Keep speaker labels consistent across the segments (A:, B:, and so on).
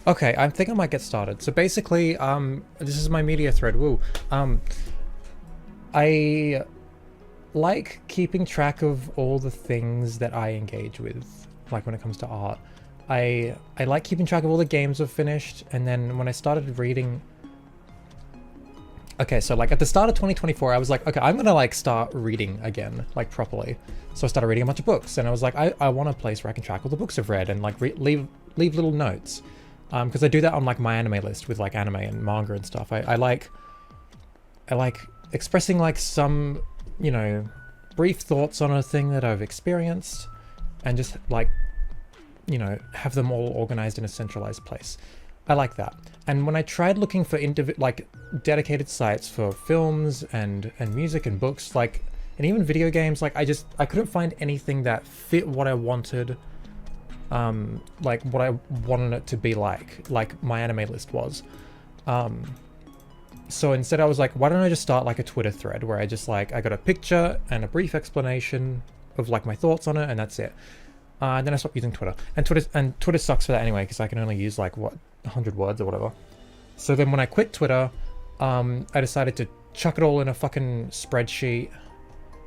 A: Okay, I think I might get started. So basically, this is my media thread. Woo. I like keeping track of all the things that I engage with, like when it comes to art. I like keeping track of all the games I've finished, and then when I started reading. Okay, so like at the start of 2024, I was like, okay, I'm gonna like start reading again, like properly. So I started reading a bunch of books, and I was like, I want a place where I can track all the books I've read and like leave little notes, because I do that on like my anime list with like anime and manga and stuff. I like expressing like some, you know, brief thoughts on a thing that I've experienced, and just like, you know, have them all organized in a centralized place. I like that. And when I tried looking for like dedicated sites for films and music and books, like, and even video games, like I couldn't find anything that fit what I wanted, like what I wanted it to be like my anime list was. So instead I was like, why don't I just start like a Twitter thread where I just like, I got a picture and a brief explanation of like my thoughts on it, and that's it. And then I stopped using Twitter. And Twitter sucks for that anyway, because I can only use like, what, 100 words or whatever. So then when I quit Twitter, I decided to chuck it all in a fucking spreadsheet,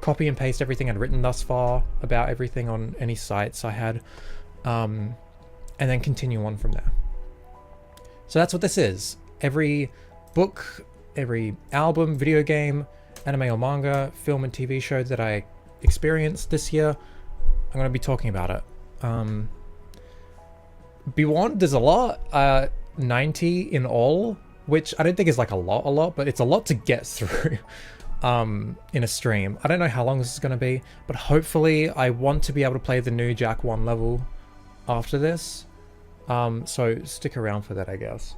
A: copy and paste everything I'd written thus far about everything on any sites I had, and then continue on from there. So that's what this is. Every book, every album, video game, anime or manga, film and TV show that I experienced this year, I'm going to be talking about it. Be warned, there's a lot, 90 in all, which I don't think is like a lot, but it's a lot to get through in a stream. I don't know how long this is going to be, but hopefully I want to be able to play the new Jack 1 level after this. So stick around for that, I guess.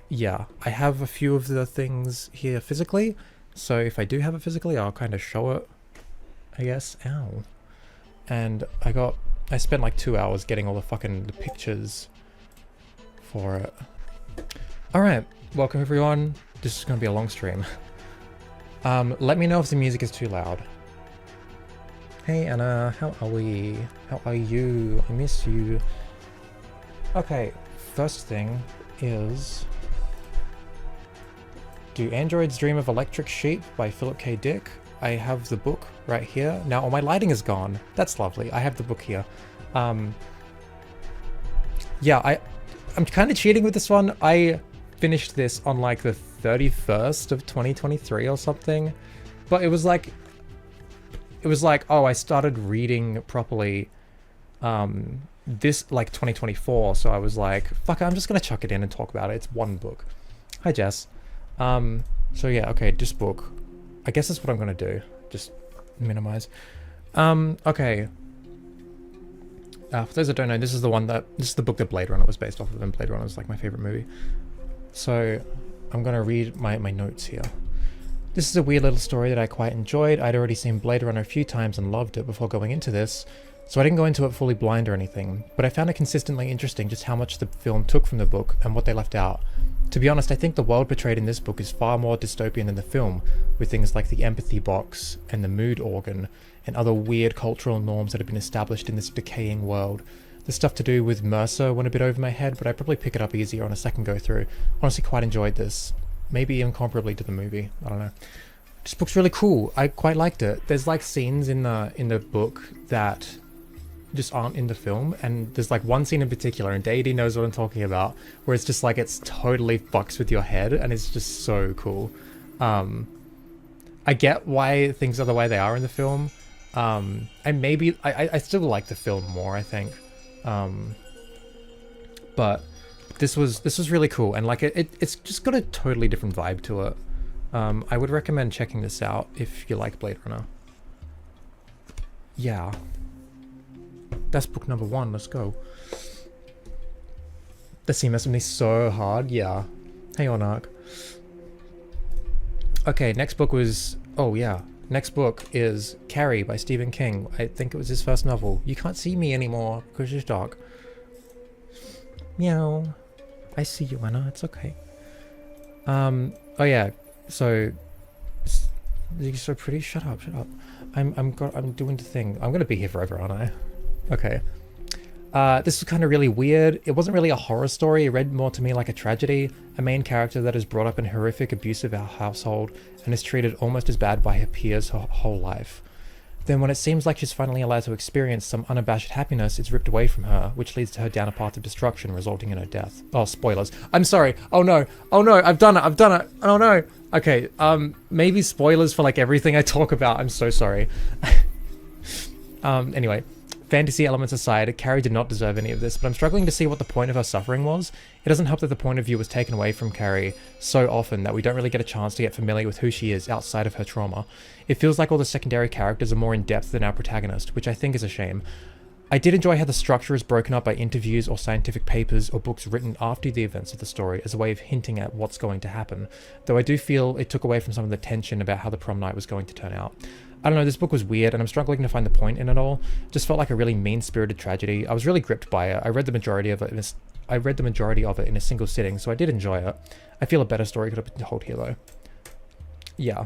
A: Yeah, I have a few of the things here physically, so if I do have it physically, I'll kind of show it, I guess. Ow. And I spent like 2 hours getting all the pictures for it. Alright, welcome everyone. This is going to be a long stream. Let me know if the music is too loud. Hey Anna, how are we? How are you? I miss you. Okay, first thing is... Do Androids Dream of Electric Sheep by Philip K. Dick. I have the book right here. Now, all my lighting is gone. That's lovely. I have the book here. Yeah, I'm kind of cheating with this one. I finished this on like the 31st of 2023 or something. But it was like, oh, I started reading properly this like 2024. So I was like, fuck, I'm just going to chuck it in and talk about it. It's one book. Hi, Jess. So yeah, okay, this book. I guess that's what I'm going to do. Just minimize. Okay. For those that don't know, this is the book that Blade Runner was based off of, and Blade Runner is like my favorite movie. So I'm going to read my notes here. This is a weird little story that I quite enjoyed. I'd already seen Blade Runner a few times and loved it before going into this, so I didn't go into it fully blind or anything, but I found it consistently interesting just how much the film took from the book and what they left out. To be honest, I think the world portrayed in this book is far more dystopian than the film, with things like the empathy box and the mood organ and other weird cultural norms that have been established in this decaying world. The stuff to do with Mercer went a bit over my head, but I'd probably pick it up easier on a second go through. Honestly, quite enjoyed this. Maybe incomparably to the movie. I don't know. This book's really cool. I quite liked it. There's like scenes in the book that just aren't in the film, and there's like one scene in particular, and Deity knows what I'm talking about, where it's just like it's totally fucks with your head, and it's just so cool. I get why things are the way they are in the film, and maybe I still like the film more, I think, but this was really cool, and like it's just got a totally different vibe to it. I would recommend checking this out if you like Blade Runner. Yeah. That's book number 1, let's go. The scene messed with me so hard, yeah. Hey on Ark. Okay, next book was, oh yeah. Next book is Carrie by Stephen King. I think it was his first novel. You can't see me anymore because you're dog. Meow. I see you, Anna, it's okay. Oh yeah, so... You're so pretty, shut up. I'm doing the thing. I'm gonna be here forever, aren't I? Okay. This was kind of really weird. It wasn't really a horror story. It read more to me like a tragedy. A main character that is brought up in horrific, abusive household and is treated almost as bad by her peers her whole life. Then when it seems like she's finally allowed to experience some unabashed happiness, it's ripped away from her, which leads to her down a path of destruction, resulting in her death. Oh, spoilers. I'm sorry. Oh no. Oh no, I've done it. Oh no. Okay, maybe spoilers for like everything I talk about. I'm so sorry. Anyway. Fantasy elements aside, Carrie did not deserve any of this, but I'm struggling to see what the point of her suffering was. It doesn't help that the point of view was taken away from Carrie so often that we don't really get a chance to get familiar with who she is outside of her trauma. It feels like all the secondary characters are more in depth than our protagonist, which I think is a shame. I did enjoy how the structure is broken up by interviews or scientific papers or books written after the events of the story as a way of hinting at what's going to happen, though I do feel it took away from some of the tension about how the prom night was going to turn out. I don't know, this book was weird and I'm struggling to find the point in it all. Just felt like a really mean-spirited tragedy. I was really gripped by it. I read the majority of it in a single sitting, so I did enjoy it. I feel a better story could have been told here though. Yeah.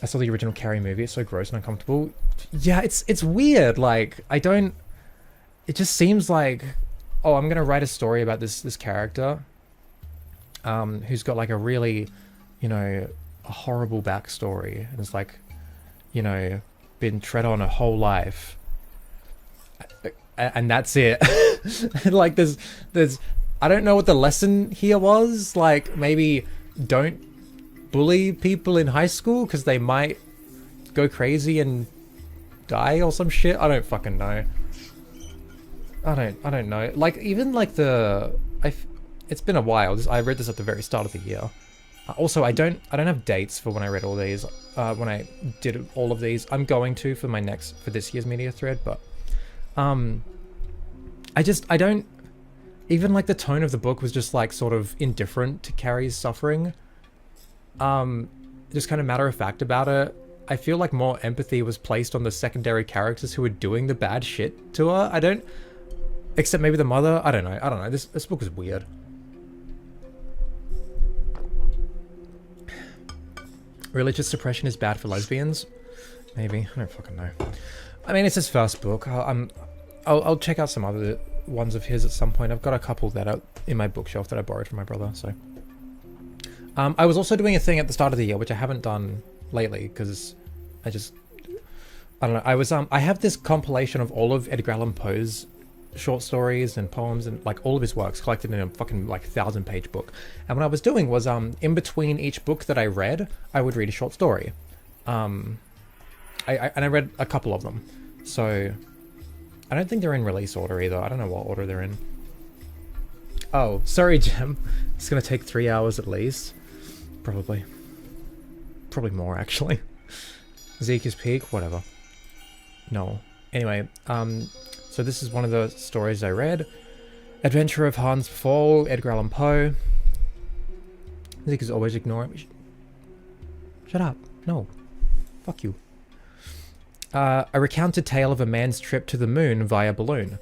A: I saw the original Carrie movie. It's so gross and uncomfortable. Yeah, it's weird. Like, it just seems like, oh, I'm gonna write a story about this character who's got like a really, you know, a horrible backstory and it's like, you know, been tread on her whole life and that's it. Like there's I don't know what the lesson here was. Like maybe don't bully people in high school because they might go crazy and die or some shit. I don't fucking know. I don't know. Like even like it's been a while. I read this at the very start of the year. Also, I don't have dates for when I read all these. When I did all of these, I'm going to for this year's media thread, but I don't even like the tone of the book was just like sort of indifferent to Carrie's suffering. Just kind of matter of fact about it. I feel like more empathy was placed on the secondary characters who were doing the bad shit to her. Except maybe the mother. I don't know. This book is weird. Religious suppression is bad for lesbians? Maybe. I don't fucking know. I mean, it's his first book. I'll check out some other ones of his at some point. I've got a couple that are in my bookshelf that I borrowed from my brother, so. I was also doing a thing at the start of the year, which I haven't done lately, because I don't know. I have this compilation of all of Edgar Allan Poe's short stories and poems and like all of his works collected in a fucking like 1,000-page book. And what I was doing was in between each book that I read, I would read a short story. I read a couple of them. So I don't think they're in release order either. I don't know what order they're in. Oh, sorry, Jem. It's gonna take 3 hours at least. Probably more actually. Zeke is peak, whatever. No. Anyway, so this is one of the stories I read. Adventure of Hans Pfaall, Edgar Allan Poe. Zeke is always ignoring me. Shut up. No. Fuck you. A recounted tale of a man's trip to the moon via balloon.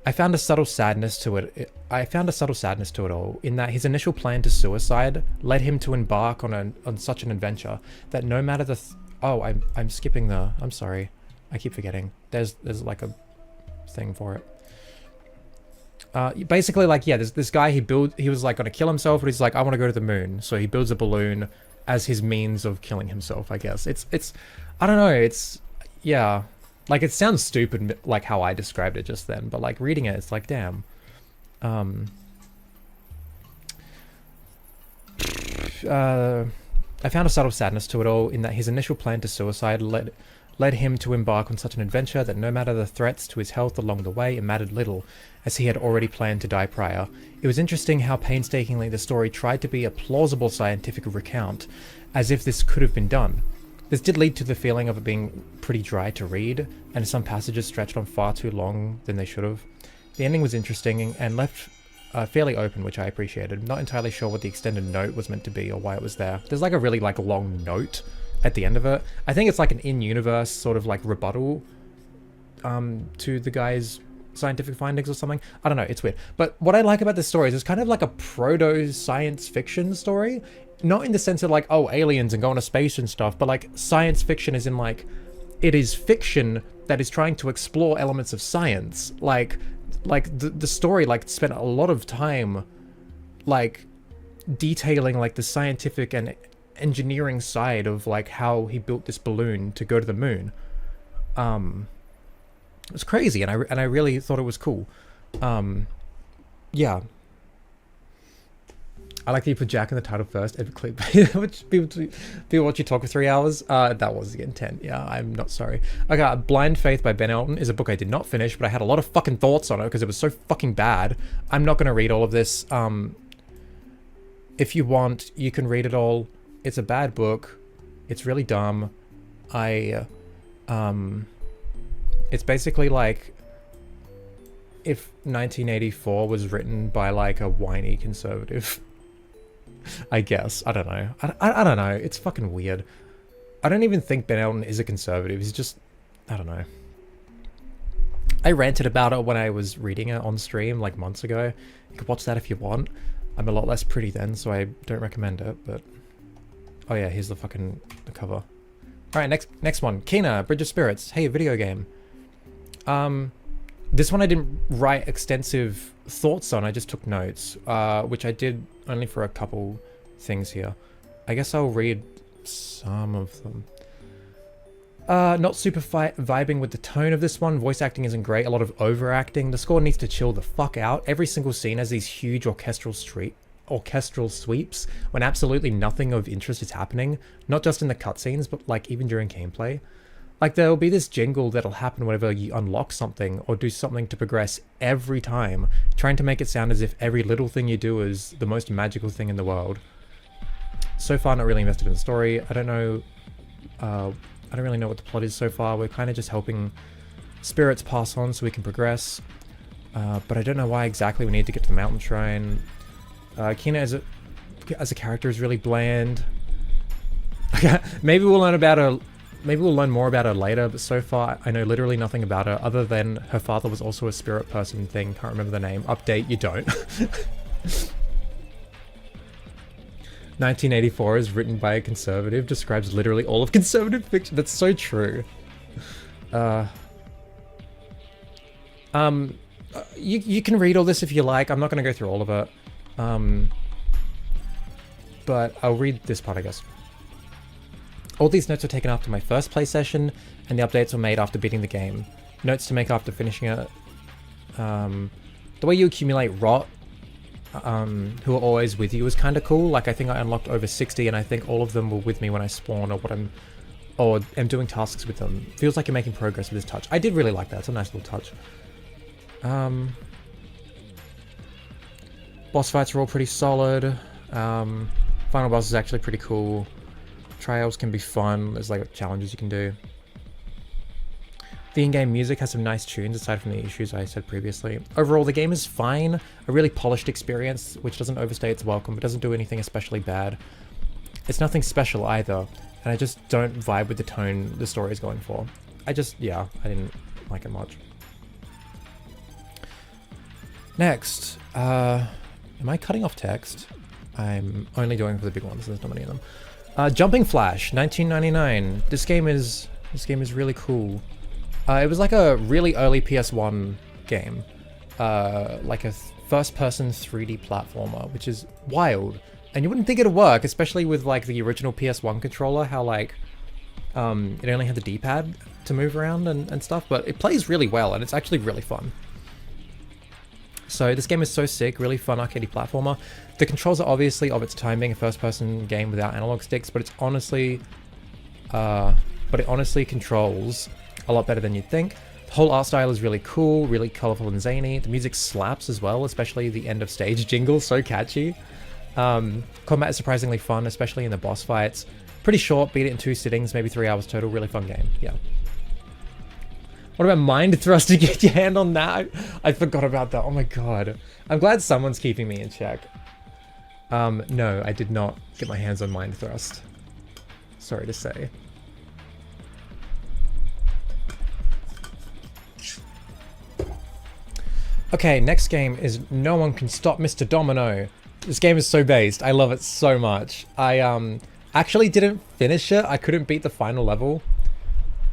A: I found a subtle sadness to it. All, in that his initial plan to suicide led him to embark on such an adventure that no matter the. I'm skipping the. I'm sorry. I keep forgetting. There's like a thing for it. Basically, like, yeah, there's this guy, he was like gonna kill himself, but he's like, I want to go to the moon, so he builds a balloon as his means of killing himself, I guess. It's I don't know, yeah, like it sounds stupid like how I described it just then, but like reading it, it's like, damn. I found a subtle sadness to it all in that his initial plan to suicide led him to embark on such an adventure that no matter the threats to his health along the way, it mattered little, as he had already planned to die prior. It was interesting how painstakingly the story tried to be a plausible scientific recount, as if this could have been done. This did lead to the feeling of it being pretty dry to read, and some passages stretched on far too long than they should have. The ending was interesting and left fairly open, which I appreciated. Not entirely sure what the extended note was meant to be or why it was there. There's like a really like long note at the end of it. I think it's like an in-universe sort of like rebuttal to the guy's scientific findings or something. I don't know, it's weird. But what I like about this story is it's kind of like a proto-science fiction story. Not in the sense of like, oh, aliens and going to space and stuff, but like science fiction is in like, it is fiction that is trying to explore elements of science. Like the story like spent a lot of time like detailing like the scientific and engineering side of like how he built this balloon to go to the moon. It was crazy, and I really thought it was cool. Yeah. I like that you put Jack in the title first. Every clip. People watch you talk for 3 hours. That was the intent. Yeah, I'm not sorry. Okay, Blind Faith by Ben Elton is a book I did not finish, but I had a lot of fucking thoughts on it because it was so fucking bad. I'm not going to read all of this. If you want, you can read it all. It's a bad book. It's really dumb. It's basically like if 1984 was written by like a whiny conservative. I guess. I don't know. I don't know. It's fucking weird. I don't even think Ben Elton is a conservative. He's just... I don't know. I ranted about it when I was reading it on stream like months ago. You can watch that if you want. I'm a lot less pretty then, so I don't recommend it, but... Oh yeah, here's the cover. Alright, next one. Kina, Bridge of Spirits. Hey, a video game. This one I didn't write extensive thoughts on, I just took notes, which I did only for a couple things here. I guess I'll read some of them. Not super vibing with the tone of this one. Voice acting isn't great, a lot of overacting. The score needs to chill the fuck out. Every single scene has these huge orchestral sweeps when absolutely nothing of interest is happening. Not just in the cutscenes, but like even during gameplay. Like there'll be this jingle that'll happen whenever you unlock something or do something to progress every time, trying to make it sound as if every little thing you do is the most magical thing in the world. So far, not really invested in the story. I don't know, I don't really know what the plot is so far. We're kind of just helping spirits pass on so we can progress. But I don't know why exactly we need to get to the mountain shrine. Kina as a character is really bland. Maybe we'll learn more about her later, but so far I know literally nothing about her other than her father was also a spirit person thing. Can't remember the name. Update, you don't. 1984 is written by a conservative, describes literally all of conservative fiction. That's so true. You can read all this if you like. I'm not going to go through all of it. But I'll read this part, I guess. All these notes were taken after my first play session, and the updates were made after beating the game. Notes to make after finishing it. The way you accumulate rot, who are always with you, is kind of cool. Like I think I unlocked over 60, and I think all of them were with me when I spawn, or am doing tasks with them. Feels like you're making progress with this touch. I did really like that. It's a nice little touch. Boss fights are all pretty solid. Final boss is actually pretty cool. Trials can be fun. There's like challenges you can do. The in-game music has some nice tunes aside from the issues I said previously. Overall, the game is fine. A really polished experience, which doesn't overstay its welcome, but doesn't do anything especially bad. It's nothing special either, and I just don't vibe with the tone the story is going for. I didn't like it much. Next, am I cutting off text? I'm only doing it for the big ones, there's not many of them. Jumping Flash, 1999. This game is really cool. It was like a really early PS1 game. Like a first-person 3D platformer, which is wild. And you wouldn't think it'd work, especially with like the original PS1 controller, how like it only had the D-pad to move around and stuff, but it plays really well and it's actually really fun. So this game is so sick, really fun arcadey platformer. The controls are obviously of its time being a first-person game without analog sticks, but it honestly controls a lot better than you'd think. The whole art style is really cool, really colorful and zany. The music slaps as well, especially the end of stage jingle, so catchy. Combat is surprisingly fun, especially in the boss fights. Pretty short, beat it in 2 sittings, maybe 3 hours total. Really fun game, yeah. What about Mind Thrust to get your hand on that? I forgot about that. Oh my god. I'm glad someone's keeping me in check. No, I did not get my hands on Mind Thrust. Sorry to say. Okay, next game is No One Can Stop Mr. Domino. This game is so based. I love it so much. I actually didn't finish it. I couldn't beat the final level.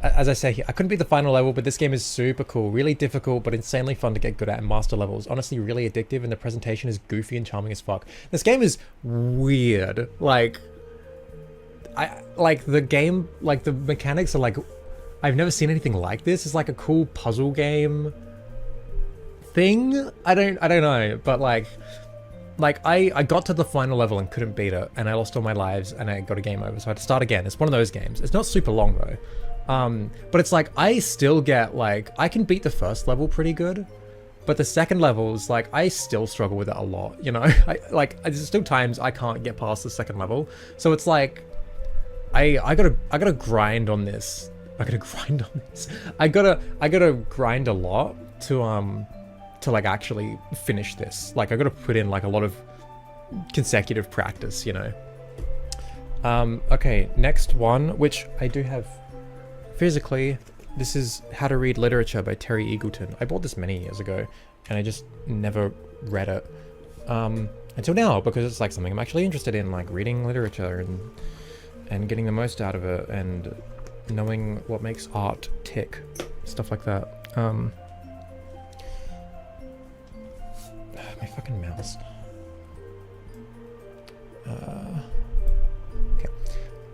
A: as I say here, I couldn't beat the final level, but this game is super cool, really difficult, but insanely fun to get good at and master levels. Honestly, really addictive, and the presentation is goofy and charming as fuck. This game is weird. Like the game, like the mechanics are like, I've never seen anything like this. It's like a cool puzzle game thing. I don't know, but like I got to the final level and couldn't beat it, and I lost all my lives and I got a game over, so I had to start again. It's one of those games. It's not super long though. But it's like, I still get like, I can beat the first level pretty good, but the second levels, like, I still struggle with it a lot, you know? There's still times I can't get past the second level. So it's like, I gotta grind on this. I gotta grind a lot to like actually finish this. Like, I gotta put in like a lot of consecutive practice, you know? Okay, next one, which I do have physically. This is How to Read Literature by Terry Eagleton. I bought this many years ago and I just never read it until now, because it's like something I'm actually interested in, like reading literature and getting the most out of it and knowing what makes art tick, stuff like that. My fucking mouse.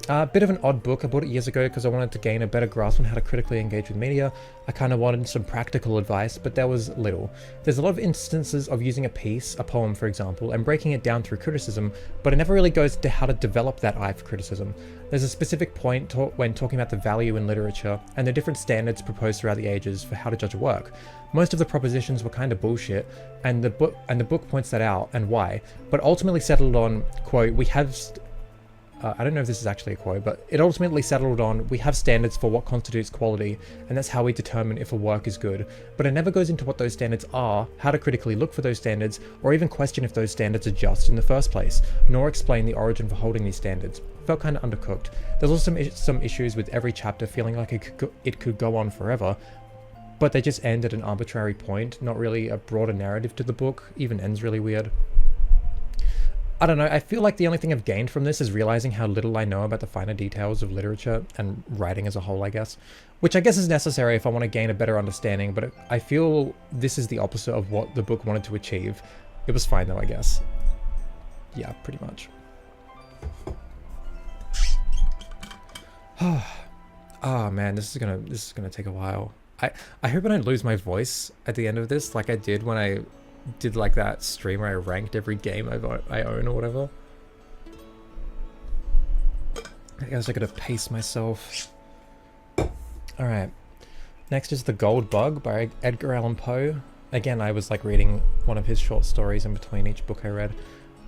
A: A bit of an odd book. I bought it years ago because I wanted to gain a better grasp on how to critically engage with media. I kind of wanted some practical advice, but there was little. There's a lot of instances of using a piece, a poem for example, and breaking it down through criticism, but it never really goes into how to develop that eye for criticism. There's a specific point when talking about the value in literature and the different standards proposed throughout the ages for how to judge a work. Most of the propositions were kind of bullshit, and the book points that out and why, but ultimately settled on, quote, we have I don't know if this is actually a quote, but it ultimately settled on, we have standards for what constitutes quality, and that's how we determine if a work is good. But it never goes into what those standards are, how to critically look for those standards, or even question if those standards are just in the first place, nor explain the origin for holding these standards. Felt kind of undercooked. There's also some issues with every chapter feeling like it could go on forever, but they just end at an arbitrary point, not really a broader narrative to the book, even ends really weird. I don't know, I feel like the only thing I've gained from this is realizing how little I know about the finer details of literature and writing as a whole, I guess. Which I guess is necessary if I want to gain a better understanding, but I feel this is the opposite of what the book wanted to achieve. It was fine though, I guess. Yeah, pretty much. Oh man, this is gonna take a while. I hope I don't lose my voice at the end of this like I did when I did like that stream where I ranked every game I own or whatever. I guess I gotta pace myself. Alright. Next is The Gold Bug by Edgar Allan Poe. Again, I was like reading one of his short stories in between each book I read.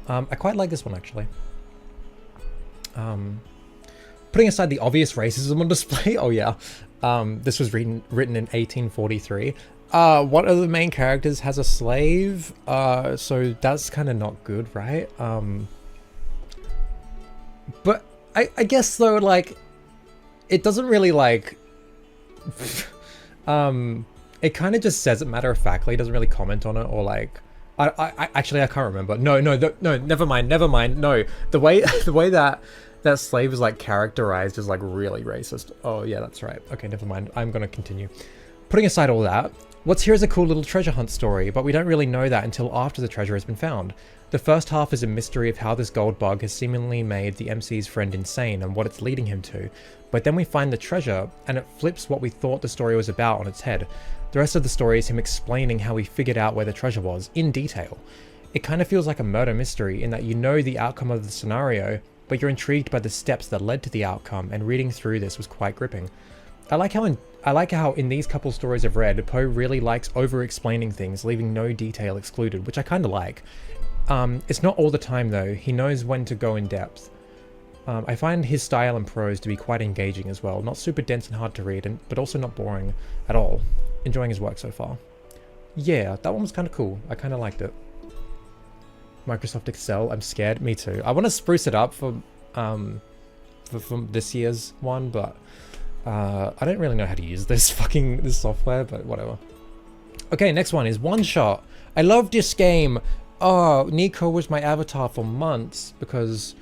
A: I quite like this one actually. Putting aside the obvious racism on display, oh yeah. This was written in 1843. One of the main characters has a slave, so that's kind of not good, right? But I guess though, like, it doesn't really like, it kind of just says it matter of factly, it doesn't really comment on it, or like, I actually, I can't remember. No, never mind. No, the way that slave is like characterized is like really racist. Oh yeah, that's right. Okay, never mind. I'm gonna continue. Putting aside all that, what's here is a cool little treasure hunt story, but we don't really know that until after the treasure has been found. The first half is a mystery of how this gold bug has seemingly made the MC's friend insane and what it's leading him to. But then we find the treasure, and it flips what we thought the story was about on its head. The rest of the story is him explaining how he figured out where the treasure was, in detail. It kind of feels like a murder mystery in that you know the outcome of the scenario, but you're intrigued by the steps that led to the outcome, and reading through this was quite gripping. I like how in these couple stories I've read, Poe really likes over-explaining things, leaving no detail excluded, which I kind of like. It's not all the time though, he knows when to go in depth. I find his style and prose to be quite engaging as well, not super dense and hard to read, but also not boring at all. Enjoying his work so far. Yeah, that one was kind of cool, I kind of liked it. Microsoft Excel, I'm scared, me too. I want to spruce it up for this year's one, but I don't really know how to use this software, but whatever. Okay, next one is One Shot. I love this game. Oh, Nico was my avatar for months because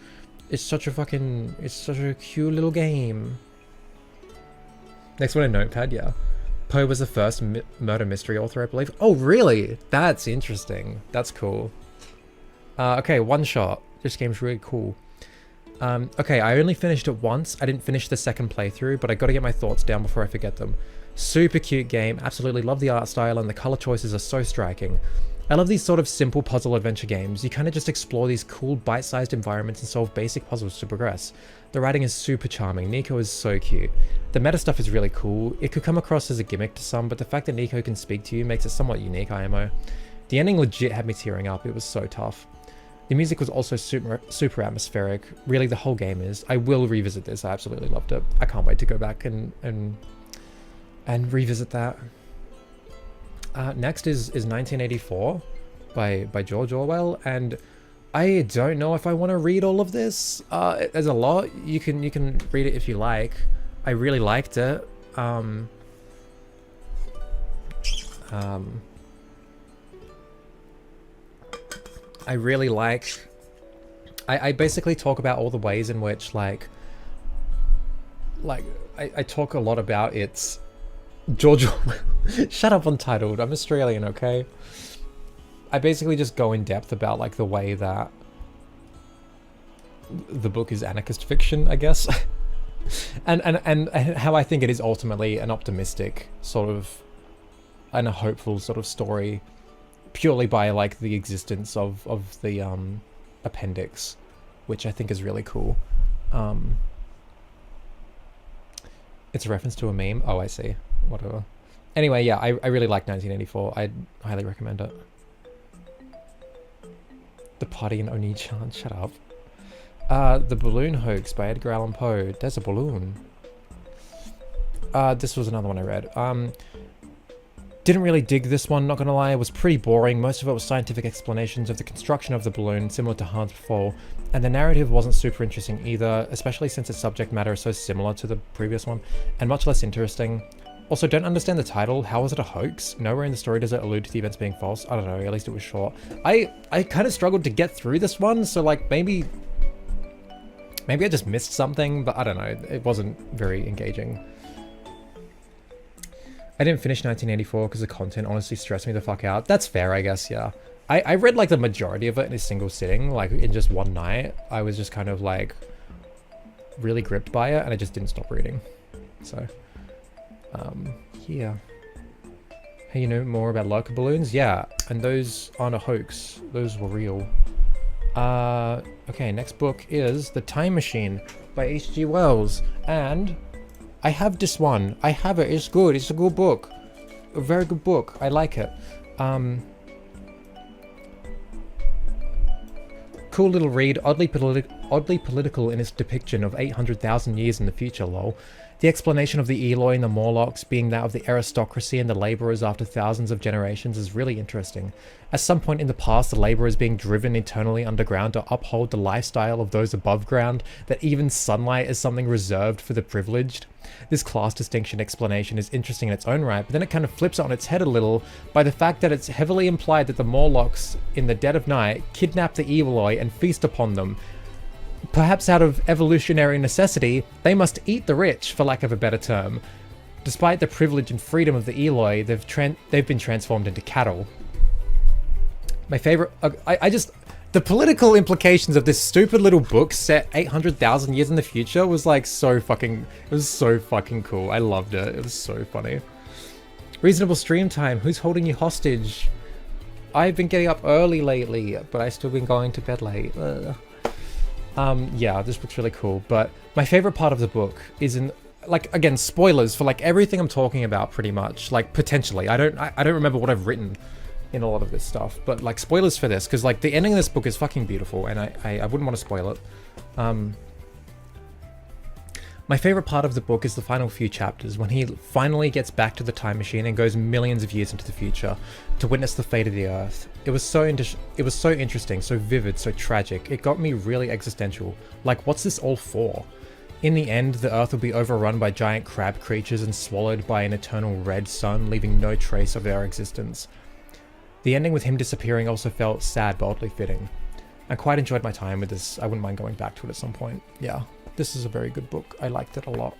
A: it's such a cute little game. Next one, a notepad, yeah. Poe was the first murder mystery author, I believe. Oh, really? That's interesting. That's cool. Okay, one shot. This game's really cool. Okay, I only finished it once. I didn't finish the second playthrough, but I got to get my thoughts down before I forget them. Super cute game. Absolutely love the art style, and the color choices are so striking. I love these sort of simple puzzle adventure games. You kind of just explore these cool bite-sized environments and solve basic puzzles to progress. The writing is super charming. Nico is so cute. The meta stuff is really cool. It could come across as a gimmick to some, but the fact that Nico can speak to you makes it somewhat unique, IMO. The ending legit had me tearing up. It was so tough. The music was also super atmospheric. Really, the whole game is. I will revisit this. I absolutely loved it. I can't wait to go back and revisit that. Next is 1984 by George Orwell, and I don't know if I want to read all of this. There's a lot. You can read it if you like. I really liked it. I really like... I basically talk about all the ways in which, like I talk a lot about its... George Orwell. Shut up, Untitled. I'm Australian, okay? I basically just go in depth about, like, the way that the book is anarchist fiction, I guess. and how I think it is ultimately an optimistic sort of... and a hopeful sort of story, purely by, like, the existence of the appendix, which I think is really cool. It's a reference to a meme. Oh, I see. Whatever. Anyway, yeah, I really like 1984. I'd highly recommend it. The Party in Oni-chan. Shut up. The Balloon Hoax by Edgar Allan Poe. There's a balloon. This was another one I read. Didn't really dig this one, not gonna lie. It was pretty boring. Most of it was scientific explanations of the construction of the balloon, similar to Hans Before, and the narrative wasn't super interesting either, especially since its subject matter is so similar to the previous one, and much less interesting. Also, don't understand the title. How was it a hoax? Nowhere in the story does it allude to the events being false. I don't know, at least it was short. I kind of struggled to get through this one, so like maybe I just missed something, but I don't know. It wasn't very engaging. I didn't finish 1984 because the content honestly stressed me the fuck out. That's fair, I guess, yeah. I read like the majority of it in a single sitting, like in just one night. I was just kind of like really gripped by it and I just didn't stop reading. So, yeah. Hey, you know more about locker balloons? Yeah, and those aren't a hoax. Those were real. Okay, next book is The Time Machine by H.G. Wells, and I have this one. I have it. It's good. It's a good book. A very good book. I like it. Cool little read. Oddly political in its depiction of 800,000 years in the future, lol. The explanation of the Eloi and the Morlocks being that of the aristocracy and the labourers after thousands of generations is really interesting. At some point in the past, the labourers being driven eternally underground to uphold the lifestyle of those above ground, that even sunlight is something reserved for the privileged. This class distinction explanation is interesting in its own right, but then it kind of flips it on its head a little by the fact that it's heavily implied that the Morlocks, in the dead of night, kidnap the Eloi and feast upon them. Perhaps out of evolutionary necessity, they must eat the rich, for lack of a better term. Despite the privilege and freedom of the Eloi, they've been transformed into cattle. My favorite... the political implications of this stupid little book set 800,000 years in the future was like so fucking... It was so fucking cool. I loved it. It was so funny. Reasonable stream time. Who's holding you hostage? I've been getting up early lately, but I've still been going to bed late. Yeah, this book's really cool, but my favorite part of the book is in, like, again, spoilers for like everything I'm talking about pretty much, like potentially. I don't remember what I've written in a lot of this stuff, but like spoilers for this, because like the ending of this book is fucking beautiful and I wouldn't want to spoil it. My favorite part of the book is the final few chapters when he finally gets back to the time machine and goes millions of years into the future to witness the fate of the Earth. It was so interesting, so vivid, so tragic. It got me really existential. Like, what's this all for? In the end, the Earth will be overrun by giant crab creatures and swallowed by an eternal red sun, leaving no trace of their existence. The ending with him disappearing also felt sad but oddly fitting. I quite enjoyed my time with this. I wouldn't mind going back to it at some point. Yeah. This is a very good book. I liked it a lot.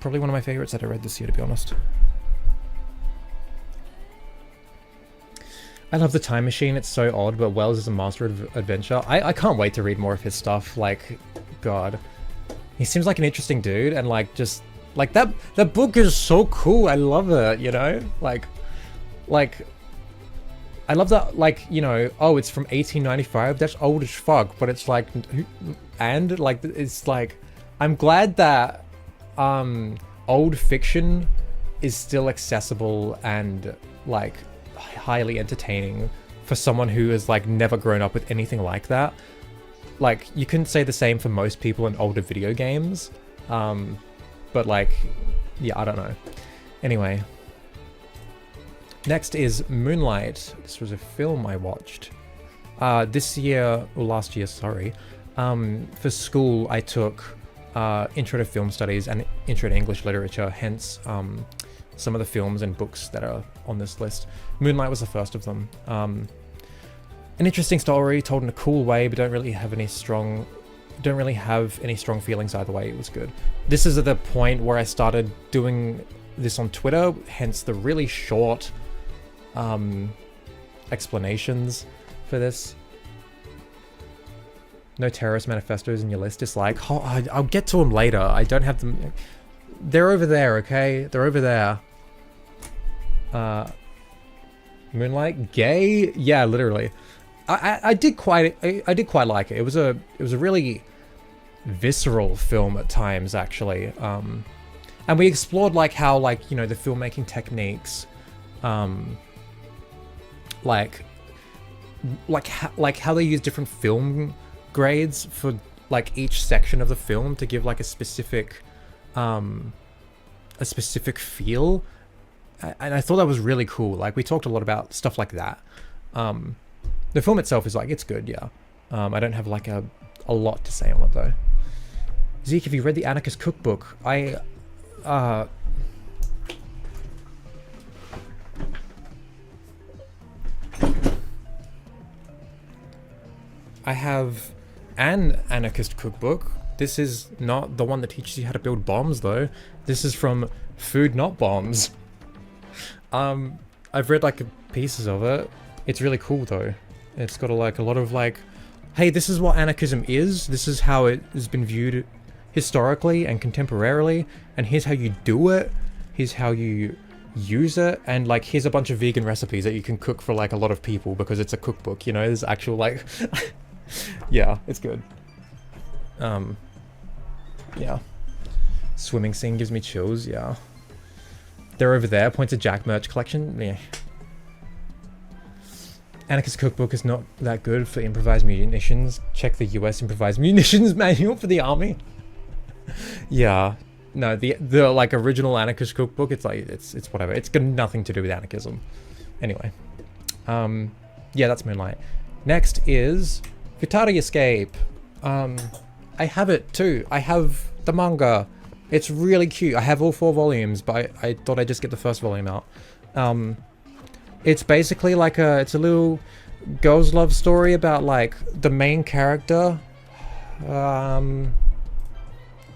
A: probably one of my favorites that I read this year, to be honest. I love The Time Machine. It's so odd, but Wells is a master of adventure. I can't wait to read more of his stuff. Like, God. He seems like an interesting dude, and like, just... Like, that book is so cool. I love it, you know? Like... I love that, like, you know, oh, it's from 1895. That's old as fuck, but it's like... And, like, it's like... I'm glad that, old fiction is still accessible and, like... highly entertaining for someone who has like never grown up with anything like that. Like, you couldn't say the same for most people in older video games, but like, yeah, I don't know. Anyway, next is Moonlight. This was a film I watched this year, or last year, sorry. For school I took Intro to Film Studies and Intro to English Literature, hence some of the films and books that are on this list. Moonlight was the first of them. An interesting story, told in a cool way, but don't really have any strong feelings either way. It was good. This is at the point where I started doing this on Twitter, hence the really short explanations for this. No terrorist manifestos in your list. It's like, oh, I'll get to them later. I don't have them. They're over there, okay? They're over there. Moonlight? Gay? Yeah, literally. I did quite like it. It was a really visceral film at times, actually. And we explored like how, like, you know, the filmmaking techniques, like how they use different film grades for like each section of the film to give like a specific feel, and I thought that was really cool. Like, we talked a lot about stuff like that. The film itself is like, it's good, yeah. I don't have like a lot to say on it though. Zeke, have you read the Anarchist Cookbook? I have an Anarchist Cookbook. This is not the one that teaches you how to build bombs though. This is from Food Not Bombs. I've read like pieces of it. It's really cool though. It's got a lot of like, hey, this is what anarchism is. This is how it has been viewed historically and contemporarily, and here's how you do it. Here's how you use it, and like, here's a bunch of vegan recipes that you can cook for like a lot of people because it's a cookbook, you know. There's actual like yeah, it's good. Yeah. Swimming scene gives me chills, yeah. They're over there, points to Jack merch collection. Yeah. Anarchist Cookbook is not that good for improvised munitions. Check the US improvised munitions manual for the army. Yeah. No, the like original Anarchist Cookbook, it's like, it's whatever. It's got nothing to do with anarchism. Anyway. Yeah, that's Moonlight. Next is Futari Escape. I have it too. I have the manga. It's really cute. I have all 4 volumes, but I thought I'd just get the first volume out. It's basically like it's a little girls' love story about like the main character.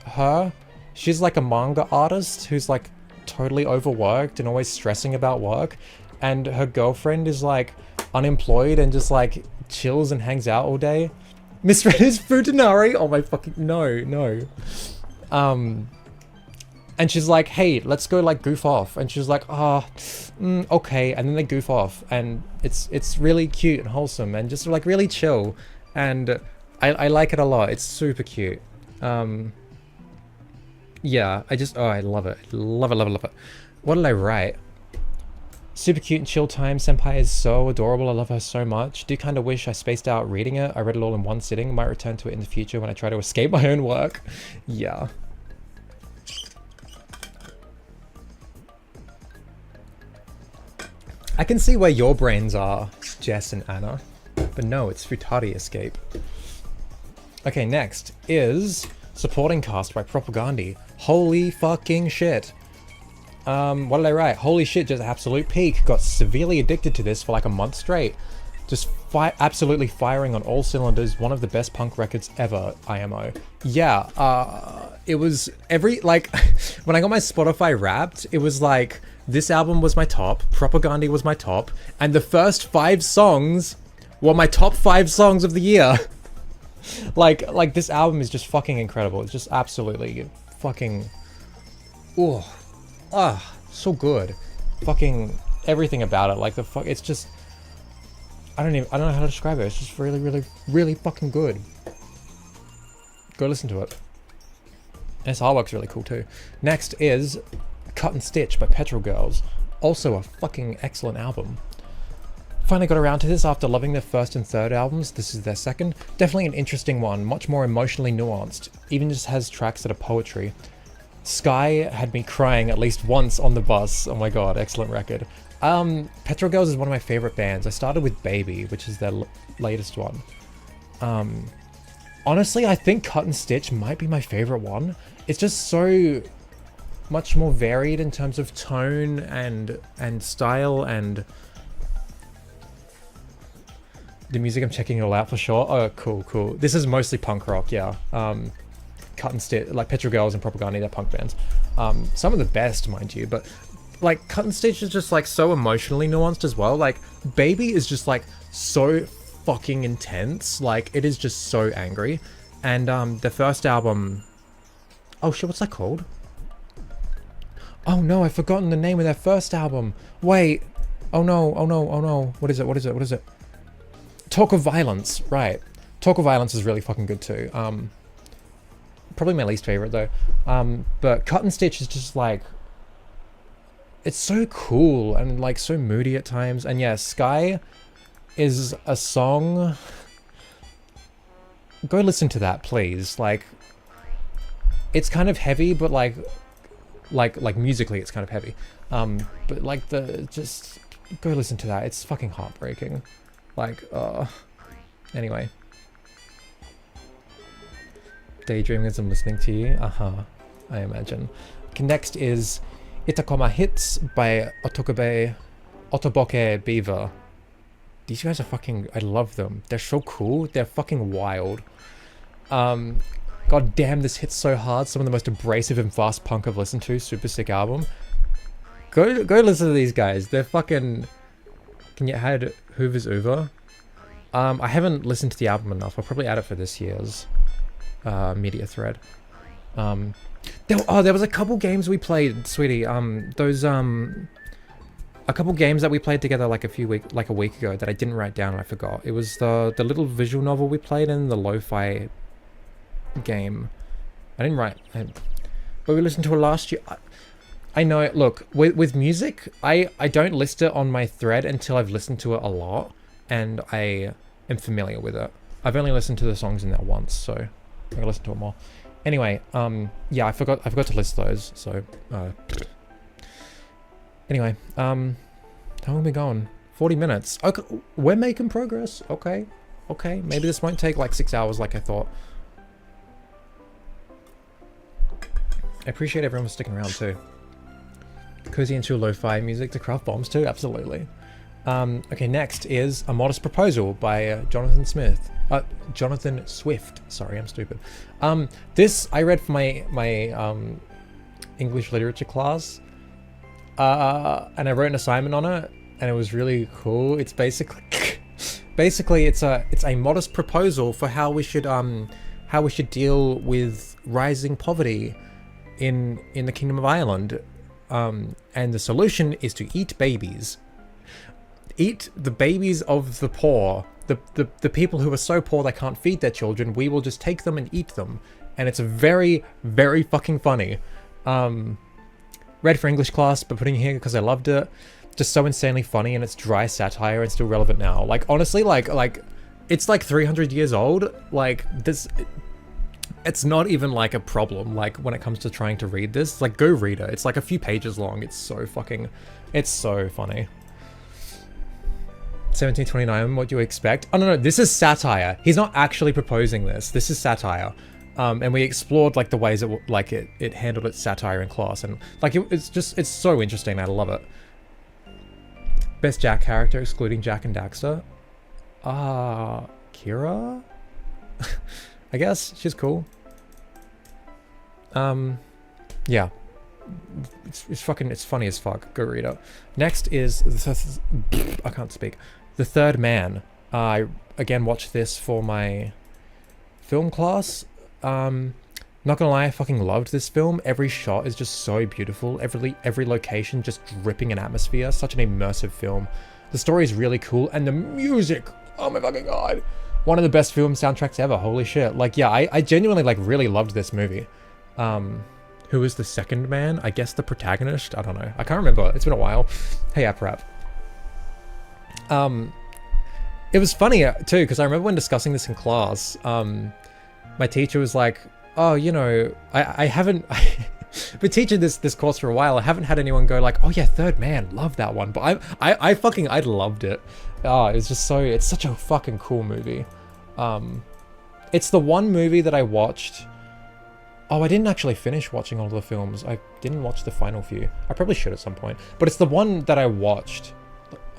A: Her. She's like a manga artist who's like totally overworked and always stressing about work. And her girlfriend is like unemployed and just like chills and hangs out all day. Misread is Futanari. Oh my fucking no. And she's like, hey, let's go like goof off. And she's like, okay. And then they goof off, and it's really cute and wholesome and just like really chill. And I like it a lot. It's super cute. Yeah, I love it. Love it. What did I write? Super cute and chill time. Senpai is so adorable. I love her so much. Do kind of wish I spaced out reading it. I read it all in one sitting. Might return to it in the future when I try to escape my own work. Yeah. I can see where your brains are, Jess and Anna. But no, it's Futari Escape. Okay, next is Supporting Cast by Propagandhi. Holy fucking shit. What did I write? Holy shit, just absolute peak. Got severely addicted to this for like a month straight. Just absolutely firing on all cylinders. One of the best punk records ever, IMO. Yeah, it was like, when I got my Spotify Wrapped, it was like, this album was my top, Propaganda was my top, and the first 5 songs were my top 5 songs of the year. like this album is just fucking incredible. It's just absolutely fucking, so good. Fucking everything about it, like it's just, I don't know how to describe it. It's just really, really, really fucking good. Go listen to it. And its artwork's really cool too. Next is Cut and Stitch by Petrol Girls. Also a fucking excellent album. Finally got around to this after loving their first and third albums. This is their second. Definitely an interesting one, much more emotionally nuanced. Even just has tracks that are poetry. Sky had me crying at least once on the bus. Oh my god, excellent record. Petrol Girls is one of my favorite bands. I started with Baby, which is their latest one. Honestly, I think Cut and Stitch might be my favorite one. It's just so much more varied in terms of tone and style and the music. I'm checking it all out for sure. Oh, cool. This is mostly punk rock, yeah. Cut and Stitch, like Petrol Girls and Propaganda, they're punk bands. Some of the best, mind you, but like Cut and Stitch is just like so emotionally nuanced as well. Like Baby is just like so fucking intense. Like it is just so angry. And the first album, oh shit, what's that called? Oh no, I've forgotten the name of their first album. Wait. Oh no. What is it? Talk of Violence, right. Talk of Violence is really fucking good too. Probably my least favorite though. But Cut and Stitch is just like, it's so cool and like so moody at times. And yeah, Sky is a song. Go listen to that, please. Like, it's kind of heavy, but like musically, it's kind of heavy. But like just go listen to that. It's fucking heartbreaking. Like, anyway. Daydreaming as I'm listening to you. I imagine. Okay, next is Itakoma Hits by Otoboke Beaver. These guys are fucking, I love them. They're so cool. They're fucking wild. God damn, this hits so hard. Some of the most abrasive and fast punk I've listened to. Super sick album. Go listen to these guys. They're fucking... Can you add Hoover's Uber? I haven't listened to the album enough. I'll probably add it for this year's media thread. There was a couple games we played, sweetie. A couple games that we played together like a week ago that I didn't write down and I forgot. It was the little visual novel we played and the lo-fi game. I didn't write, but we listened to it last year. I know it. Look, with music, I don't list it on my thread until I've listened to it a lot and I am familiar with it. I've only listened to the songs in there once, so I'm gonna listen to it more. Anyway, yeah, I forgot to list those, so anyway, how long have we gone? 40 minutes. Okay, we're making progress. Okay, maybe this won't take like 6 hours like I thought. I appreciate everyone for sticking around too. Cozy into lo-fi music to craft bombs too, absolutely. Okay, next is A Modest Proposal by Jonathan Swift. Sorry, I'm stupid. This I read for my English literature class, and I wrote an assignment on it, and it was really cool. It's basically it's a modest proposal for how we should deal with rising poverty in the Kingdom of Ireland, and the solution is to eat babies. Eat the babies of the poor, the people who are so poor they can't feed their children. We will just take them and eat them, and it's very, very fucking funny. Read for English class, but putting it here because I loved it. Just so insanely funny, and it's dry satire and still relevant now. Like honestly, like it's like 300 years old. Like this, it's not even like a problem. Like when it comes to trying to read this, like go read it. It's like a few pages long. It's so funny. 1729, what do you expect? Oh no, this is satire. He's not actually proposing this. This is satire. And we explored like the ways it handled its satire in class, and like it's so interesting. I love it. Best Jack character excluding Jack and Daxter. Kira? I guess she's cool. Yeah. It's funny as fuck. Go read it. Next is I can't speak. The Third Man. I again watched this for my film class. Not gonna lie, I fucking loved this film. Every shot is just so beautiful. Every location just dripping in atmosphere. Such an immersive film. The story is really cool, and the music, oh my fucking god. One of the best film soundtracks ever, holy shit. Like, yeah, I genuinely, like, really loved this movie. Who is the second man? I guess the protagonist? I don't know. I can't remember. It's been a while. Hey, AppRap. It was funny, too, because I remember when discussing this in class, my teacher was like, oh, you know, I haven't... been teaching this course for a while. I haven't had anyone go like, oh yeah, Third Man, love that one. But I loved it. Oh, it was just so, it's such a fucking cool movie. It's the one movie that I watched. Oh, I didn't actually finish watching all of the films. I didn't watch the final few. I probably should at some point. But it's the one that I watched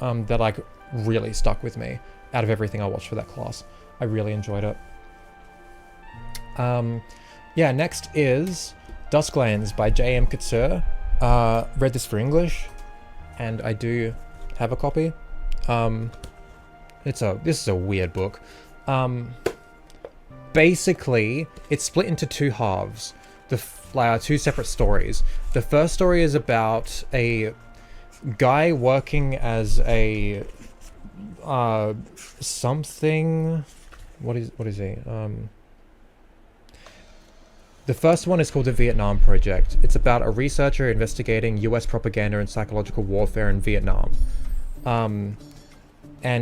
A: that like really stuck with me out of everything I watched for that class. I really enjoyed it. Yeah, next is Dusklands by J.M. Katsur. Read this for English, and I do have a copy. This is a weird book. Basically, it's split into two halves. Two separate stories. The first story is about a guy working as a something. What is he? The first one is called the Vietnam Project. It's about a researcher investigating US propaganda and psychological warfare in Vietnam. And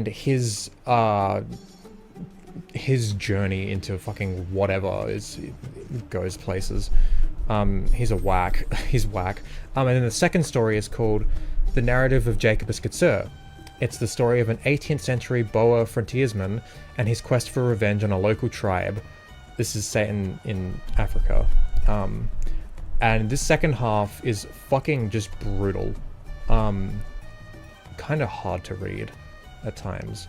A: his journey into fucking whatever goes places. He's a whack. He's whack. And then the second story is called The Narrative of Jacobus Katsur. It's the story of an 18th century Boer frontiersman and his quest for revenge on a local tribe. This is set in Africa. And this second half is fucking just brutal. Kind of hard to read at times.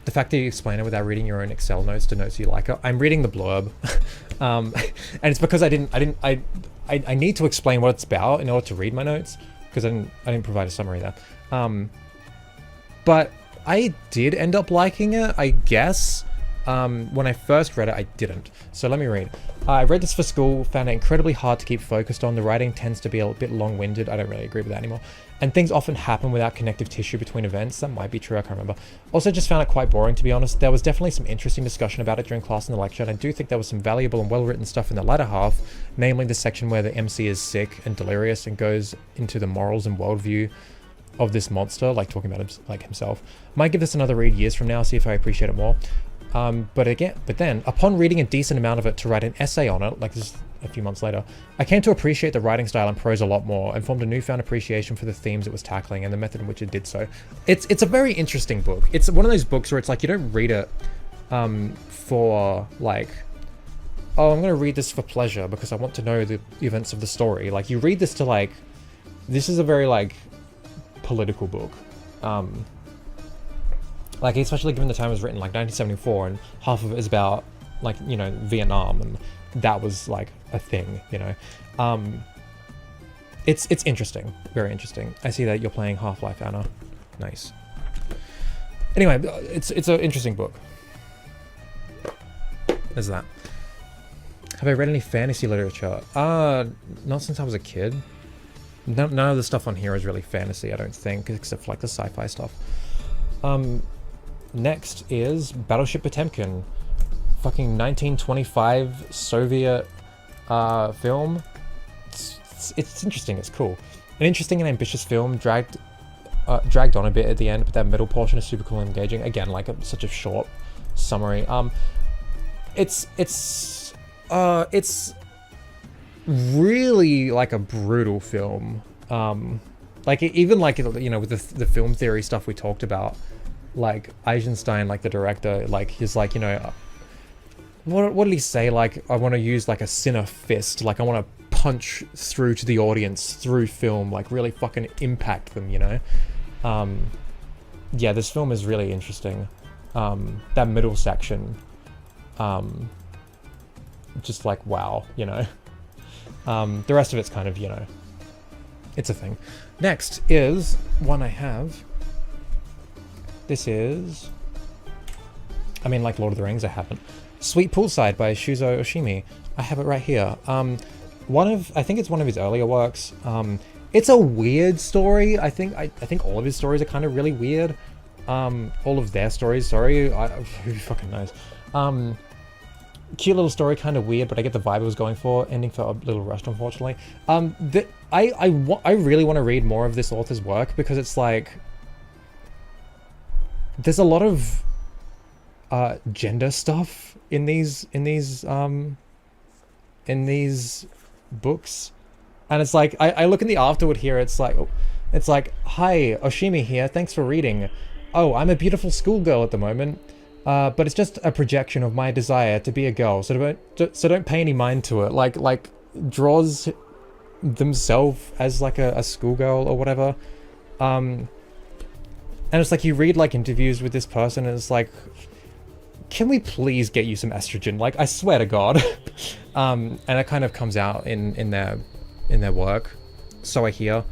A: The fact that you explain it without reading your own Excel notes to notes you like it. I'm reading the blurb. And it's because I need to explain what it's about in order to read my notes, because I didn't provide a summary there. But I did end up liking it, I guess. When I first read it, I didn't. So let me read. I read this for school, found it incredibly hard to keep focused on. The writing tends to be a bit long-winded. I don't really agree with that anymore. And things often happen without connective tissue between events. That might be true, I can't remember. Also just found it quite boring, to be honest. There was definitely some interesting discussion about it during class in the lecture, and I do think there was some valuable and well-written stuff in the latter half, namely the section where the MC is sick and delirious and goes into the morals and worldview of this monster, like talking about him, like himself. Might give this another read years from now, see if I appreciate it more. But then, upon reading a decent amount of it to write an essay on it, like this a few months later, I came to appreciate the writing style and prose a lot more, and formed a newfound appreciation for the themes it was tackling and the method in which it did so. It's a very interesting book. It's one of those books where it's like, you don't read it for like, oh, I'm going to read this for pleasure because I want to know the events of the story. Like, you read this to like, this is a very like political book. Like, especially given the time it was written, like 1974, and half of it is about, like, you know, Vietnam, and that was like a thing, you know. It's interesting, very interesting. I see that you're playing Half-Life, Anna. Nice. Anyway, it's an interesting book. There's that. Have I read any fantasy literature? Not since I was a kid. None of the stuff on here is really fantasy, I don't think, except for like the sci-fi stuff. Next is Battleship Potemkin. Fucking 1925 Soviet film. It's interesting, it's cool. An interesting and ambitious film, dragged on a bit at the end, but that middle portion is super cool and engaging. Again, like such a short summary. It's really like a brutal film. Like even like, you know, with the film theory stuff we talked about, like Eisenstein, like the director, like he's like, you know, what did he say? Like, I want to use like a sinner fist, like I want to punch through to the audience through film, like really fucking impact them, you know. Yeah, this film is really interesting. That middle section, just like, wow, you know. The rest of it's kind of, you know, it's a thing. Next is one I have. This is, I mean, like Lord of the Rings, I haven't. Sweet Poolside by Shuzo Oshimi. I have it right here. I think it's one of his earlier works. It's a weird story. I think all of his stories are kind of really weird. All of their stories, sorry. Who fucking knows? Cute little story, kind of weird, but I get the vibe I was going for. Ending felt a little rushed, unfortunately. I really want to read more of this author's work because it's like there's a lot of gender stuff in these books, and it's like I look in the afterward here. It's like, hi, Oshimi here. Thanks for reading. Oh, I'm a beautiful schoolgirl at the moment. But it's just a projection of my desire to be a girl, so don't pay any mind to it. Like draws themselves as like a schoolgirl or whatever. And it's like you read like interviews with this person, and it's like, can we please get you some estrogen? Like, I swear to God. And it kind of comes out in their work, so I hear.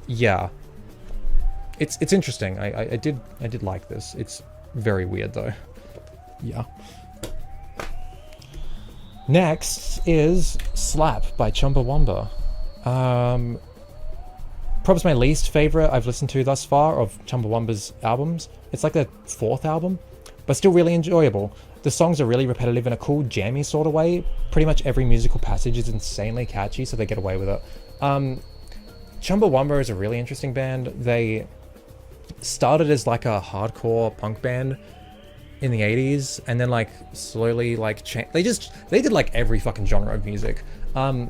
A: Yeah. It's interesting. I did like this. It's very weird though. Yeah. Next is Slap by Chumbawamba. Probably my least favorite I've listened to thus far of Chumbawamba's albums. It's like the 4th album, but still really enjoyable. The songs are really repetitive in a cool jammy sort of way. Pretty much every musical passage is insanely catchy, so they get away with it. Chumbawamba is a really interesting band. They started as like a hardcore punk band in the 80s, and then like slowly like they did like every fucking genre of music.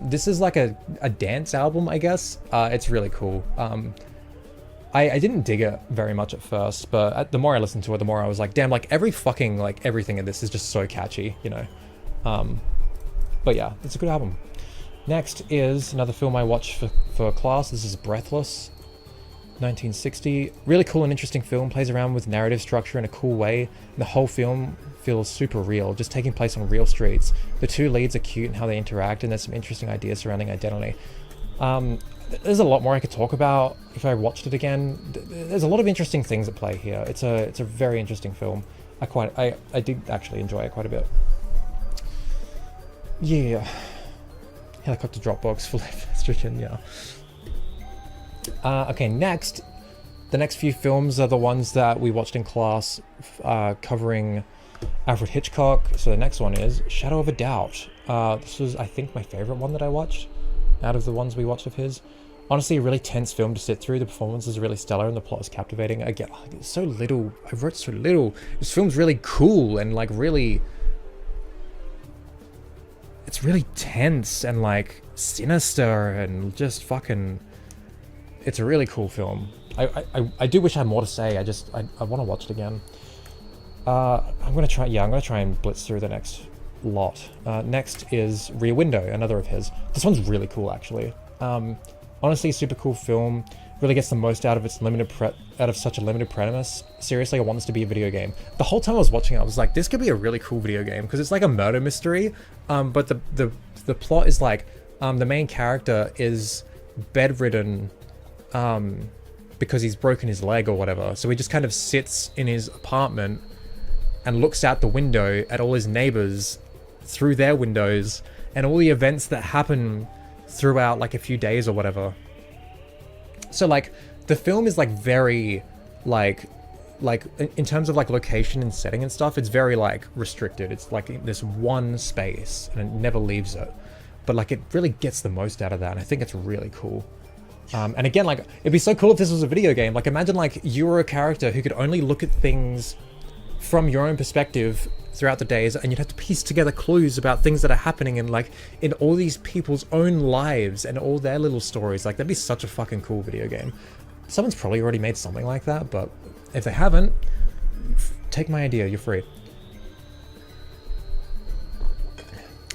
A: This is like a dance album, I guess. It's really cool. I didn't dig it very much at first, but the more I listened to it, the more I was like, damn, like everything in this is just so catchy, you know. But yeah, it's a good album. Next is another film I watched for class. This is Breathless, 1960. Really cool and interesting film. Plays around with narrative structure in a cool way. And the whole film feels super real, just taking place on real streets. The two leads are cute in how they interact, and there's some interesting ideas surrounding identity. There's a lot more I could talk about if I watched it again. There's a lot of interesting things at play here. It's a very interesting film. I did actually enjoy it quite a bit. Yeah. Helicopter Dropbox full of estrogen, yeah. Okay, next. The next few films are the ones that we watched in class, covering Alfred Hitchcock. So the next one is Shadow of a Doubt. This was, I think, my favorite one that I watched out of the ones we watched of his. Honestly, a really tense film to sit through. The performance is really stellar and the plot is captivating. Again, it's so little. I wrote so little. This film's really cool and like really... It's really tense and like sinister and just fucking... It's a really cool film. I do wish I had more to say. I want to watch it again. I'm gonna try and blitz through the next lot. Next is Rear Window, another of his. This one's really cool, actually. Honestly, super cool film. Really gets the most out of its such a limited premise. Seriously, I want this to be a video game. The whole time I was watching it, I was like, this could be a really cool video game because it's like a murder mystery. But the plot is like, the main character is bedridden, because he's broken his leg or whatever. So he just kind of sits in his apartment and looks out the window at all his neighbors through their windows and all the events that happen throughout like a few days or whatever. So like the film is like very like in terms of like location and setting and stuff, it's very like restricted. It's like in this one space and it never leaves it. But like it really gets the most out of that, and I think it's really cool. And again, like it'd be so cool if this was a video game. Like imagine like you were a character who could only look at things from your own perspective throughout the days, and you'd have to piece together clues about things that are happening in all these people's own lives and all their little stories. Like that'd be such a fucking cool video game. Someone's probably already made something like that, but if they haven't, take my idea, you're free.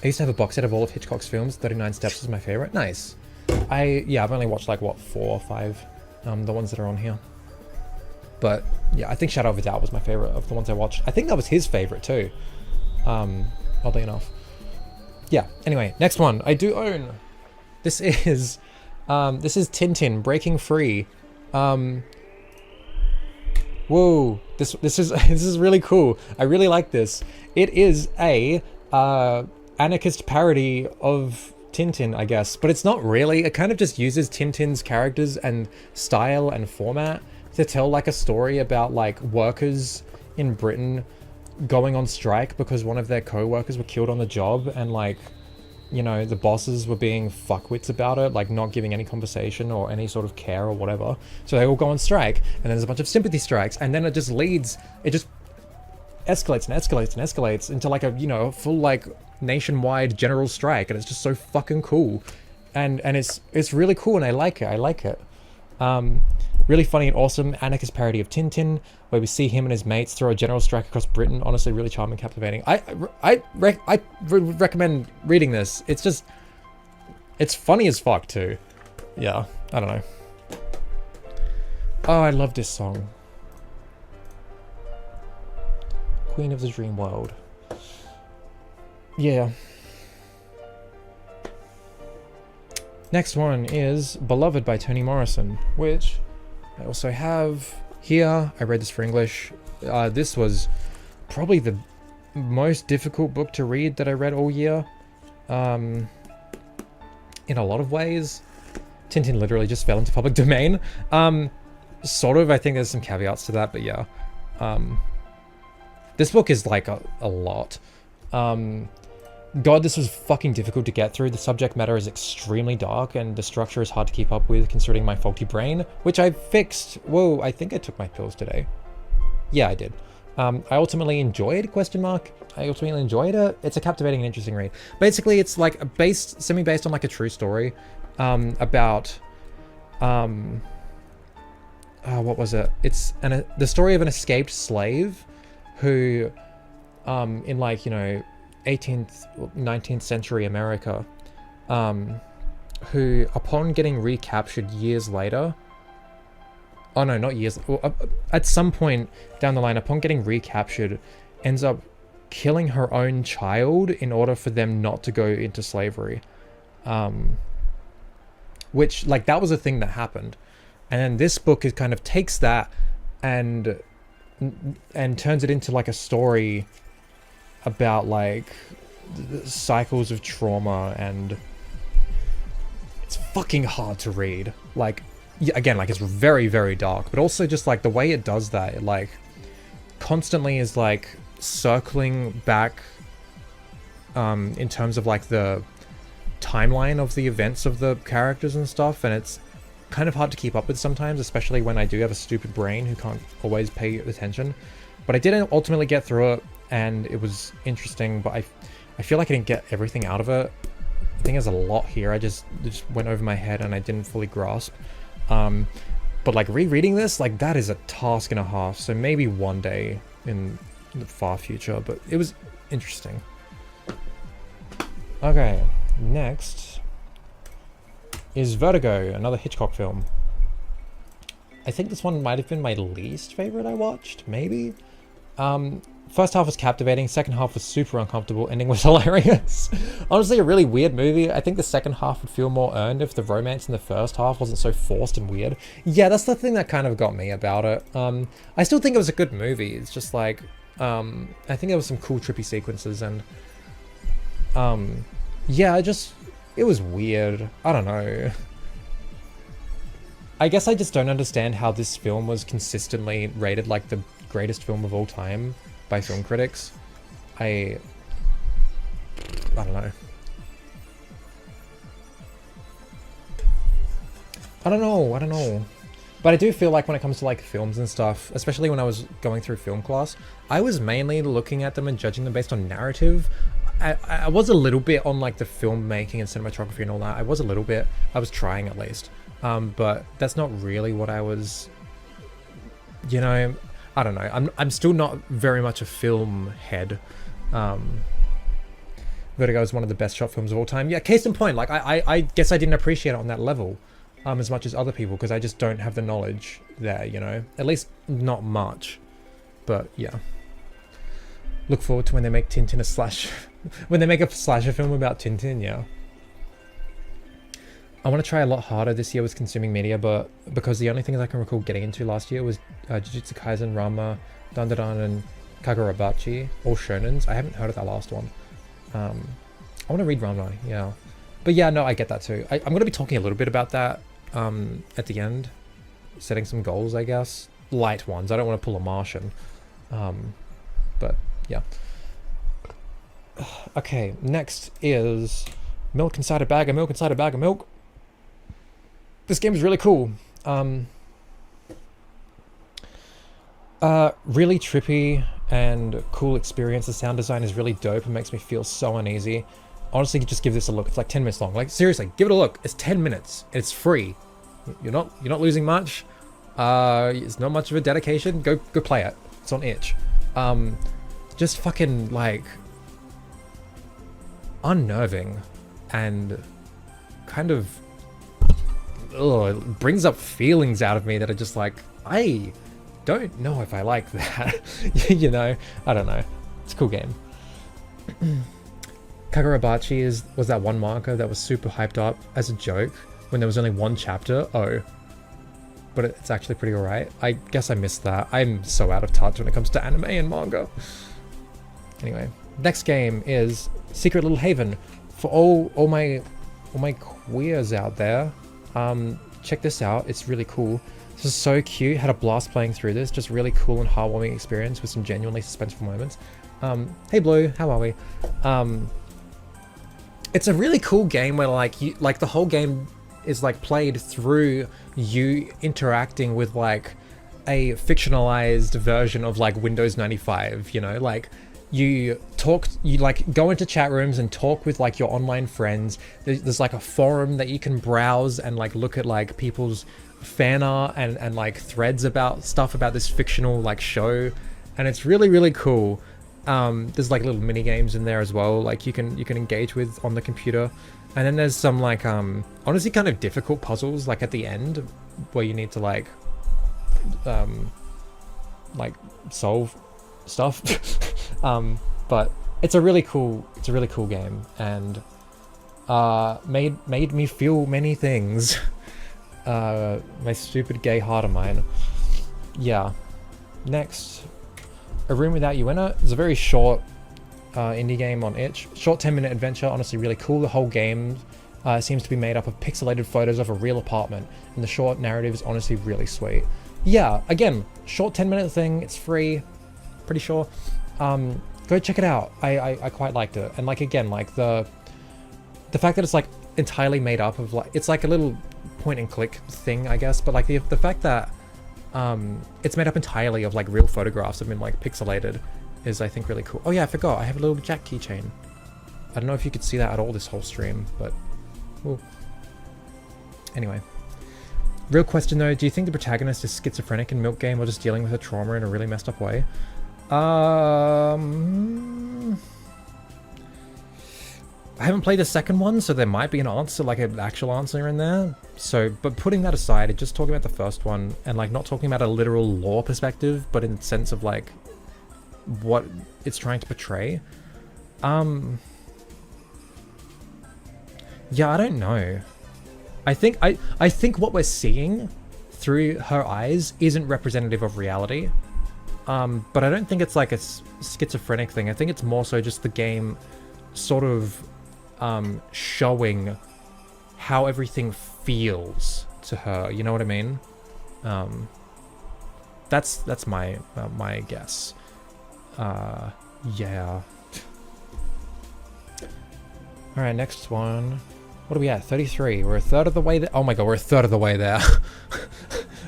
A: I used to have a box set of all of Hitchcock's films. 39 Steps was my favorite. Nice. I've only watched like what, 4 or 5 the ones that are on here. But yeah, I think Shadow of a Doubt was my favorite of the ones I watched. I think that was his favorite too, oddly enough. Yeah, anyway, next one I do own. This is Tintin Breaking Free. Whoa, this is this is really cool. I really like this. It is a anarchist parody of Tintin, I guess, but it's not really. It kind of just uses Tintin's characters and style and format to tell like a story about like workers in Britain going on strike because one of their co-workers were killed on the job, and like, you know, the bosses were being fuckwits about it, like not giving any compensation or any sort of care or whatever. So they all go on strike, and then there's a bunch of sympathy strikes, and then it just escalates and escalates and escalates into like a, you know, full like nationwide general strike, and it's just so fucking cool. And it's really cool, and I like it. Really funny and awesome anarchist parody of Tintin, where we see him and his mates throw a general strike across Britain. Honestly, really charming, captivating. I recommend reading this. It's funny as fuck too. Yeah, I don't know. Oh, I love this song. Queen of the Dream World. Yeah. Next one is Beloved by Toni Morrison, which I also have here. I read this for English. This was probably the most difficult book to read that I read all year. In a lot of ways. Tintin literally just fell into public domain. Sort of, I think there's some caveats to that, but yeah. This book is like a lot. God, this was fucking difficult to get through. The subject matter is extremely dark, and the structure is hard to keep up with considering my faulty brain, which I fixed. Whoa, I think I took my pills today. Yeah, I did. I ultimately enjoyed, question mark. I ultimately enjoyed it. It's a captivating and interesting read. Basically, it's like a semi-based on like a true story, about, what was it? It's the story of an escaped slave who, in like, you know, 18th, 19th century America, who, upon getting recaptured years later, oh no, not years, at some point down the line, upon getting recaptured, ends up killing her own child in order for them not to go into slavery. Which, like, that was a thing that happened. And then this book is kind of takes that and turns it into like a story about like the cycles of trauma, and it's fucking hard to read. Like, again, like, it's very, very dark, but also just like the way it does that, it like constantly is like circling back in terms of like the timeline of the events of the characters and stuff, and it's kind of hard to keep up with sometimes, especially when I do have a stupid brain who can't always pay attention. But I did ultimately get through it, and it was interesting, but I feel like I didn't get everything out of it. I think there's a lot here I just went over my head and I didn't fully grasp. But like rereading this, like, that is a task and a half, so maybe one day in the far future, but it was interesting. Okay, next is Vertigo, another Hitchcock film. I think this one might have been my least favorite I watched, maybe? First half was captivating, second half was super uncomfortable, ending was hilarious. Honestly, a really weird movie. I think the second half would feel more earned if the romance in the first half wasn't so forced and weird. Yeah, that's the thing that kind of got me about it. I still think it was a good movie. It's just like, I think there was some cool trippy sequences, and yeah, it was weird. I don't know. I guess I just don't understand how this film was consistently rated like the greatest film of all time by film critics. I don't know. I don't know. But I do feel like when it comes to like films and stuff, especially when I was going through film class, I was mainly looking at them and judging them based on narrative. I was a little bit on like the filmmaking and cinematography and all that. I was trying at least. But that's not really what I was, you know, I don't know. I'm still not very much a film head. Vertigo is one of the best shot films of all time. Yeah, case in point, like I guess I didn't appreciate it on that level. as much as other people, because I just don't have the knowledge there, you know? At least not much. But yeah. Look forward to when they make Tintin a slash... when they make a slasher film about Tintin, yeah. I want to try a lot harder this year with consuming media, but because the only things I can recall getting into last year was Jujutsu Kaisen, Ranma, Dandadan, and Kagurabachi, all shonens. I haven't heard of that last one. I want to read Ranma, yeah. But yeah, no, I get that too. I'm going to be talking a little bit about that at the end. Setting some goals, I guess. Light ones. I don't want to pull a Martian. But yeah. Okay, next is milk inside a bag of milk inside a bag of milk. This game is really cool. Really trippy and cool experience. The sound design is really dope and makes me feel so uneasy. Honestly, just give this a look. It's like 10 minutes long. Like seriously, give it a look. It's 10 minutes. It's free. You're not losing much. It's not much of a dedication. Go play it. It's on itch. Just fucking like unnerving and kind of it brings up feelings out of me that are just like, I don't know if I like that. You know, I don't know. It's a cool game. Kagurabachi was that one manga that was super hyped up as a joke when there was only one chapter. Oh, but it's actually pretty alright. I guess I missed that. I'm so out of touch when it comes to anime and manga. Anyway, next game is Secret Little Haven. For all my queers out there, check this out. It's really cool. This is so cute. Had a blast playing through this. Just really cool and heartwarming experience with some genuinely suspenseful moments. Hey Blue, how are we? It's a really cool game where like the whole game is like played through you interacting with like a fictionalized version of like Windows 95, you know, like you like go into chat rooms and talk with like your online friends. There's like a forum that you can browse and like look at like people's fan art and like threads about stuff about this fictional like show, and it's really, really cool. There's like little mini games in there as well, like you can engage with on the computer. And then there's some like honestly kind of difficult puzzles like at the end where you need to like solve stuff. But it's a really cool game, and made me feel many things. My stupid gay heart of mine. Yeah. Next, A Room Without You in It. It's a very short indie game on itch. Short 10-minute adventure, honestly really cool. The whole game seems to be made up of pixelated photos of a real apartment, and the short narrative is honestly really sweet. Yeah, again, short 10-minute thing, it's free, pretty sure. Go check it out. I quite liked it. And like again, like the fact that it's like entirely made up of like, it's like a little point and click thing, I guess, but like the fact that it's made up entirely of like real photographs that have been like pixelated is, I think, really cool. Oh yeah, I forgot, I have a little Jack keychain. I don't know if you could see that at all this whole stream, but well. Anyway. Real question though, do you think the protagonist is schizophrenic in Milk Game or just dealing with her trauma in a really messed up way? I haven't played the second one, so there might be an answer, like an actual answer in there. So, but putting that aside, just talking about the first one, and like not talking about a literal lore perspective, but in the sense of like what it's trying to portray. Yeah, I don't know. I think what we're seeing through her eyes isn't representative of reality. But I don't think it's like a schizophrenic thing. I think it's more so just the game sort of showing how everything feels to her. You know what I mean? That's my my guess. Yeah. All right, next one. What are we at? 33. We're a third of the way there. Oh my god, we're a third of the way there.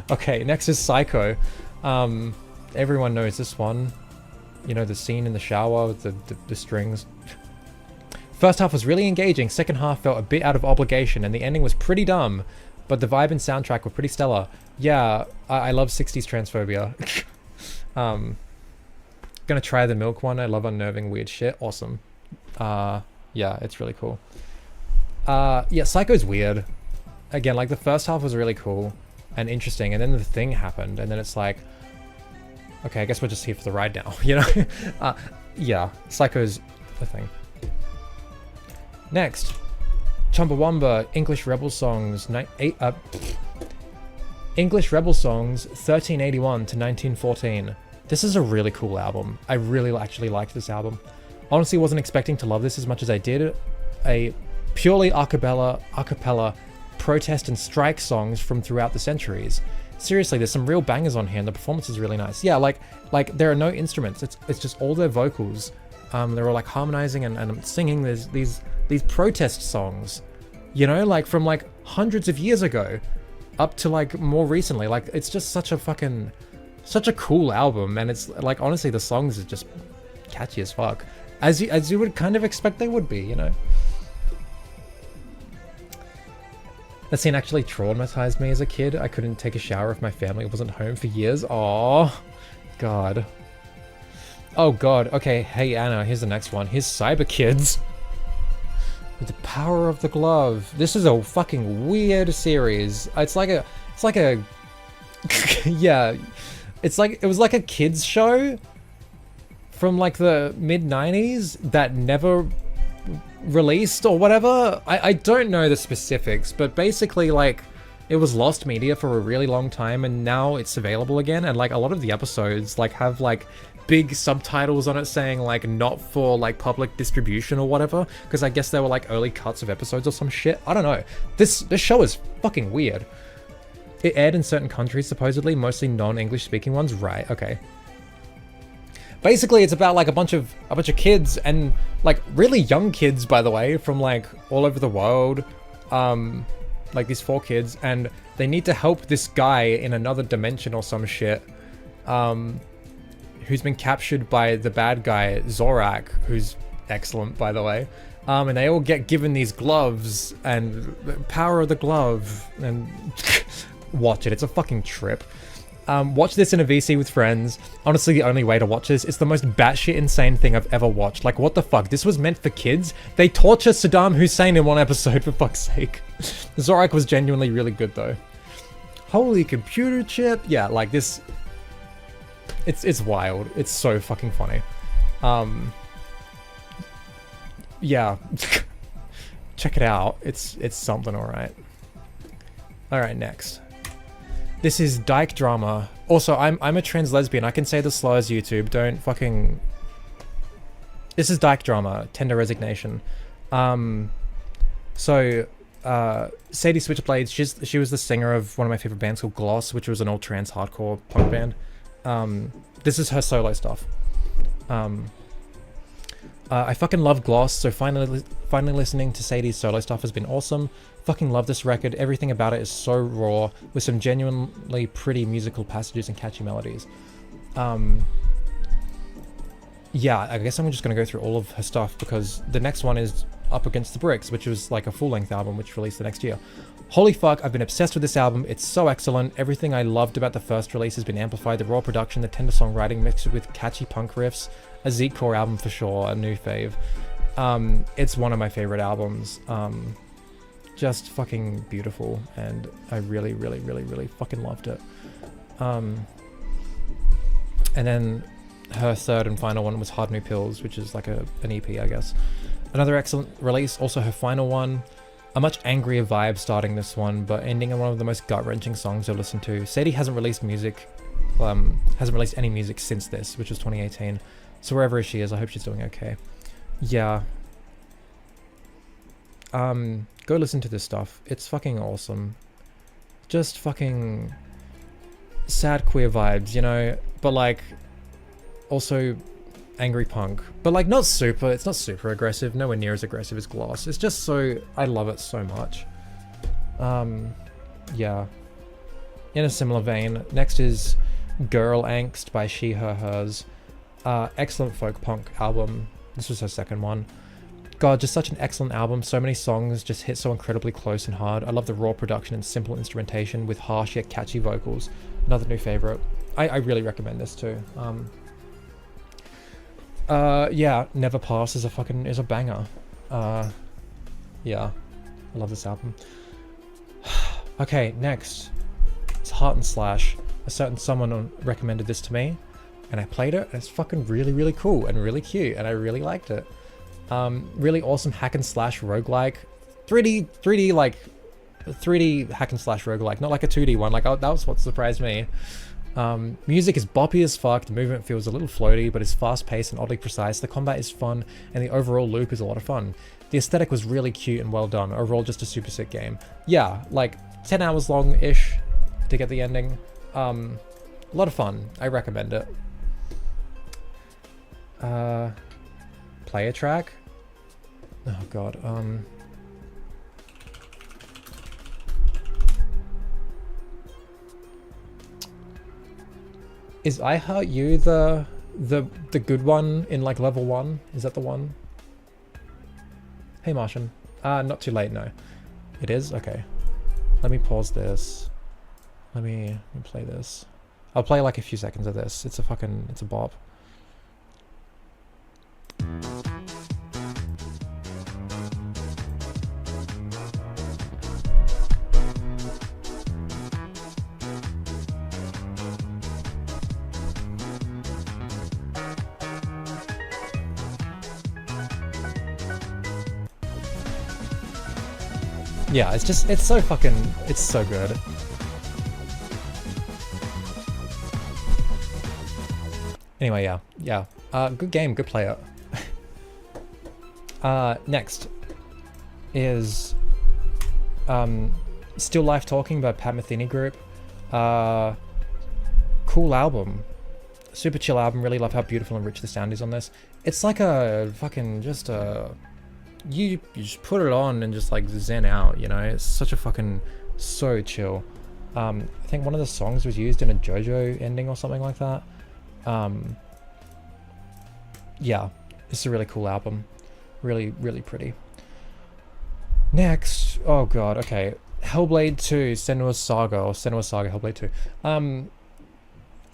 A: Okay, next is Psycho. Everyone knows this one. You know, the scene in the shower with the strings. First half was really engaging, second half felt a bit out of obligation, and the ending was pretty dumb, but the vibe and soundtrack were pretty stellar. Yeah, I love 60s transphobia. Gonna try the Milk one. I love unnerving weird shit. Awesome. Yeah, it's really cool. Yeah, Psycho's weird. again, like the first half was really cool and interesting, and then the thing happened, and then it's like, okay, I guess we're just here for the ride now, you know? Yeah, Psycho's the thing. Next, Chumbawamba, English Rebel Songs, English Rebel Songs, 1381 to 1914. This is a really cool album. I really actually liked this album. Honestly, wasn't expecting to love this as much as I did. A purely a cappella protest and strike songs from throughout the centuries. Seriously, there's some real bangers on here, and the performance is really nice. Yeah, like there are no instruments. It's just all their vocals. They're all like harmonizing and singing. There's these protest songs, you know, like from like hundreds of years ago, up to like more recently. Like it's just such a cool album, and it's like honestly the songs are just catchy as fuck, as you would kind of expect they would be, you know. That scene actually traumatized me as a kid. I couldn't take a shower if my family wasn't home for years. Oh, God. Oh, God. Okay, hey, Anna, here's the next one. Here's Cyber Kids. With the power of the glove. This is a fucking weird series. It's like a yeah. It was like a kids show from like the mid-90s that never released or whatever. I don't know the specifics, but basically like it was lost media for a really long time, and now it's available again, and like a lot of the episodes like have like big subtitles on it saying like not for like public distribution or whatever, because I guess they were like early cuts of episodes or some shit. I don't know. This show is fucking weird. It aired in certain countries supposedly, mostly non-English speaking ones. Right, okay. Basically, it's about like a bunch of kids, and like really young kids, by the way, from like all over the world. Like these 4 kids, and they need to help this guy in another dimension or some shit, who's been captured by the bad guy Zorak, who's excellent, by the way. And they all get given these gloves and the power of the glove, and watch it. It's a fucking trip. Watch this in a VC with friends. Honestly, the only way to watch this. It's the most batshit insane thing I've ever watched. Like, what the fuck? This was meant for kids? They torture Saddam Hussein in one episode, for fuck's sake. Zorak was genuinely really good, though. Holy computer chip. Yeah, like this... It's wild. It's so fucking funny. Yeah. Check it out. It's something, alright. Alright, next. This is Dyke Drama. Also, I'm a trans lesbian. I can say this slow as YouTube. Don't fucking... This is Dyke Drama. Tender Resignation. Sadie Switchblade, she was the singer of one of my favorite bands called Gloss, which was an all trans hardcore punk band. This is her solo stuff. I fucking love Gloss, so finally listening to Sadie's solo stuff has been awesome. Fucking love this record. Everything about it is so raw, with some genuinely pretty musical passages and catchy melodies. Yeah, I guess I'm just gonna go through all of her stuff, because the next one is Up Against the Bricks, which was like a full-length album which released the next year. Holy fuck, I've been obsessed with this album. It's so excellent. Everything I loved about the first release has been amplified. The raw production, the tender songwriting mixed with catchy punk riffs. A Zeke core album for sure, a new fave. It's one of my favorite albums. Just fucking beautiful, and I really, really, really, really fucking loved it. And then her third and final one was Hard New Pills, which is like an EP, I guess. Another excellent release, also her final one. A much angrier vibe starting this one, but ending on one of the most gut-wrenching songs I've listened to. Sadie hasn't released any music since this, which was 2018. So wherever she is, I hope she's doing okay. Yeah. Go listen to this stuff. It's fucking awesome. Just fucking sad queer vibes, you know? But like, also angry punk. But like it's not super aggressive, nowhere near as aggressive as Gloss. It's just so, I love it so much. Yeah. In a similar vein, next is Girl Angst by She, Her, Hers. Excellent folk punk album. This was her second one. God, just such an excellent album. So many songs just hit so incredibly close and hard. I love the raw production and simple instrumentation with harsh yet catchy vocals. Another new favorite. I really recommend this too. Yeah, Never Pass is a banger. Yeah, I love this album. Okay, next. It's Heart and Slash. A certain someone recommended this to me, and I played it, and it's fucking really, really cool and really cute, and I really liked it. Really awesome hack and slash roguelike. 3D like 3D hack and slash roguelike, not like a 2D one. Like, that was what surprised me. Music is boppy as fuck, the movement feels a little floaty, but it's fast paced and oddly precise. The combat is fun, and the overall loop is a lot of fun. The aesthetic was really cute and well done. Overall, just a super sick game. Yeah, like 10 hours long-ish to get the ending. A lot of fun. I recommend it. Player track? Oh god, is I Hurt You the good one in like level 1? Is that the one? Hey Martian. Not too late, no. It is? Okay. Let me pause this. Let me play this. I'll play like a few seconds of this. It's a bop. Yeah, it's so good. Anyway, yeah. Good game, good player. Next is Still Life Talking by Pat Metheny Group. Cool album. Super chill album, really love how beautiful and rich the sound is on this. It's like a fucking you just put it on and just like zen out, you know? It's such a fucking, so chill. I think one of the songs was used in a JoJo ending or something like that. Yeah, it's a really cool album. Really, really pretty. Next, oh god, okay. Hellblade 2, Senua's Saga, or Senua's Saga, Hellblade 2.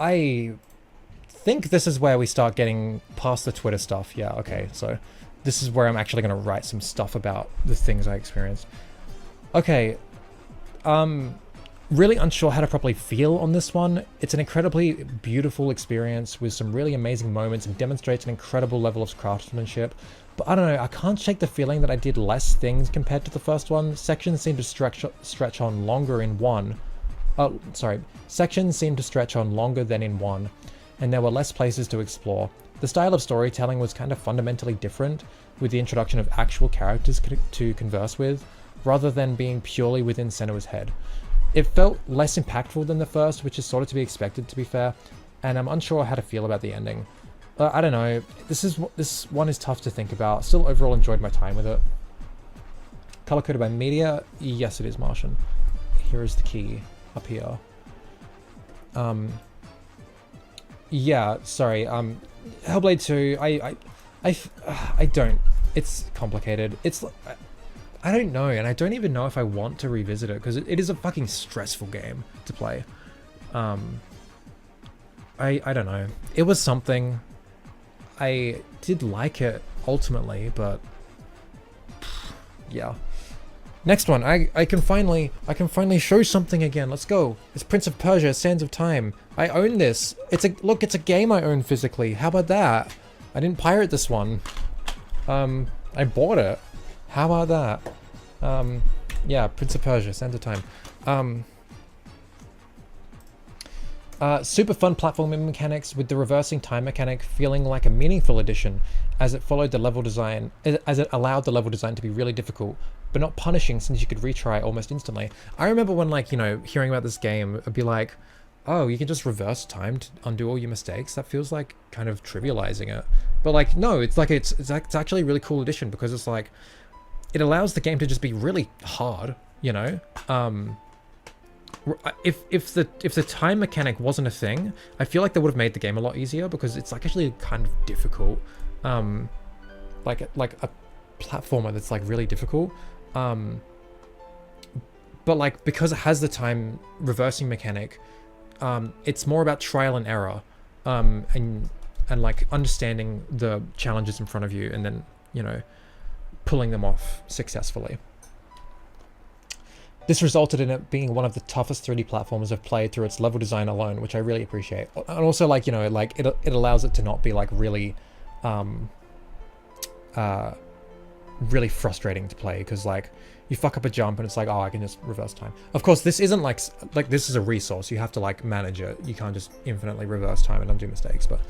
A: I think this is where we start getting past the Twitter stuff. Yeah, okay, so this is where I'm actually going to write some stuff about the things I experienced. Okay, really unsure how to properly feel on this one. It's an incredibly beautiful experience with some really amazing moments and demonstrates an incredible level of craftsmanship. But I don't know, I can't shake the feeling that I did less things compared to the first one. Sections seem to stretch on longer in one. Oh, sorry. Sections seem to stretch on longer than in one, and there were less places to explore. The style of storytelling was kind of fundamentally different, with the introduction of actual characters to converse with, rather than being purely within Senua's head. It felt less impactful than the first, which is sort of to be expected, to be fair, and I'm unsure how to feel about the ending. I don't know, this one is tough to think about. Still overall enjoyed my time with it. Color coded by media? Yes it is, Martian. Here is the key, up here. Yeah, sorry, Hellblade 2, I don't, it's complicated. I don't know, and I don't even know if I want to revisit it, because it is a fucking stressful game to play. I don't know. It was something. I did like it ultimately, but yeah. Next one, I can finally show something again. Let's go. It's Prince of Persia: Sands of Time. I own this. It's a game I own physically. How about that? I didn't pirate this one. I bought it. How about that? Yeah, Prince of Persia: Sands of Time. Super fun platforming mechanics, with the reversing time mechanic feeling like a meaningful addition, as it allowed the level design to be really difficult, but not punishing, since you could retry almost instantly. I remember when, like, you know, hearing about this game, I'd be like, oh, you can just reverse time to undo all your mistakes? That feels like kind of trivializing it. But like, no, it's like, it's actually a really cool addition, because it's like, it allows the game to just be really hard, you know? If the time mechanic wasn't a thing, I feel like that would have made the game a lot easier, because it's like actually kind of difficult. Like a platformer that's like really difficult. But like, because it has the time reversing mechanic, it's more about trial and error, and like understanding the challenges in front of you, and then, you know, pulling them off successfully. This resulted in it being one of the toughest 3D platformers I've played through its level design alone, which I really appreciate. And also, like, you know, like it allows it to not be like really really frustrating to play, because like you fuck up a jump and it's like, oh, I can just reverse time. Of course, this isn't like this is a resource. You have to like manage it. You can't just infinitely reverse time and undo mistakes. But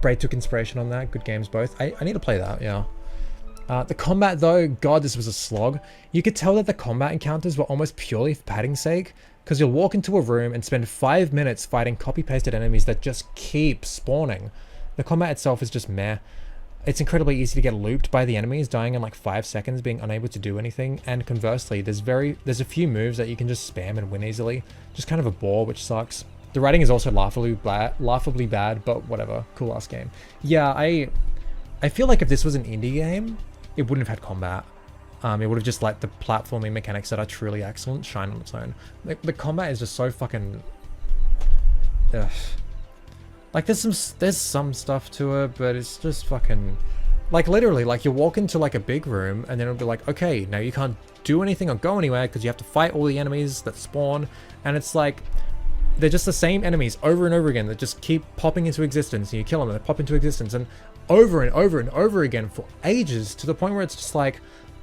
A: Braid took inspiration on that. Good games both. I need to play that, yeah. The combat though, God, this was a slog. You could tell that the combat encounters were almost purely for padding's sake, because you'll walk into a room and spend 5 minutes fighting copy-pasted enemies that just keep spawning. The combat itself is just meh. It's incredibly easy to get looped by the enemies, dying in like 5 seconds, being unable to do anything, and conversely, there's a few moves that you can just spam and win easily. Just kind of a bore, which sucks. The writing is also laughably bad, but whatever. Cool ass game. Yeah, I feel like if this was an indie game, it wouldn't have had combat. It would have just let the platforming mechanics that are truly excellent shine on its own. The combat is just so fucking... Ugh. Like there's some stuff to it, but it's just fucking... Like literally, like you walk into like a big room and then it'll be like, okay, now you can't do anything or go anywhere because you have to fight all the enemies that spawn. And it's like, they're just the same enemies over and over again that just keep popping into existence, and you kill them and they pop into existence and over and over and over again for ages, to the point where it's just like,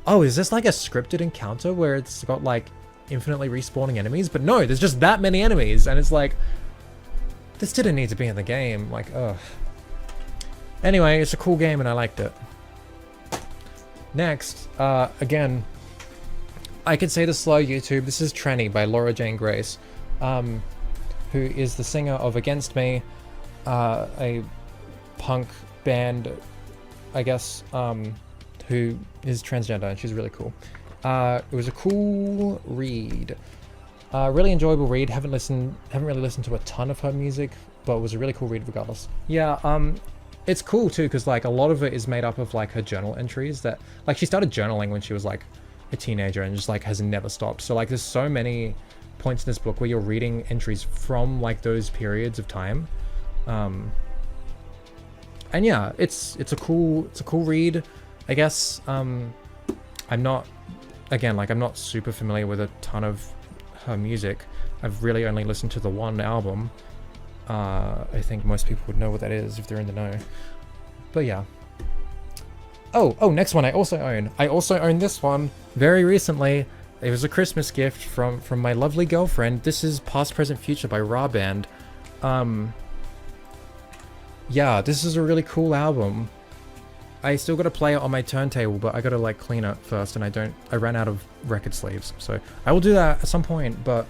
A: oh, is this like a scripted encounter where it's got like infinitely respawning enemies? But no, there's just that many enemies, and it's like, this didn't need to be in the game. Like, ugh. Anyway, it's a cool game and I liked it. Next, again, I could say the slow YouTube. This is Tranny by Laura Jane Grace, who is the singer of Against Me, a punk band, I guess, who is transgender, and she's really cool. It was a cool read. Really enjoyable read. Haven't really listened to a ton of her music, but it was a really cool read regardless. Yeah, it's cool too, because like a lot of it is made up of like her journal entries that, like, she started journaling when she was like a teenager and just like has never stopped. So like there's so many points in this book where you're reading entries from like those periods of time. And yeah, it's a cool read, I guess. I'm not super familiar with a ton of her music. I've really only listened to the one album. I think most people would know what that is if they're in the know. But yeah. Oh, next one I also own. I also own this one very recently. It was a Christmas gift from my lovely girlfriend. This is Past, Present, Future by Ra Band. Yeah, this is a really cool album. I still gotta play it on my turntable, but I gotta like clean it first, and I ran out of record sleeves, so I will do that at some point. But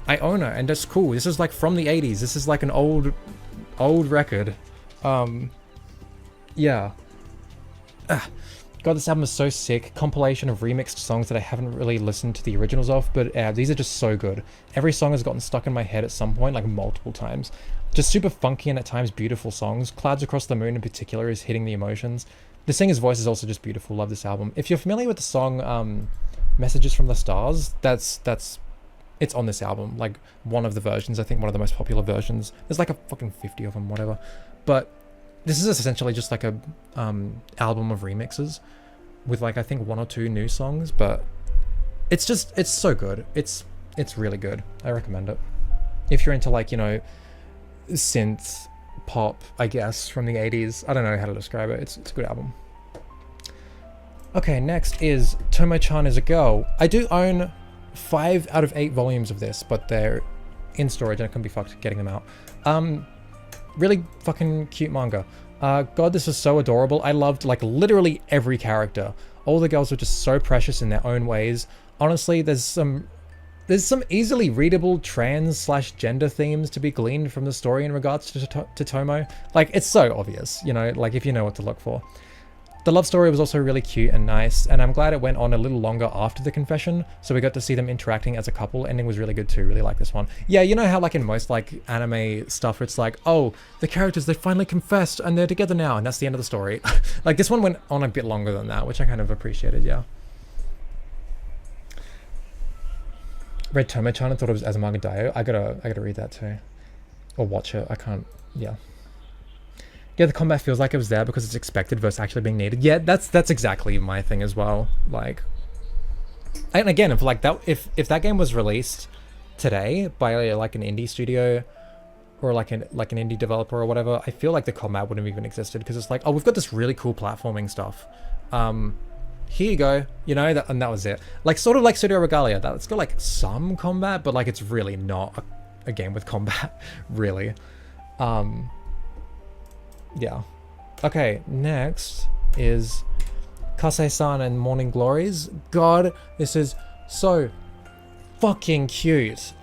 A: I own it, and that's cool. This is like from the 80s. This is like an old record. Yeah. God, this album is so sick. Compilation of remixed songs that I haven't really listened to the originals of, but these are just so good. Every song has gotten stuck in my head at some point, like multiple times. Just super funky and at times beautiful songs. Clouds Across the Moon in particular is hitting the emotions. The singer's voice is also just beautiful. Love this album. If you're familiar with the song Messages from the Stars, it's on this album. Like one of the versions, I think one of the most popular versions. There's like a fucking 50 of them, whatever. But this is essentially just like a album of remixes with like I think 1 or 2 new songs, but it's so good. It's really good. I recommend it. If you're into like, you know, synth pop, I guess, from the 80s. I don't know how to describe it. It's a good album. Okay, next is Tomo-chan is a Girl. I do own 5 out of 8 volumes of this, but they're in storage and I couldn't be fucked getting them out. Really fucking cute manga. God, this is so adorable. I loved like literally every character. All the girls were just so precious in their own ways. Honestly, there's some easily readable trans/gender themes to be gleaned from the story in regards to Tomo. Like, it's so obvious, you know, like if you know what to look for. The love story was also really cute and nice, and I'm glad it went on a little longer after the confession, so we got to see them interacting as a couple. Ending was really good too, really like this one. Yeah, you know how like in most like anime stuff, it's like, oh, the characters, they finally confessed and they're together now, and that's the end of the story. Like this one went on a bit longer than that, which I kind of appreciated, yeah. Read Tomo-chan and thought it was Azumanga Daioh. I gotta read that too. Or watch it, I can't, yeah. Yeah, the combat feels like it was there because it's expected versus actually being needed. Yeah, that's exactly my thing as well. Like, And again, if like that, if that game was released today by like an indie studio or like an indie developer or whatever, I feel like the combat wouldn't have even existed, because it's like, oh, we've got this really cool platforming stuff. Here you go, you know, and that was it. Like sort of like Studio Regalia, that's got like some combat, but like it's really not a game with combat, really. Yeah. Okay, next is Kase-san and Morning Glories. God, this is so fucking cute.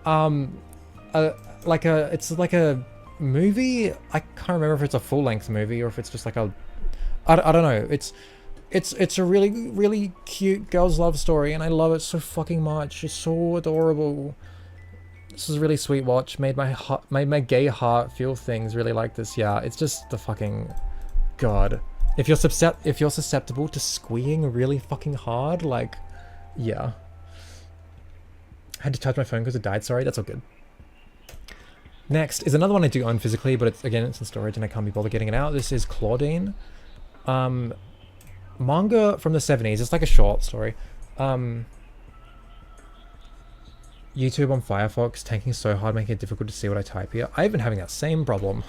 A: It's like a movie. I can't remember if it's a full-length movie or if it's just like a, I don't know. It's a really, really cute girls' love story, and I love it so fucking much. It's so adorable. This is a really sweet watch. Made my gay heart feel things really like this. Yeah, it's just the fucking God. If you're susceptible to squeeing really fucking hard, like, yeah. I had to charge my phone because it died. Sorry, that's all good. Next is another one I do own physically, but it's in storage and I can't be bothered getting it out. This is Claudine. Manga from the 70s. It's like a short story. YouTube on Firefox taking so hard, making it difficult to see what I type here. I've been having that same problem.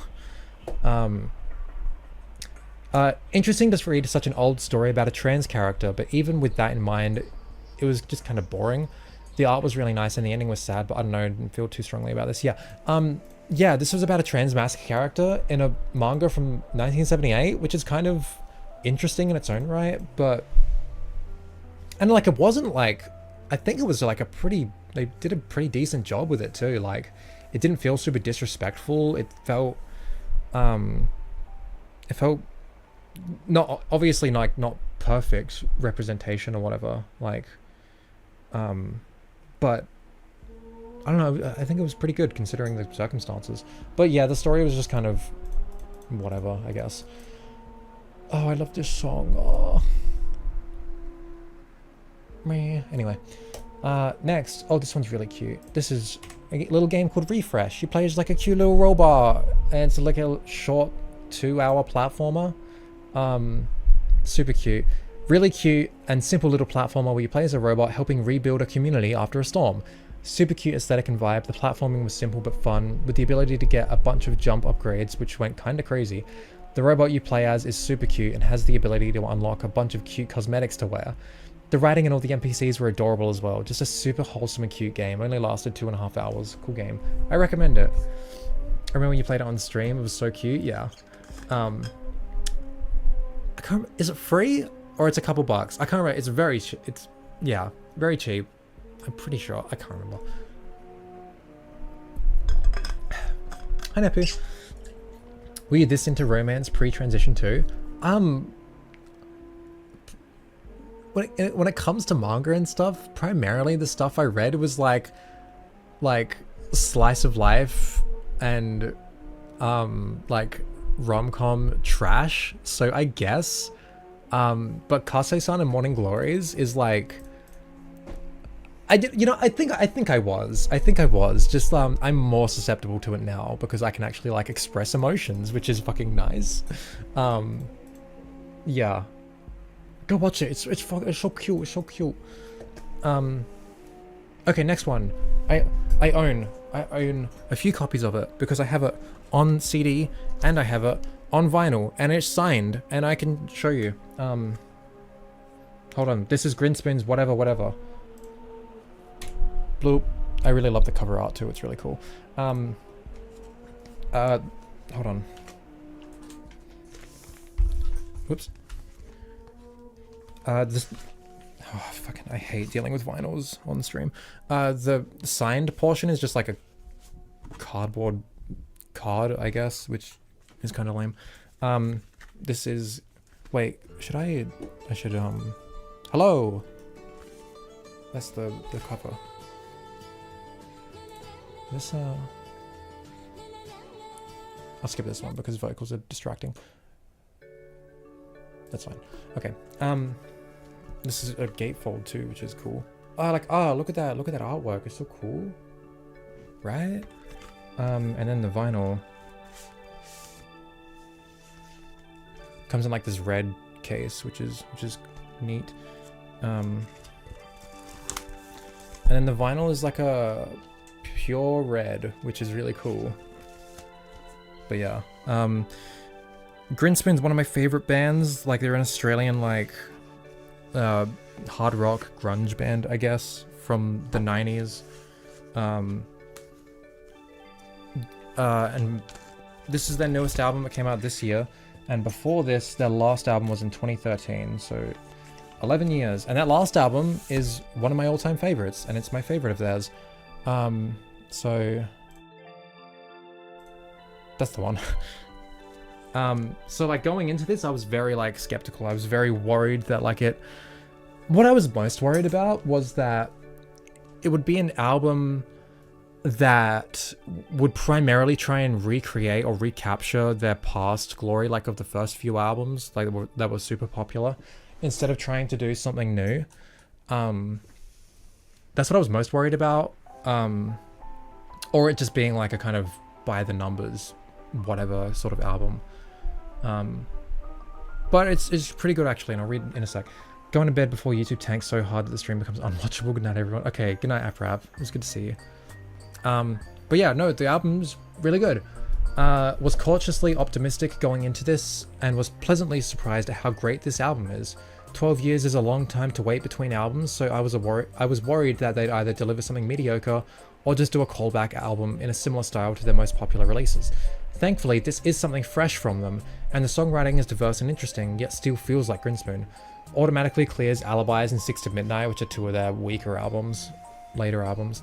A: Interesting to read such an old story about a trans character, but even with that in mind, it was just kind of boring. The art was really nice and the ending was sad, but I don't know, I didn't feel too strongly about this. Yeah. Yeah, this was about a trans mask character in a manga from 1978, which is kind of interesting in its own right, but... And like, it wasn't like... I think it was like they did a pretty decent job with it too. Like, it didn't feel super disrespectful. It felt not, obviously like not perfect representation or whatever. Like, but I don't know. I think it was pretty good considering the circumstances. But yeah, the story was just kind of whatever, I guess. Oh, I love this song. Oh. Meh. Anyway, next. Oh, this one's really cute. This is a little game called Refresh. You play as like a cute little robot, and it's like a short 2-hour platformer. Super cute. Really cute and simple little platformer where you play as a robot helping rebuild a community after a storm. Super cute aesthetic and vibe. The platforming was simple but fun, with the ability to get a bunch of jump upgrades, which went kinda crazy. The robot you play as is super cute and has the ability to unlock a bunch of cute cosmetics to wear. The writing and all the NPCs were adorable as well. Just a super wholesome and cute game. Only lasted 2.5 hours. Cool game. I recommend it. I remember when you played it on stream. It was so cute. Yeah. I can't. Is it free or it's a couple bucks? I can't remember. It's very. It's yeah, very cheap. I'm pretty sure. I can't remember. Hi Nepu. Were you this into romance pre-transition too? When it comes to manga and stuff, primarily the stuff I read was like slice of life and like rom-com trash. So I guess, but Kase-san and Morning Glories is like, I think I was just I'm more susceptible to it now because I can actually like express emotions, which is fucking nice. Yeah. Go watch it. It's so cute. It's so cute. Okay, next one. I own a few copies of it because I have it on CD and I have it on vinyl and it's signed and I can show you. Hold on. This is Grinspoon's whatever. Bloop. I really love the cover art too. It's really cool. Hold on. Whoops. This, oh, fucking, I hate dealing with vinyls on stream. The signed portion is just like a cardboard card, I guess, which is kind of lame. This is, wait, I should, hello. That's the cover. This, I'll skip this one because vocals are distracting. That's fine. Okay. This is a gatefold too, which is cool. Oh, like, oh, look at that artwork. It's so cool. Right? And then the vinyl comes in like this red case, which is neat. And then the vinyl is like a pure red, which is really cool. But yeah, Grinspoon's one of my favorite bands. Like, they're an Australian like hard rock grunge band, I guess, from the 90s. And this is their newest album that came out this year. And before this, their last album was in 2013, so 11 years. And that last album is one of my all-time favorites, and it's my favorite of theirs. So that's the one. So like going into this, I was very like skeptical. I was very worried that like what I was most worried about was that it would be an album that would primarily try and recreate or recapture their past glory, like of the first few albums, like that were super popular, instead of trying to do something new. That's what I was most worried about. Or it just being like a kind of by the numbers, whatever sort of album. But it's pretty good actually, and I'll read in a sec. Going to bed before YouTube tanks so hard that the stream becomes unwatchable. Good night, everyone. Okay, good night, AppRap. It was good to see you. But yeah, no, the album's really good. Was cautiously optimistic going into this and was pleasantly surprised at how great this album is. 12 years is a long time to wait between albums, so I was worried that they'd either deliver something mediocre or just do a callback album in a similar style to their most popular releases. Thankfully, this is something fresh from them, and the songwriting is diverse and interesting, yet still feels like Grinspoon. Automatically clears Alibis and 6 to Midnight, which are two of their weaker albums, later albums.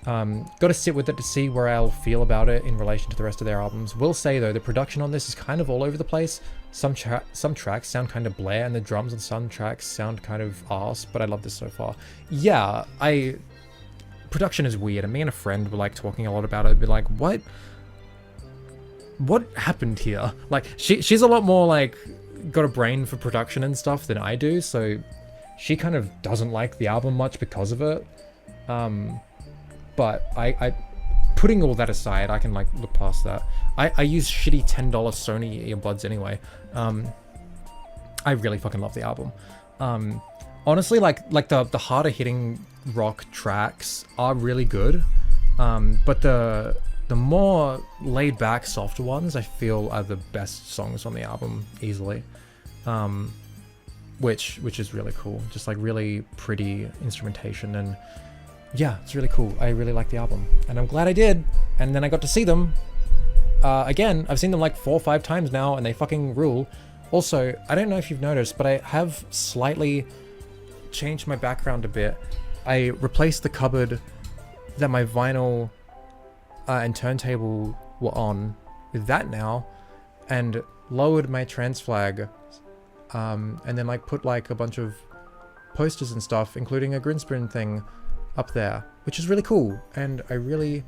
A: Got to sit with it to see where I'll feel about it in relation to the rest of their albums. Will say though, the production on this is kind of all over the place. Some tracks sound kind of blare, and the drums on some tracks sound kind of arse, but I love this so far. Yeah, production is weird, and me and a friend were like talking a lot about it, be like, what happened here? Like, she's a lot more like got a brain for production and stuff than I do, so she kind of doesn't like the album much because of it. But I putting all that aside, I can like look past that. I use shitty $10 Sony earbuds anyway. I really fucking love the album. Honestly, like the harder hitting rock tracks are really good. But the more laid back, softer ones I feel are the best songs on the album easily. Which is really cool. Just like really pretty instrumentation, and yeah, it's really cool. I really like the album, and I'm glad I did. And then I got to see them again. I've seen them like 4 or 5 times now, and they fucking rule. Also, I don't know if you've noticed, but I have slightly changed my background a bit. I replaced the cupboard that my vinyl and turntable were on with that now, and lowered my trans flag, and then like put like a bunch of posters and stuff, including a Grinspoon thing up there, which is really cool, and I really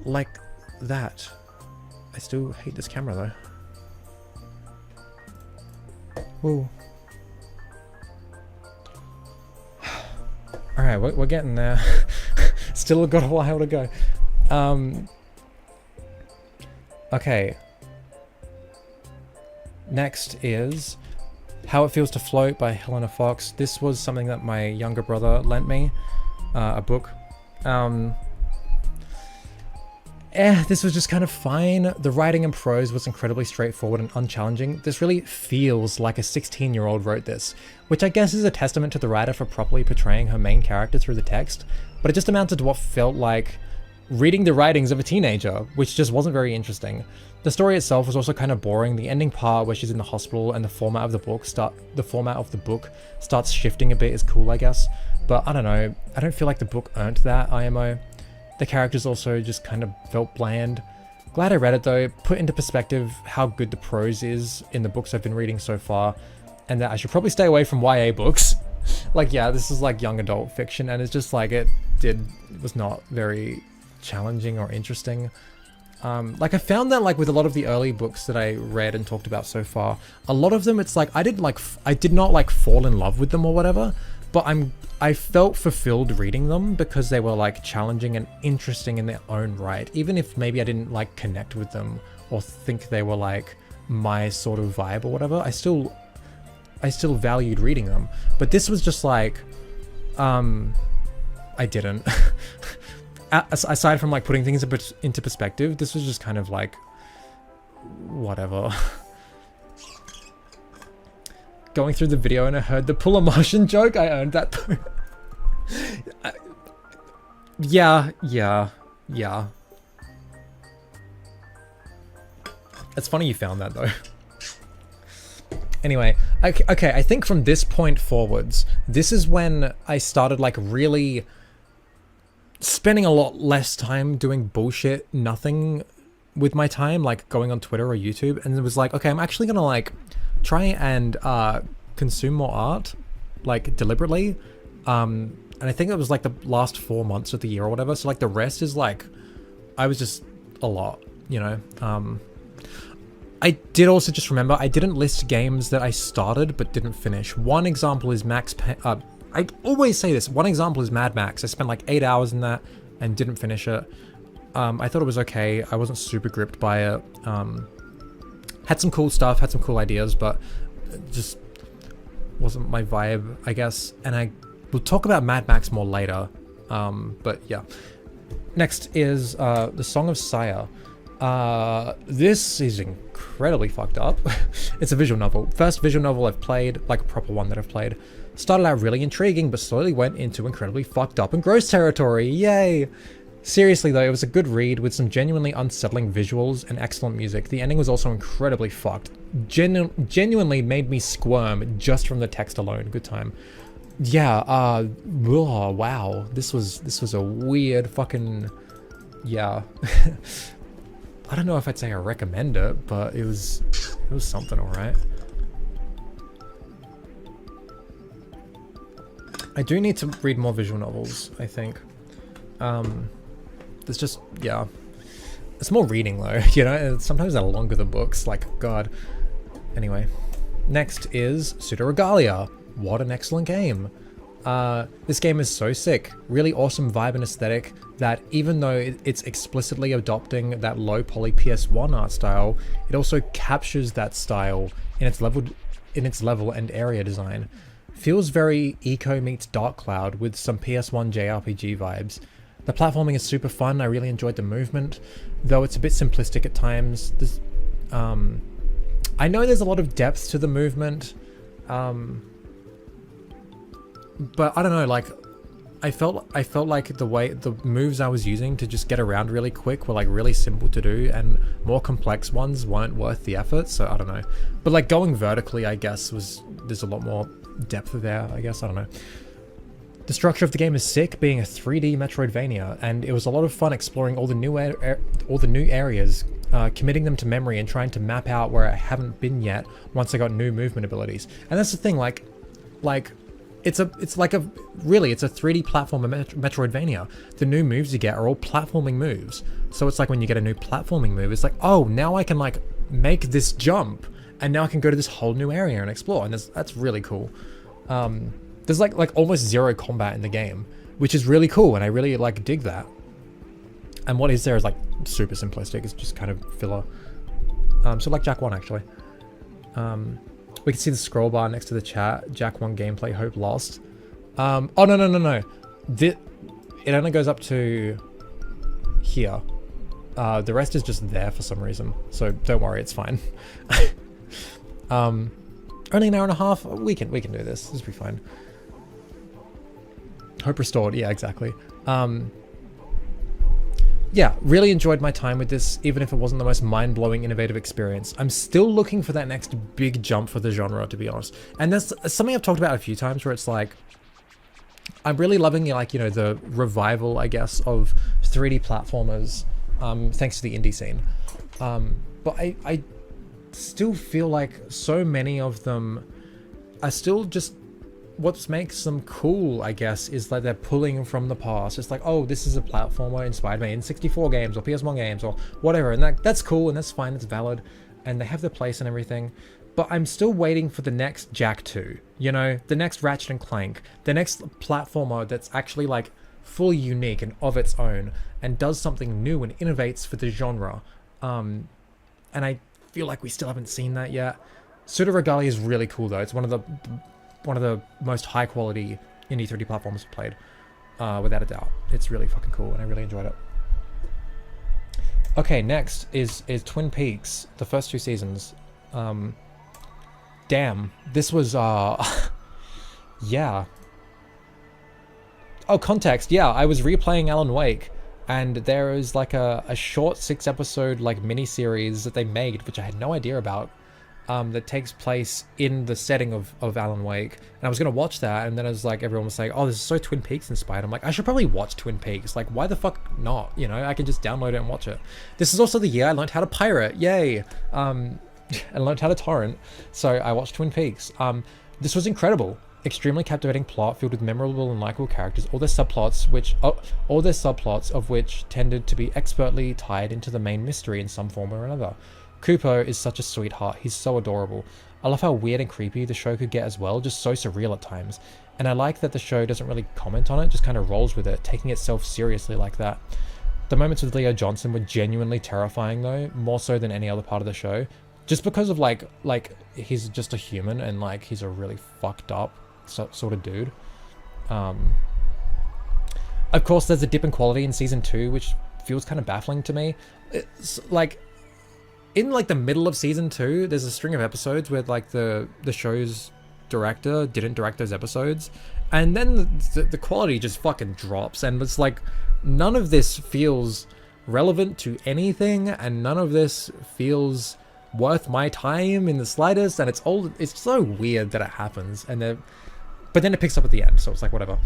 A: like that. I still hate this camera though. Whoa. Alright, we're getting there. Still got a while to go. Okay. Next is How It Feels to Float by Helena Fox. This was something that my younger brother lent me. A book. This was just kind of fine. The writing and prose was incredibly straightforward and unchallenging. This really feels like a 16-year-old wrote this, which I guess is a testament to the writer for properly portraying her main character through the text, but it just amounted to what felt like reading the writings of a teenager, which just wasn't very interesting. The story itself was also kind of boring. The ending part where she's in the hospital and the format of the book starts shifting a bit is cool, I guess. But I don't know, I don't feel like the book earned that IMO. The characters also just kind of felt bland. Glad I read it though, put into perspective how good the prose is in the books I've been reading so far, and that I should probably stay away from YA books. Like, yeah, this is like young adult fiction, and it's just like it was not very challenging or interesting. Like I found that like with a lot of the early books that I read and talked about so far, a lot of them it's like I did not like fall in love with them or whatever, but I felt fulfilled reading them because they were like challenging and interesting in their own right, even if maybe I didn't like connect with them or think they were like my sort of vibe or whatever. I still valued reading them, but this was just like I didn't. Aside from like putting things into perspective, this was just kind of like whatever. Going through the video and I heard the pull a Martian joke. I earned that though. Yeah. It's funny you found that though. Anyway, okay, I think from this point forwards, this is when I started like really spending a lot less time doing bullshit, nothing with my time, like going on Twitter or YouTube, and it was like, okay, I'm actually gonna like try and consume more art, like deliberately. And I think it was like the last 4 months of the year or whatever, so like the rest is like, I was just a lot, you know. I did also just remember, I didn't list games that I started but didn't finish. One example is I always say this, one example is Mad Max. I spent like 8 hours in that and didn't finish it. I thought it was okay. I wasn't super gripped by it. Had some cool stuff, had some cool ideas, but it just wasn't my vibe, I guess. And we'll talk about Mad Max more later. But yeah. Next is The Song of Sire. This is incredibly fucked up. It's a visual novel. First visual novel I've played, like a proper one that I've played. Started out really intriguing, but slowly went into incredibly fucked up and gross territory. Yay! Seriously though, it was a good read with some genuinely unsettling visuals and excellent music. The ending was also incredibly fucked. Genuinely made me squirm just from the text alone. Good time. Yeah, wow. This was a weird fucking... Yeah. I don't know if I'd say I recommend it, but it was something, alright. I do need to read more visual novels, I think. There's just, yeah. It's more reading though, you know? Sometimes they're longer than books, like, God. Anyway. Next is Pseudo-Regalia. What an excellent game. This game is so sick. Really awesome vibe and aesthetic that even though it's explicitly adopting that low poly PS1 art style, it also captures that style in its level and area design. Feels very Eco meets Dark Cloud with some PS1 JRPG vibes. The platforming is super fun. I really enjoyed the movement, though it's a bit simplistic at times. I know there's a lot of depth to the movement, but I don't know, like, I felt like the way the moves I was using to just get around really quick were like really simple to do, and more complex ones weren't worth the effort, so I don't know. But like going vertically, I guess, there's a lot more depth there, I guess, I don't know. The structure of the game is sick, being a 3D Metroidvania, and it was a lot of fun exploring all the new areas, committing them to memory and trying to map out where I haven't been yet once I got new movement abilities. And that's the thing, like it's a 3D platformer Metroidvania. The new moves you get are all platforming moves. So it's like when you get a new platforming move, it's like, oh, now I can like make this jump, and now I can go to this whole new area and explore, and that's really cool. There's like almost zero combat in the game, which is really cool, and I really like dig that. And what is there is like super simplistic. It's just kind of filler. So like Jak 1 actually. We can see the scroll bar next to the chat. Jak 1 gameplay, hope lost. Oh no. It only goes up to here. The rest is just there for some reason. So don't worry, it's fine. Only an hour and a half. We can do this. This will be fine. Hope restored. Yeah, exactly. Yeah, really enjoyed my time with this, even if it wasn't the most mind-blowing, innovative experience. I'm still looking for that next big jump for the genre, to be honest. And that's something I've talked about a few times, where it's like, I'm really loving, like, you know, the revival, I guess, of 3D platformers, thanks to the indie scene. But I still feel like so many of them are still just, what makes them cool, I guess, is that they're pulling from the past. It's like, oh, this is a platformer inspired by N64 games or PS1 games or whatever, and that's cool and that's fine, that's valid, and they have their place and everything. But I'm still waiting for the next Jak 2, you know, the next Ratchet and Clank, the next platformer that's actually like fully unique and of its own and does something new and innovates for the genre. And I feel like we still haven't seen that yet. Pseudo-Regalia is really cool though. It's one of the most high quality indie 3D platforms I've played. without a doubt. It's really fucking cool, and I really enjoyed it. Okay, next is Twin Peaks, the first 2 seasons. Damn, this was yeah. Oh, context. Yeah, I was replaying Alan Wake, and there is like a short 6-episode like mini-series that they made, which I had no idea about, that takes place in the setting of Alan Wake. And I was going to watch that, and then I was like, everyone was saying, oh, this is so Twin Peaks inspired. I'm like, I should probably watch Twin Peaks. Like, why the fuck not? You know, I can just download it and watch it. This is also the year I learned how to pirate. Yay! And learned how to torrent. So I watched Twin Peaks. This was incredible. Extremely captivating plot filled with memorable and likable characters. All their subplots of which tended to be expertly tied into the main mystery in some form or another. Kupo is such a sweetheart. He's so adorable. I love how weird and creepy the show could get as well, just so surreal at times. And I like that the show doesn't really comment on it, just kind of rolls with it, taking itself seriously like that. The moments with Leo Johnson were genuinely terrifying though, more so than any other part of the show. Just because of like he's just a human, and like he's a really fucked up sort of dude. Of course, there's a dip in quality in season 2, which feels kind of baffling to me. It's like in like the middle of season 2, there's a string of episodes where like the show's director didn't direct those episodes, and then the quality just fucking drops, and it's like none of this feels relevant to anything, and none of this feels worth my time in the slightest, and it's so weird that it happens, and but then it picks up at the end, so it's like whatever.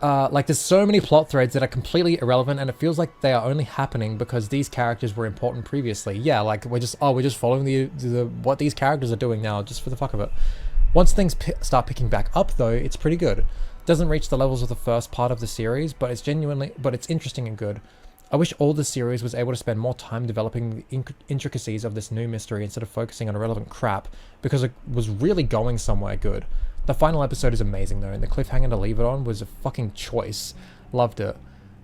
A: Like there's so many plot threads that are completely irrelevant, and it feels like they are only happening because these characters were important previously. Yeah, like we're just following the what these characters are doing now just for the fuck of it. Once things start picking back up though, it's pretty good. Doesn't reach the levels of the first part of the series, but it's interesting and good. I wish all the series was able to spend more time developing the intricacies of this new mystery instead of focusing on irrelevant crap, because it was really going somewhere good. The final episode is amazing though, and the cliffhanger to leave it on was a fucking choice. Loved it.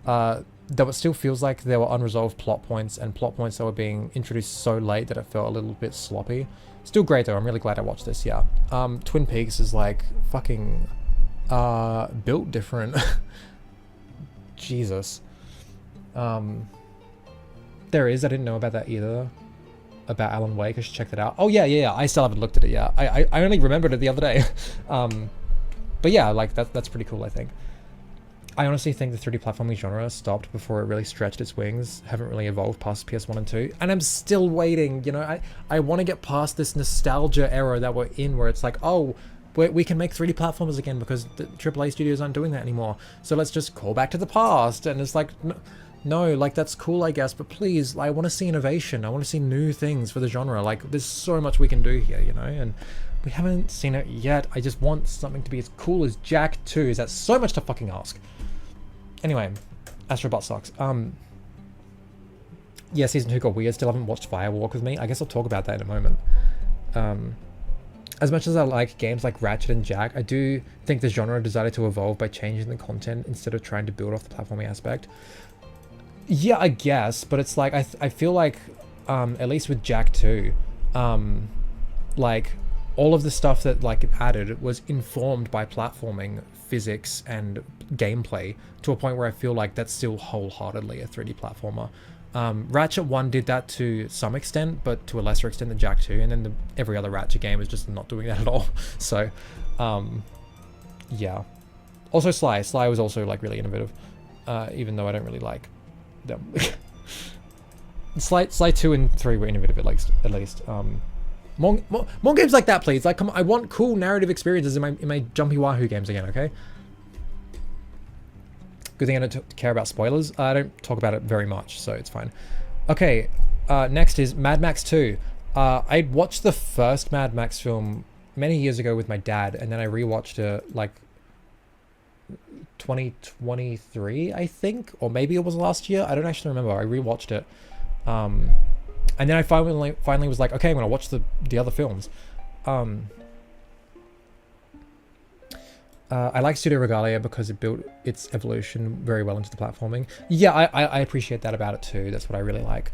A: Though it still feels like there were unresolved plot points that were being introduced so late that it felt a little bit sloppy. Still great though, I'm really glad I watched this, yeah. Twin Peaks is like fucking built different. Jesus. There is, I didn't know about that either, about Alan Wake. I should check that out. Oh yeah, I still haven't looked at it yet. I only remembered it the other day. But yeah, like that's pretty cool, I think. I honestly think the 3D platforming genre stopped before it really stretched its wings, haven't really evolved past PS1 and 2, and I'm still waiting, you know. I want to get past this nostalgia era that we're in, where it's like, oh, we can make 3D platformers again because the AAA studios aren't doing that anymore, so let's just call back to the past. And it's like, no, like that's cool, I guess, but please, I want to see innovation. I want to see new things for the genre. Like there's so much we can do here, you know, and we haven't seen it yet. I just want something to be as cool as Jak 2. Is that so much to fucking ask? Anyway, Astrobot sucks. Yeah, season 2 got weird. Still haven't watched Firewalk with me. I guess I'll talk about that in a moment. As much as I like games like Ratchet and Jak, I do think the genre decided to evolve by changing the content instead of trying to build off the platforming aspect. Yeah, I guess, but it's like, I feel like, at least with Jak 2, like, all of the stuff that, like, it added was informed by platforming, physics, and gameplay, to a point where I feel like that's still wholeheartedly a 3D platformer. Ratchet 1 did that to some extent, but to a lesser extent than Jak 2, and then every other Ratchet game is just not doing that at all. So, yeah. Also Sly was also, like, really innovative, even though I don't really like them. Sly 2 and 3 were innovative at least. More games like that, please. Like, come on, I want cool narrative experiences in my Jumpy Wahoo games again, okay? Good thing I don't care about spoilers. I don't talk about it very much, so it's fine. Okay, next is Mad Max 2. I watched the first Mad Max film many years ago with my dad, and then I rewatched it, like, 2023, I think, or maybe it was last year. I don't actually remember. I rewatched it, and then I finally was like, okay, I'm gonna watch the other films. I like Studio Regalia because it built its evolution very well into the platforming. Yeah, I appreciate that about it too. That's what I really like.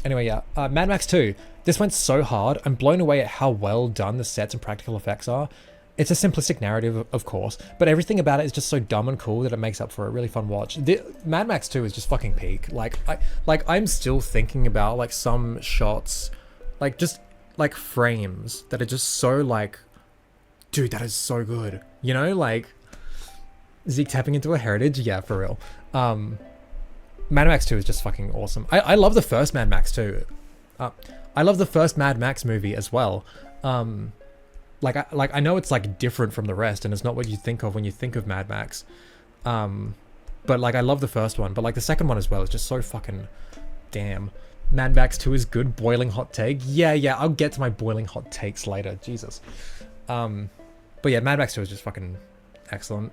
A: Anyway, yeah, Mad Max 2. This went so hard. I'm blown away at how well done the sets and practical effects are. It's a simplistic narrative, of course, but everything about it is just so dumb and cool that it makes up for a really fun watch. Mad Max 2 is just fucking peak. I'm still thinking about like some shots, like just like frames that are just so like, dude, that is so good. You know, like Zeke tapping into a heritage, yeah, for real. Mad Max 2 is just fucking awesome. I love the first Mad Max too. I love the first Mad Max movie as well. I know it's like different from the rest and it's not what you think of when you think of Mad Max. But like I love the first one, but like the second one as well is just so fucking damn. Mad Max 2 is good. Boiling hot take. Yeah, I'll get to my boiling hot takes later. Jesus. But yeah, Mad Max 2 is just fucking excellent.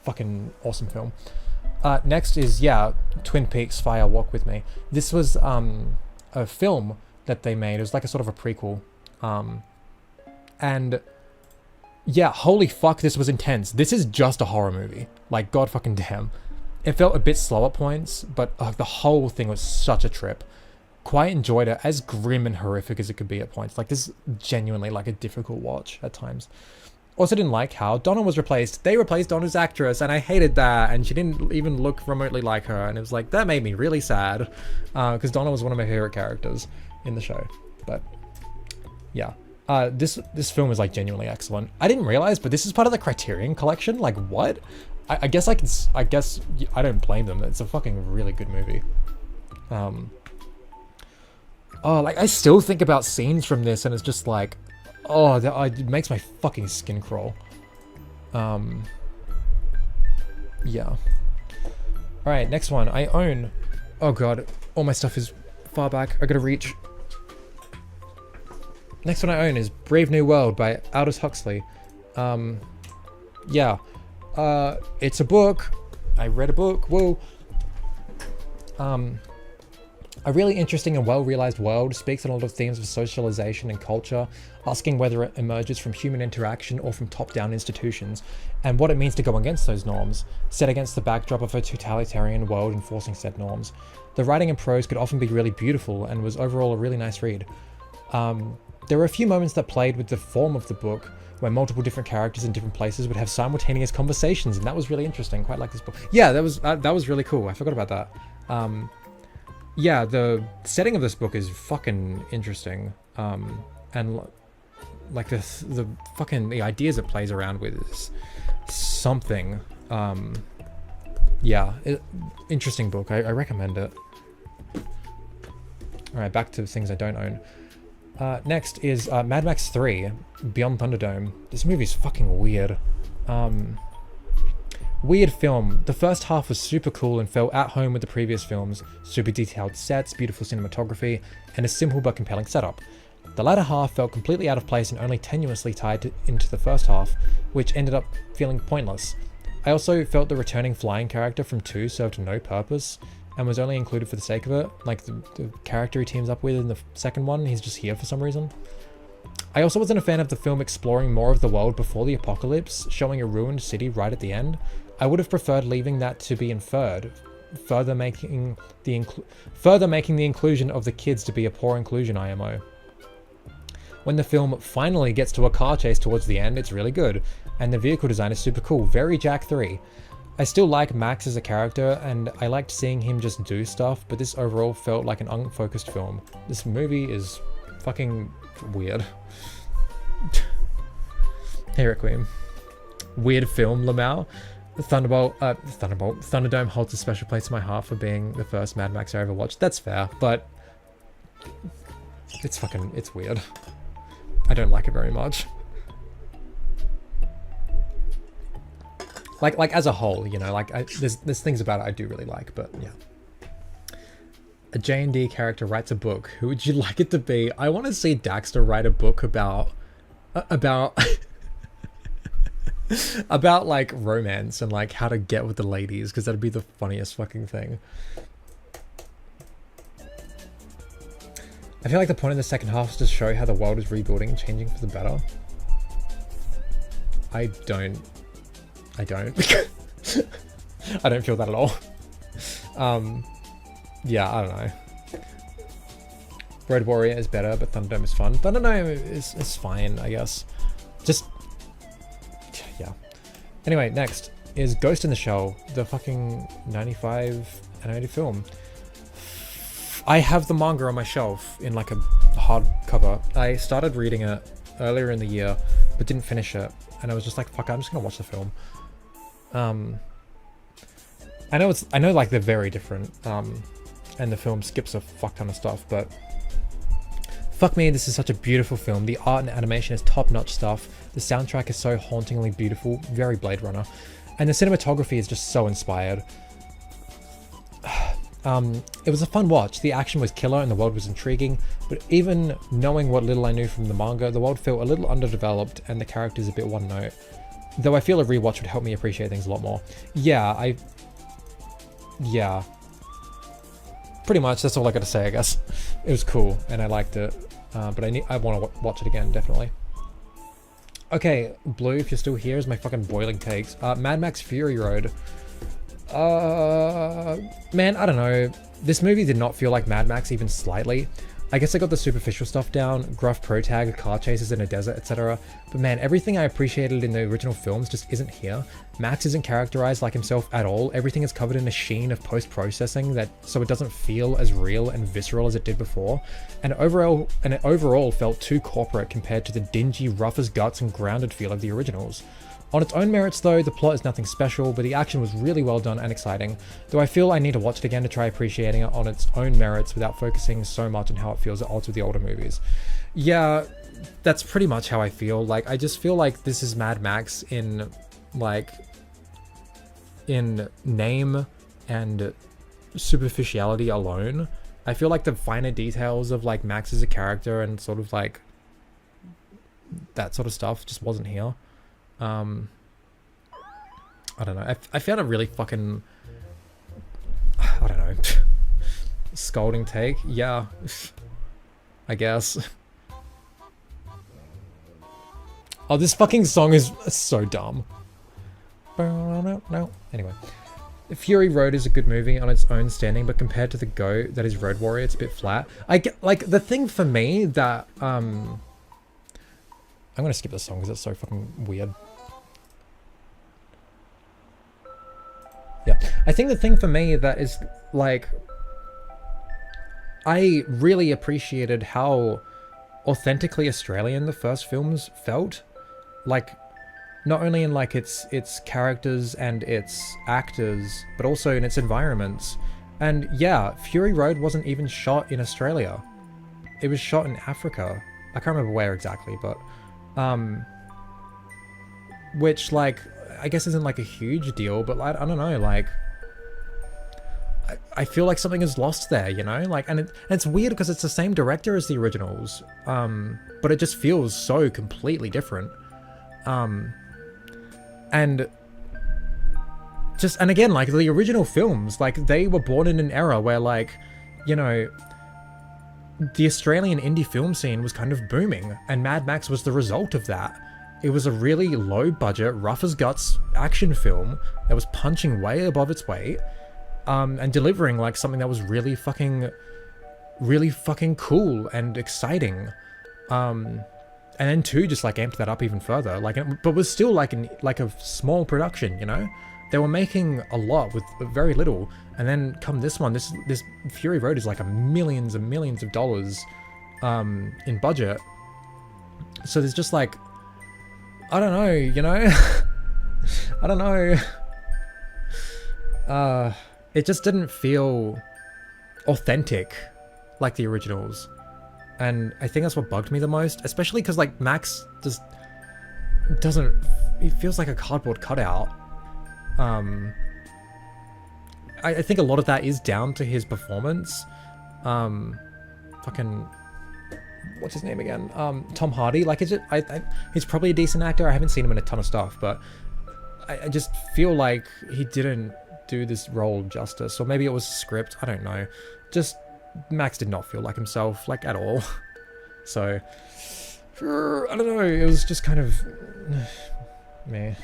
A: Fucking awesome film. Next is, yeah, Twin Peaks Fire Walk With Me. This was a film that they made. It was like a sort of a prequel. And yeah, holy fuck, this was intense. This is just a horror movie. Like, god fucking damn. It felt a bit slow at points, but the whole thing was such a trip. Quite enjoyed it, as grim and horrific as it could be at points. Like, this is genuinely like a difficult watch at times. Also didn't like how Donna was replaced. They replaced Donna's actress, and I hated that, and she didn't even look remotely like her, and it was like, that made me really sad, because Donna was one of my favorite characters in the show. But yeah, this film is like genuinely excellent. I didn't realize, but this is part of the Criterion Collection. Like, what? I guess I don't blame them. It's a fucking really good movie. Oh, like I still think about scenes from this, and it's just like, oh, it makes my fucking skin crawl. Yeah. Alright, next one. I own... Oh god, all my stuff is far back. I gotta reach. Next one I own is Brave New World by Aldous Huxley. Yeah. It's a book. I read a book. Whoa. A really interesting and well-realized world speaks on a lot of themes of socialization and culture, asking whether it emerges from human interaction or from top-down institutions, and what it means to go against those norms, set against the backdrop of a totalitarian world enforcing said norms. The writing and prose could often be really beautiful and was overall a really nice read. There were a few moments that played with the form of the book, where multiple different characters in different places would have simultaneous conversations, and that was really interesting. Quite like this book. Yeah, that was really cool. I forgot about that. Yeah, the setting of this book is fucking interesting, and like the ideas it plays around with is something. Yeah, interesting book. I recommend it. All right, back to things I don't own. Next is Mad Max 3: Beyond Thunderdome. This movie's fucking weird. Weird film. The first half was super cool and felt at home with the previous films, super detailed sets, beautiful cinematography, and a simple but compelling setup. The latter half felt completely out of place and only tenuously tied into the first half, which ended up feeling pointless. I also felt the returning flying character from 2 served no purpose, and was only included for the sake of it. Like the character he teams up with in the second one, he's just here for some reason. I also wasn't a fan of the film exploring more of the world before the apocalypse, showing a ruined city right at the end. I would have preferred leaving that to be inferred, further making the inclusion of the kids to be a poor inclusion IMO. When the film finally gets to a car chase towards the end, it's really good, and the vehicle design is super cool, very Jack 3. I still like Max as a character, and I liked seeing him just do stuff, but this overall felt like an unfocused film. This movie is fucking weird. Hey Requiem. Weird film, Lamau. Thunderdome holds a special place in my heart for being the first Mad Max I ever watched. That's fair, but it's weird. I don't like it very much. Like as a whole, you know, like there's things about it I do really like, but yeah. A J&D character writes a book. Who would you like it to be? I want to see Daxter write a book about about like romance and like how to get with the ladies, because that'd be the funniest fucking thing. I feel like the point of the second half is to show how the world is rebuilding and changing for the better. I don't I don't feel that at all. Yeah, I don't know. Road Warrior is better, but Thunderdome is fun. Thunderdome is fine, I guess. Just Anyway, next is Ghost in the Shell, the fucking 95 animated film. I have the manga on my shelf in like a hardcover. I started reading it earlier in the year, but didn't finish it. And I was just like, fuck, I'm just gonna watch the film. I know like they're very different, and the film skips a fuck ton of stuff, but fuck me, this is such a beautiful film. The art and animation is top-notch stuff. The soundtrack is so hauntingly beautiful, very Blade Runner. And the cinematography is just so inspired. It was a fun watch. The action was killer and the world was intriguing, but even knowing what little I knew from the manga, the world felt a little underdeveloped and the characters a bit one-note. Though I feel a rewatch would help me appreciate things a lot more. Yeah. Pretty much, that's all I gotta say, I guess. It was cool, and I liked it. But I want to watch it again, definitely. Okay, Blue, if you're still here, is my fucking boiling takes. Mad Max Fury Road. Man, I don't know. This movie did not feel like Mad Max even slightly. I guess I got the superficial stuff down, gruff protag, car chases in a desert, etc. But man, everything I appreciated in the original films just isn't here. Max isn't characterized like himself at all. Everything is covered in a sheen of post-processing so it doesn't feel as real and visceral as it did before. And it overall felt too corporate compared to the dingy, rough as guts and grounded feel of the originals. On its own merits though, the plot is nothing special, but the action was really well done and exciting, though I feel I need to watch it again to try appreciating it on its own merits without focusing so much on how it feels at odds with the older movies. Yeah, that's pretty much how I feel. Like, I just feel like this is Mad Max in name and superficiality alone. I feel like the finer details of like Max as a character and sort of like that sort of stuff just wasn't here. I don't know. I found a really fucking, I don't know, scolding take. Yeah, I guess. Oh, this fucking song is so dumb. No. Anyway, Fury Road is a good movie on its own standing, but compared to the GOAT that is Road Warrior, it's a bit flat. I get like the thing for me that I'm gonna skip this song because it's so fucking weird. Yeah, I think the thing for me that is like, I really appreciated how authentically Australian the first films felt. Like, not only in like its characters and its actors, but also in its environments. And yeah, Fury Road wasn't even shot in Australia. It was shot in Africa. I can't remember where exactly, but which like I guess isn't like a huge deal, but I don't know, like I feel like something is lost there, you know? Like, and it's weird because it's the same director as the originals, but it just feels so completely different. And again, like the original films, like they were born in an era where like, you know, the Australian indie film scene was kind of booming, and Mad Max was the result of that. It was a really low budget, rough as guts action film that was punching way above its weight, and delivering like something that was really fucking cool and exciting. And then two just like amped that up even further, like, but was still like a small production, you know? They were making a lot with very little, and then come this one, this Fury Road is like millions and millions of dollars in budget. So there's just like, I don't know, you know? I don't know. It just didn't feel authentic like the originals. And I think that's what bugged me the most, especially because like Max just doesn't, it feels like a cardboard cutout. I think a lot of that is down to his performance. Fucking, what's his name again? Tom Hardy. Like, he's probably a decent actor. I haven't seen him in a ton of stuff, but I just feel like he didn't do this role justice, or maybe it was a script. I don't know. Just Max did not feel like himself, like, at all. So, I don't know. It was just kind of meh.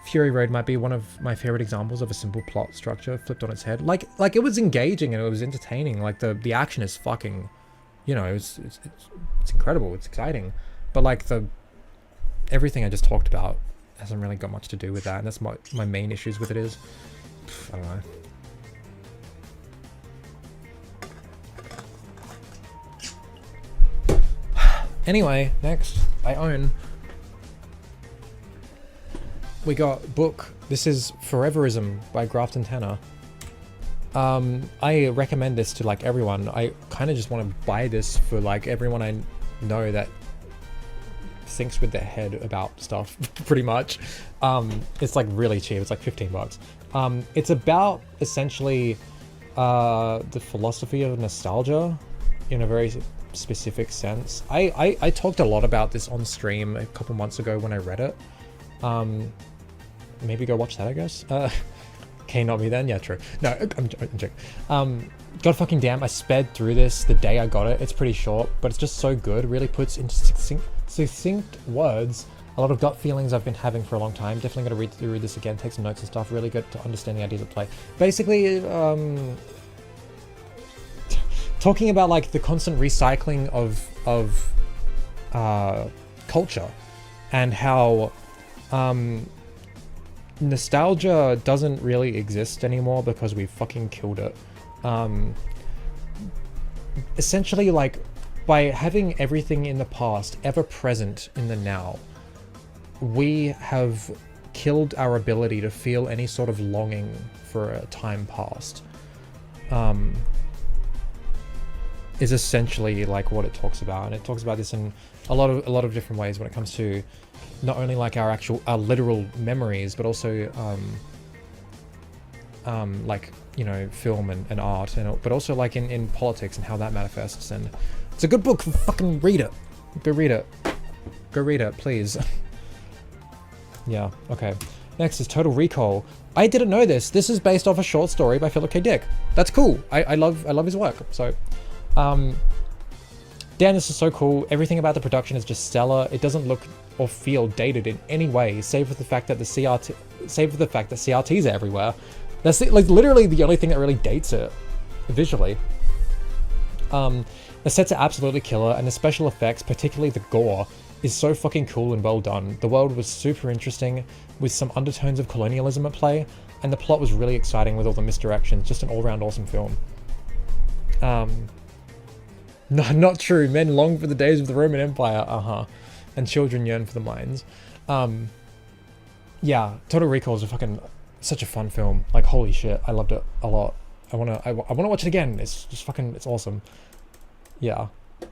A: Fury Road might be one of my favorite examples of a simple plot structure flipped on its head. Like it was engaging and it was entertaining. Like the action is fucking, you know, it's incredible. It's exciting, but like the everything I just talked about hasn't really got much to do with that, and that's my main issues with it is, I don't know. Anyway, next, I own. We got book. This is Foreverism by Grafton Tanner. I recommend this to like everyone. I kind of just want to buy this for like everyone I know that thinks with their head about stuff, pretty much. It's like really cheap. It's like 15 bucks. It's about essentially the philosophy of nostalgia in a very specific sense. I talked a lot about this on stream a couple months ago when I read it. Maybe go watch that, I guess. Okay, not me then. Yeah, true. No, I'm joking. God fucking damn, I sped through this the day I got it. It's pretty short, but it's just so good. It really puts into succinct words a lot of gut feelings I've been having for a long time. Definitely going to read through this again, take some notes and stuff. Really good to understand the ideas of play. Basically, talking about like the constant recycling of culture and how nostalgia doesn't really exist anymore because we fucking killed it. Essentially, like, by having everything in the past ever present in the now, we have killed our ability to feel any sort of longing for a time past. Is essentially like what it talks about, and it talks about this in a lot of different ways when it comes to not only like our literal memories, but also like, you know, film and art, but also like in politics and how that manifests. And it's a good book. Fucking read it. Go read it. Go read it, please. Yeah. Okay. Next is Total Recall. I didn't know this. This is based off a short story by Philip K. Dick. That's cool. I love his work. So. Dan, this is so cool. Everything about the production is just stellar. It doesn't look or feel dated in any way, save for the fact that CRTs are everywhere. That's like literally the only thing that really dates it visually. The sets are absolutely killer, and the special effects, particularly the gore, is so fucking cool and well done. The world was super interesting, with some undertones of colonialism at play, and the plot was really exciting with all the misdirections. Just an all-round awesome film. No, not true. Men long for the days of the Roman Empire, and children yearn for the mines. Yeah, Total Recall is such a fun film. Like, holy shit, I loved it a lot. I wanna watch it again. It's just fucking, it's awesome. Yeah,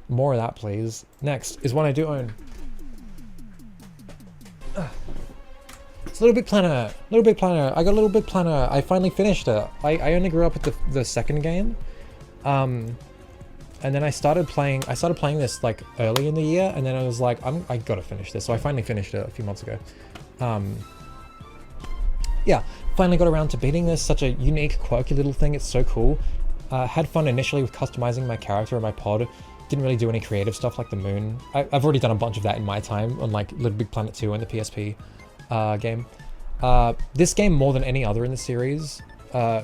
A: more of that, please. Next is one I do own. It's Little Big Planner. Little Big Planner. I got Little Big Planner. I finally finished it. I only grew up with the second game. And then I started playing this like early in the year, and then I was like, I gotta finish this. So I finally finished it a few months ago. Yeah, finally got around to beating this. Such a unique, quirky little thing. It's so cool. Had fun initially with customizing my character and my pod. Didn't really do any creative stuff like the moon. I've already done a bunch of that in my time on like Little Big Planet 2 and the PSP game. This game, more than any other in the series,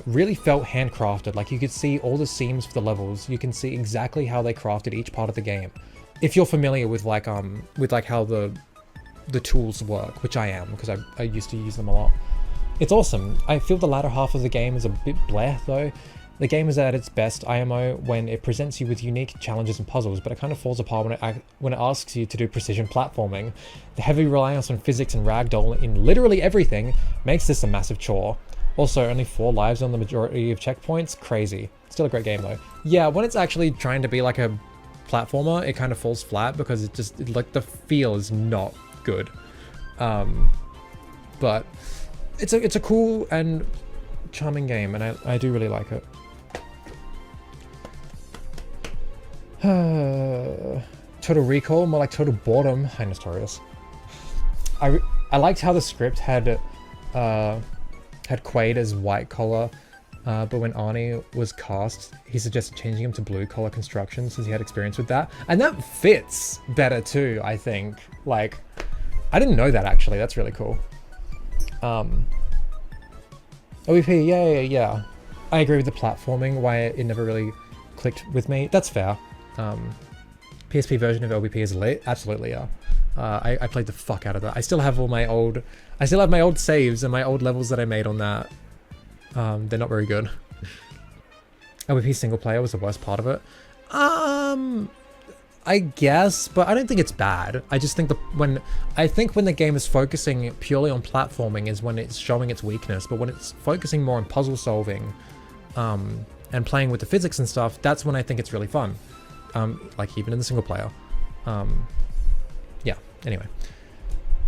A: really felt handcrafted. Like, you could see all the seams for the levels. You can see exactly how they crafted each part of the game. If you're familiar with like how the tools work, which I am, because I used to use them a lot. It's awesome. I feel the latter half of the game is a bit bleh though. The game is at its best IMO when it presents you with unique challenges and puzzles, but it kind of falls apart when it asks you to do precision platforming. The heavy reliance on physics and ragdoll in literally everything makes this a massive chore. Also, only 4 lives on the majority of checkpoints. Crazy. Still a great game though. Yeah, when it's actually trying to be like a platformer, it kind of falls flat because like the feel is not good. But it's a cool and charming game, and I do really like it. Total Recall, more like Total Boredom. Hi, Notorious. I liked how the script had Quaid as white collar, but when Arnie was cast, he suggested changing him to blue collar construction since he had experience with that, and that fits better too, I think. Like, I didn't know that actually. That's really cool. OEP, yeah. I agree with the platforming, why it never really clicked with me. That's fair. PSP version of OBP is lit, absolutely, yeah. I played the fuck out of that. I still have my old saves and my old levels that I made on that. They're not very good. OP single player was the worst part of it. I guess, but I don't think it's bad. I just think when the game is focusing purely on platforming is when it's showing its weakness, but when it's focusing more on puzzle solving, and playing with the physics and stuff, that's when I think it's really fun. Like even in the single player. Yeah, anyway.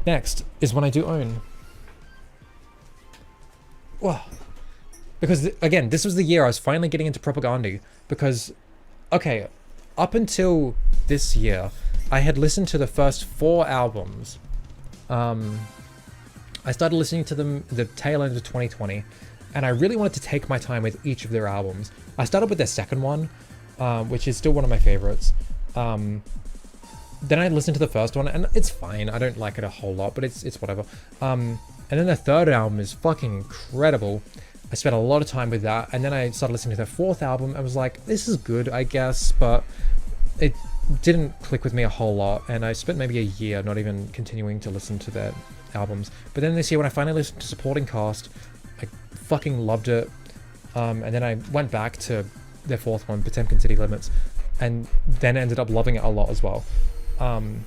A: Next is one I do own. Whoa. Because again, this was the year I was finally getting into propaganda, because, okay, up until this year, I had listened to the first 4 albums. I started listening to them the tail end of 2020, and I really wanted to take my time with each of their albums. I started with their second one, which is still one of my favorites. Then I listened to the first one, and it's fine. I don't like it a whole lot, but it's whatever. And then their third album is fucking incredible. I spent a lot of time with that, and then I started listening to their 4th album. I was like, this is good, I guess, but it didn't click with me a whole lot, and I spent maybe a year not even continuing to listen to their albums. But then this year, when I finally listened to Supporting Cast, I fucking loved it. And then I went back to their 4th one, Potemkin City Limits, and then ended up loving it a lot as well. And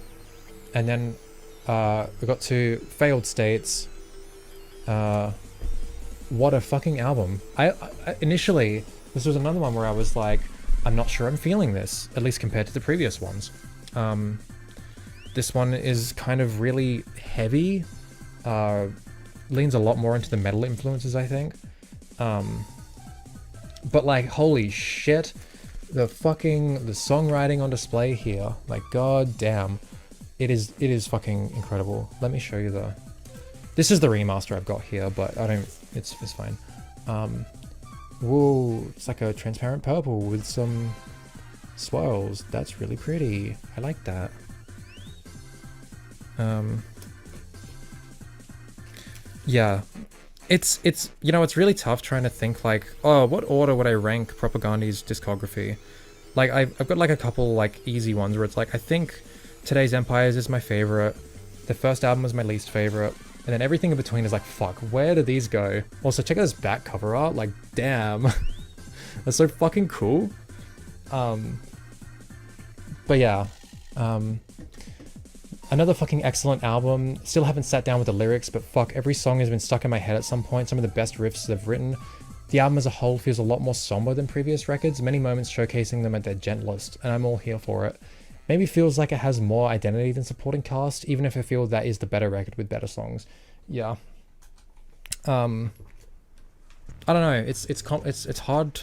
A: then we got to Failed States. What a fucking album. I initially, this was another one where I was like, I'm not sure I'm feeling this, at least compared to the previous ones. This one is kind of really heavy, leans a lot more into the metal influences, I think. But like, holy shit, the songwriting on display here, like, god damn, it is fucking incredible. Let me show you this is the remaster I've got here, but it's fine. Whoa, it's like a transparent purple with some swirls. That's really pretty. I like that. Yeah, it's you know, it's really tough trying to think like, oh, what order would I rank Propaganda's discography? Like I've got like a couple like easy ones where it's like, I think Today's Empires is my favorite. The first album was my least favorite. And then everything in between is like, fuck, where do these go? Also, check out this back cover art. Like, damn. That's so fucking cool. But yeah. Another fucking excellent album. Still haven't sat down with the lyrics, but fuck, every song has been stuck in my head at some point. Some of the best riffs they've written. The album as a whole feels a lot more somber than previous records, many moments showcasing them at their gentlest, and I'm all here for it. Maybe feels like it has more identity than Supporting Cast, even if I feel that is the better record with better songs. Yeah. I don't know. It's hard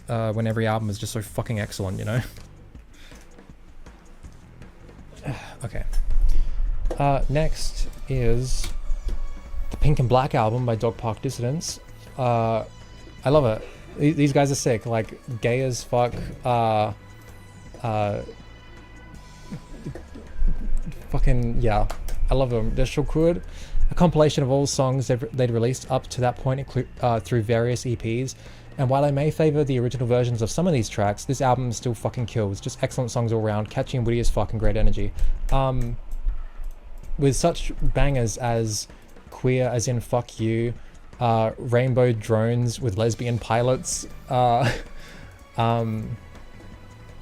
A: when every album is just so fucking excellent, you know. Okay. Next is the Pink and Black album by Dog Park Dissidents. I love it. These guys are sick, like, gay as fuck, fucking, yeah, I love them. They're so good. A compilation of all songs they'd released up to that point through various EPs, and while I may favour the original versions of some of these tracks, this album still fucking kills. Just excellent songs all around, catchy and witty as fuck, and great energy. With such bangers as Queer as in Fuck You, Rainbow Drones with Lesbian Pilots. I'm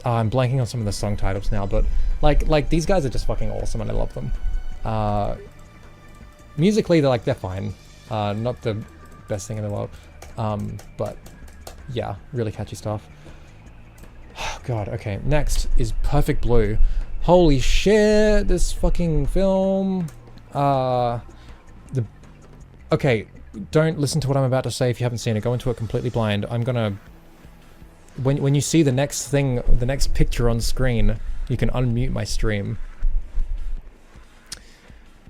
A: blanking on some of the song titles now, but like these guys are just fucking awesome and I love them. Musically, they're fine. Not the best thing in the world, but yeah, really catchy stuff. God, okay. Next is Perfect Blue. Holy shit, this fucking film. Okay. Don't listen to what I'm about to say if you haven't seen it. Go into it completely blind. I'm gonna... When you see the next thing, the next picture on screen, you can unmute my stream.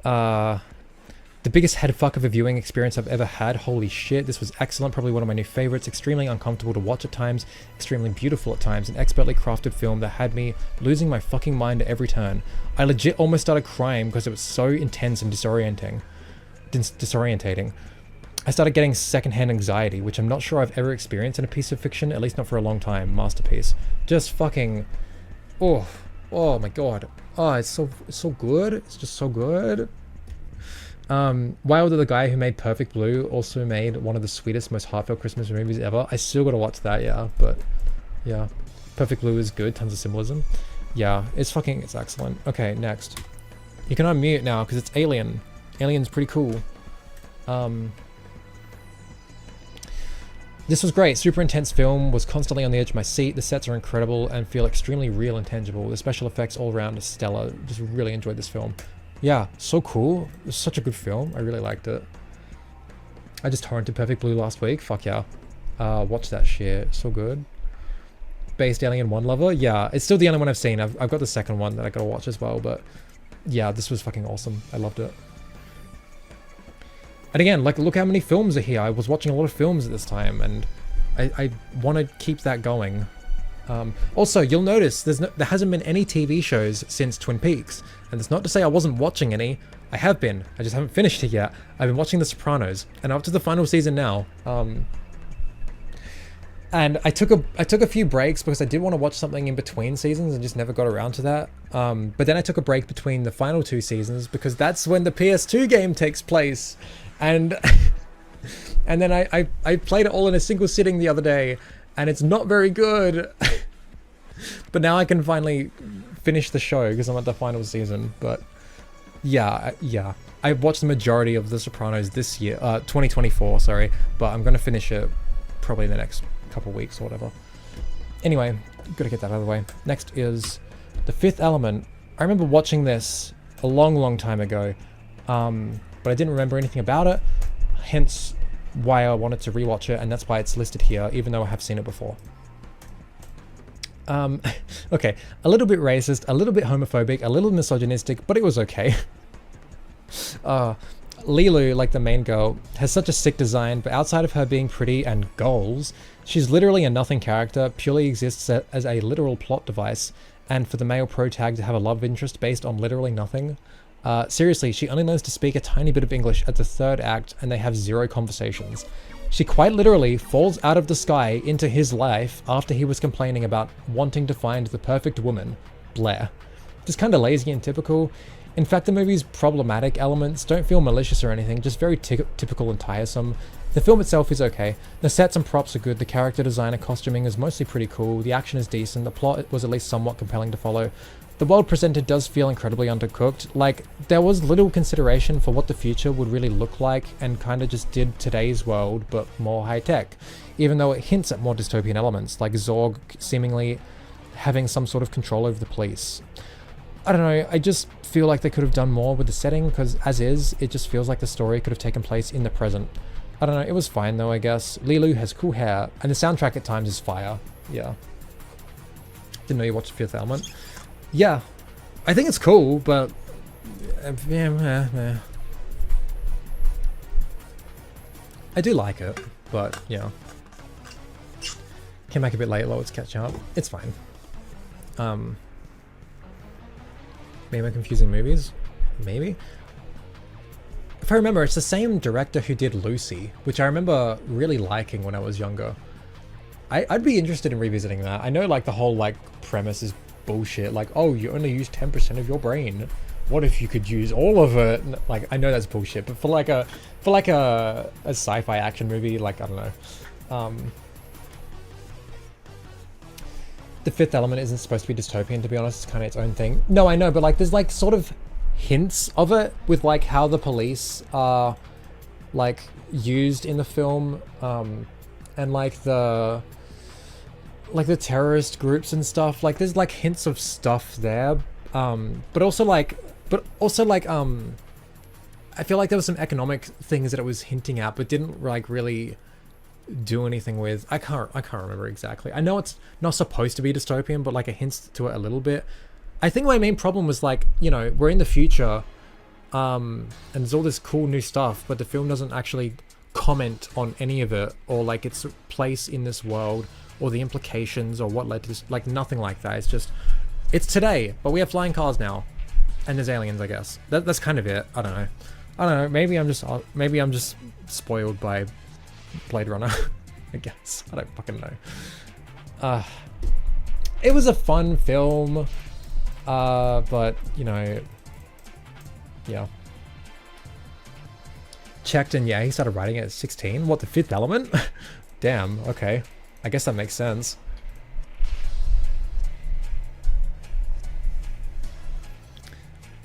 A: The biggest headfuck of a viewing experience I've ever had. Holy shit, this was excellent. Probably one of my new favorites. Extremely uncomfortable to watch at times. Extremely beautiful at times. An expertly crafted film that had me losing my fucking mind at every turn. I legit almost started crying because it was so intense and disorientating. I started getting secondhand anxiety, which I'm not sure I've ever experienced in a piece of fiction, at least not for a long time. Masterpiece. Just fucking... Oh, Oh my god. Oh, it's so good. It's just so good. Wilder, the guy who made Perfect Blue, also made one of the sweetest, most heartfelt Christmas movies ever. I still gotta watch that, yeah, but yeah. Perfect Blue is good, tons of symbolism. Yeah, it's excellent. Okay, next. You can unmute now, because it's Alien. Alien's pretty cool. This was great. Super intense film, was constantly on the edge of my seat. The sets are incredible and feel extremely real and tangible. The special effects all around are stellar. Just really enjoyed this film. Yeah, so cool. It was such a good film. I really liked it. I just torrented Perfect Blue last week. Fuck yeah. Watch that shit. So good. Based Alien 1 lover. Yeah, it's still the only one I've seen. I've got the second one that I gotta watch as well, but yeah, this was fucking awesome. I loved it. And again, like, look how many films are here. I was watching a lot of films at this time, and I want to keep that going. Also, you'll notice there hasn't been any TV shows since Twin Peaks. And it's not to say I wasn't watching any. I have been. I just haven't finished it yet. I've been watching The Sopranos, and I'm up to the final season now. And I took a few breaks because I did want to watch something in between seasons and just never got around to that. But then I took a break between the final 2 seasons because that's when the PS2 game takes place. And and then I played it all in a single sitting the other day, and it's not very good. But now I can finally finish the show because I'm at the final season. But yeah, I watched the majority of The Sopranos this year, 2024, sorry. But I'm gonna finish it probably in the next couple weeks or whatever. Anyway, gotta get that out of the way. Next is The Fifth Element. I remember watching this a long time ago, but I didn't remember anything about it, hence why I wanted to rewatch it, and that's why it's listed here, even though I have seen it before. Okay, a little bit racist, a little bit homophobic, a little misogynistic, but it was okay. Lilu, like the main girl, has such a sick design, but outside of her being pretty and goals, she's literally a nothing character, purely exists as a literal plot device, and for the male protag to have a love interest based on literally nothing. Seriously, she only learns to speak a tiny bit of English at the 3rd act, and they have 0 conversations. She quite literally falls out of the sky into his life after he was complaining about wanting to find the perfect woman, Blair. Just kinda lazy and typical. In fact, the movie's problematic elements don't feel malicious or anything, just very typical and tiresome. The film itself is okay. The sets and props are good, the character design and costuming is mostly pretty cool, the action is decent, the plot was at least somewhat compelling to follow. The world presented does feel incredibly undercooked. Like, there was little consideration for what the future would really look like, and kinda just did today's world, but more high-tech. Even though it hints at more dystopian elements, like Zorg seemingly having some sort of control over the police. I don't know, I just feel like they could have done more with the setting, because as is, it just feels like the story could have taken place in the present. I don't know, it was fine though, I guess. Lilu has cool hair, and the soundtrack at times is fire. Yeah. Didn't know you watched Fifth Element. Yeah, I think it's cool, but I do like it, but yeah. Came back a bit late, let's catch up. It's fine. Maybe I'm confusing movies? Maybe? If I remember, it's the same director who did Lucy, which I remember really liking when I was younger. I'd be interested in revisiting that. I know like the whole like premise is bullshit, like, oh, you only use 10% of your brain. What if you could use all of it? Like, I know that's bullshit, but for like a sci-fi action movie, like, I don't know. The Fifth Element isn't supposed to be dystopian, to be honest. It's kind of its own thing. No, I know, but like, there's like sort of hints of it with like how the police are like used in the film, and like the terrorist groups and stuff. Like, there's like hints of stuff there, but also like I feel like there was some economic things that it was hinting at, but didn't like really do anything with. I can't remember exactly. I know it's not supposed to be dystopian, but like it hints to it a little bit. I think my main problem was like, you know, we're in the future, and there's all this cool new stuff, but the film doesn't actually comment on any of it, or like its place in this world, or the implications, or what led to this, like nothing like that. It's just, it's today, but we have flying cars now, and there's aliens, I guess. That's kind of it. I don't know. Maybe I'm just spoiled by Blade Runner, I guess. I don't fucking know. It was a fun film. But, you know, yeah. Checked, and yeah, he started writing it at 16. What, the Fifth Element? Damn, okay. I guess that makes sense.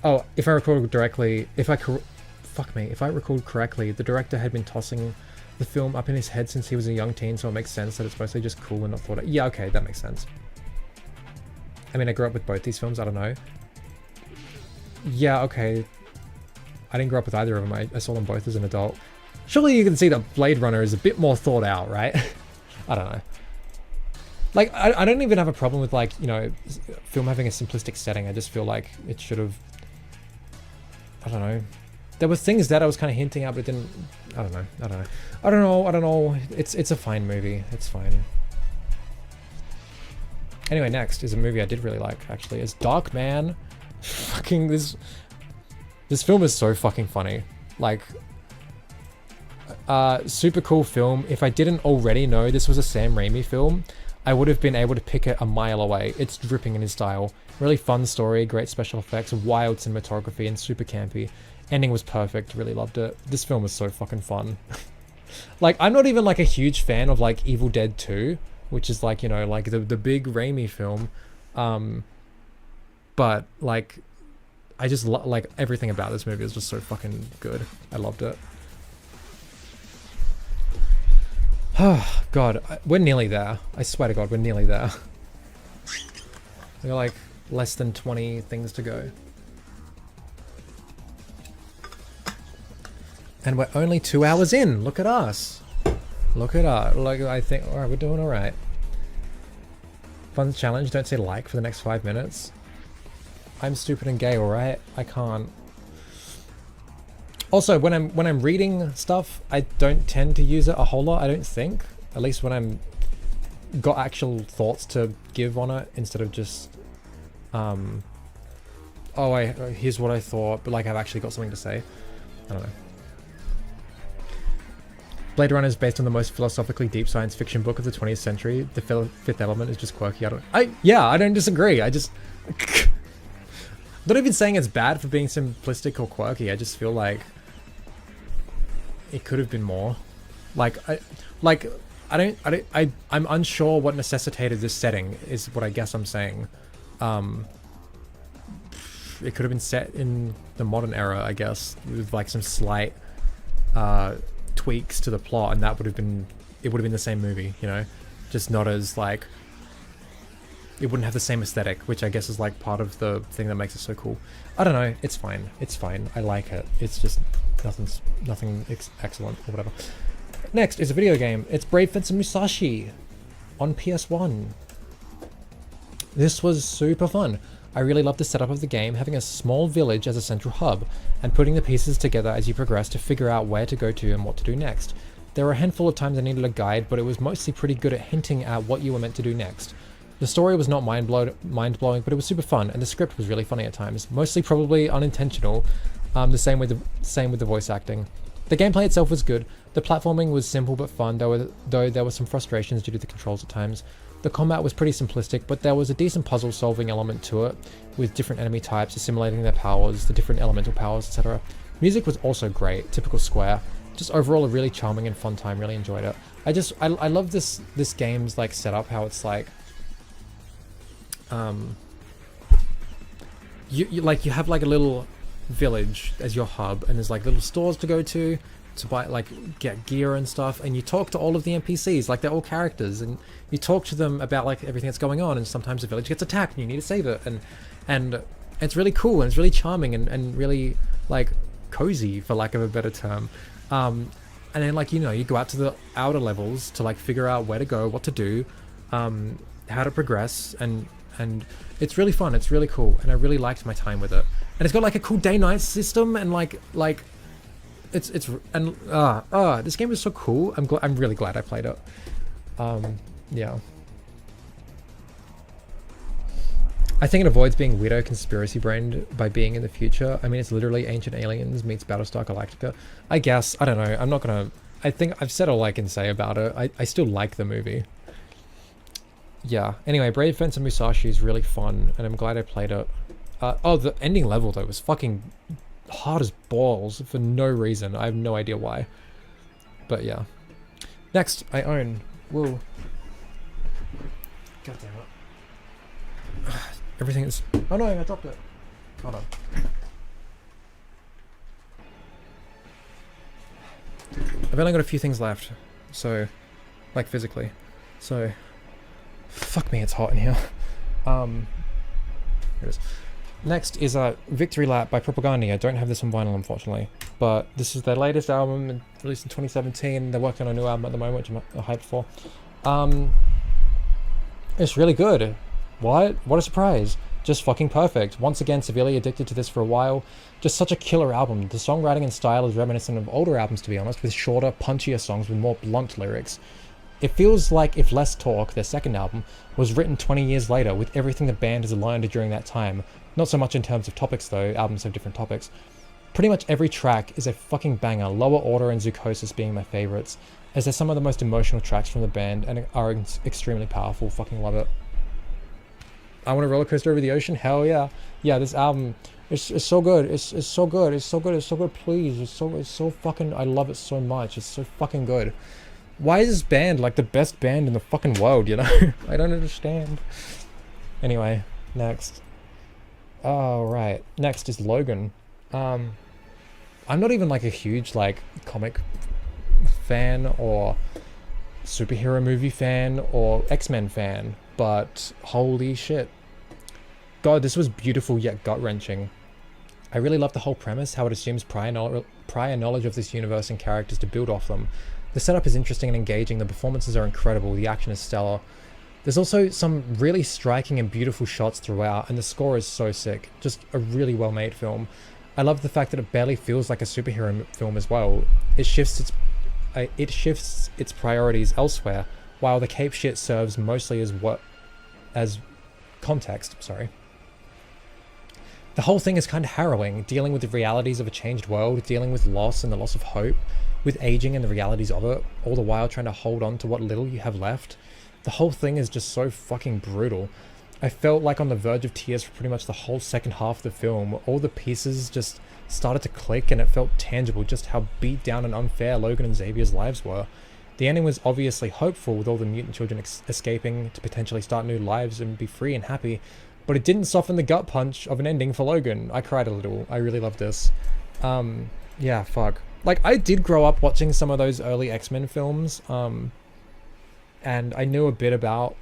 A: Oh, if I recall correctly, if I recall correctly, the director had been tossing the film up in his head since he was a young teen, so it makes sense that it's mostly just cool and not thought of. Yeah, okay, that makes sense. I mean, I grew up with both these films, I don't know. Yeah, okay. I didn't grow up with either of them, I saw them both as an adult. Surely you can see that Blade Runner is a bit more thought out, right? I don't know. Like, I don't even have a problem with, like, you know, film having a simplistic setting. I just feel like it should have... I don't know. There were things that I was kind of hinting at, but it didn't... I don't know. It's a fine movie. It's fine. Anyway, next is a movie I did really like, actually. It's Darkman. Fucking this film is so fucking funny. Like, super cool film. If I didn't already know this was a Sam Raimi film, I would have been able to pick it a mile away. It's dripping in his style. Really fun story, great special effects, wild cinematography, and super campy. Ending was perfect, really loved it. This film was so fucking fun. Like, I'm not even like a huge fan of like Evil Dead 2, which is like, you know, like the big Raimi film. But like, I just like everything about this movie is just so fucking good. I loved it. Oh, God, we're nearly there. I swear to God, we're nearly there. We got like less than 20 things to go. And we're only 2 hours in. Look at us. Look at us. Like, I think, alright, we're doing alright. Fun challenge, don't say like for the next 5 minutes. I'm stupid and gay, alright? I can't. Also, when I'm reading stuff, I don't tend to use it a whole lot, I don't think. At least when I'm got actual thoughts to give on it, instead of just here's what I thought, but like I've actually got something to say. I don't know. Blade Runner is based on the most philosophically deep science fiction book of the 20th century. The Fifth Element is just quirky. I don't disagree. I just not even saying it's bad for being simplistic or quirky. I just feel like it could have been more. I'm unsure what necessitated this setting is what I guess I'm saying. It could have been set in the modern era, I guess, with like some slight tweaks to the plot, and that would have been the same movie, you know, just not as like, it wouldn't have the same aesthetic, which I guess is like part of the thing that makes it so cool. I don't know, it's fine, I like it, it's just nothing excellent or whatever. Next is a video game. It's Brave Fencer Musashi on PS1. This was super fun. I really loved the setup of the game, having a small village as a central hub, and putting the pieces together as you progress to figure out where to go to and what to do next. There were a handful of times I needed a guide, but it was mostly pretty good at hinting at what you were meant to do next. The story was not mind-blowing, but it was super fun, and the script was really funny at times, mostly probably unintentional, the same with the voice acting. The gameplay itself was good. The platforming was simple but fun, though there were some frustrations due to the controls at times. The combat was pretty simplistic, but there was a decent puzzle solving element to it, with different enemy types assimilating their powers, the different elemental powers, etc. Music was also great, typical Square. Just overall a really charming and fun time, really enjoyed it. I love this game's like setup, how it's like you have like a little village as your hub, and there's like little stores to go to buy, like, get gear and stuff, and you talk to all of the NPCs like they're all characters, and you talk to them about like everything that's going on, and sometimes the village gets attacked and you need to save it, and it's really cool, and it's really charming, and really like cozy, for lack of a better term. And then, like, you know, you go out to the outer levels to like figure out where to go, what to do, how to progress, and it's really fun, it's really cool, and I really liked my time with it. And it's got like a cool day-night system, and like this game is so cool. I'm really glad I played it. Yeah. I think it avoids being weirdo conspiracy brained by being in the future. I mean, it's literally Ancient Aliens meets Battlestar Galactica. I guess, I don't know, I'm not gonna... I think I've said all I can say about it. I still like the movie. Yeah, anyway, Brave Fencer Musashi is really fun, and I'm glad I played it. Oh, the ending level though was fucking hard as balls for no reason. I have no idea why. But yeah. Next, I own. Whoa. God damn it. Everything is. Oh no, I dropped it. Hold on. I've only got a few things left. So, like physically. So, fuck me, it's hot in here. Here it is. Next is Victory Lap by Propaganda. I don't have this on vinyl, unfortunately. But this is their latest album, released in 2017. They're working on a new album at the moment, which I'm hyped for. It's really good. What? What a surprise. Just fucking perfect. Once again, severely addicted to this for a while. Just such a killer album. The songwriting and style is reminiscent of older albums, to be honest, with shorter, punchier songs with more blunt lyrics. It feels like if Less Talk, their second album, was written 20 years later with everything the band has learned during that time. Not so much in terms of topics though, albums have different topics. Pretty much every track is a fucking banger, Lower Order and Zookosis being my favourites, as they're some of the most emotional tracks from the band and are extremely powerful. Fucking love it. I Want a Roller Coaster Over the Ocean? Hell yeah. Yeah, this album, it's so good. It's so good. It's so good. It's so good. Please. It's so fucking, I love it so much. It's so fucking good. Why is this band like the best band in the fucking world, you know? I don't understand. Anyway, next. Oh, right. Next is Logan. I'm not even like a huge like comic fan or superhero movie fan or X-Men fan, but holy shit. God, this was beautiful yet gut-wrenching. I really love the whole premise, how it assumes prior knowledge of this universe and characters to build off them. The setup is interesting and engaging, the performances are incredible, the action is stellar. There's also some really striking and beautiful shots throughout, and the score is so sick. Just a really well-made film. I love the fact that it barely feels like a superhero film as well. It shifts its priorities elsewhere, while the cape shit serves mostly as context. Sorry. The whole thing is kind of harrowing, dealing with the realities of a changed world, dealing with loss and the loss of hope, with aging and the realities of it, all the while trying to hold on to what little you have left. The whole thing is just so fucking brutal. I felt like on the verge of tears for pretty much the whole second half of the film. All the pieces just started to click and it felt tangible just how beat down and unfair Logan and Xavier's lives were. The ending was obviously hopeful with all the mutant children escaping to potentially start new lives and be free and happy, but it didn't soften the gut punch of an ending for Logan. I cried a little. I really loved this. Yeah, fuck. Like, I did grow up watching some of those early X-Men films, and I knew a bit about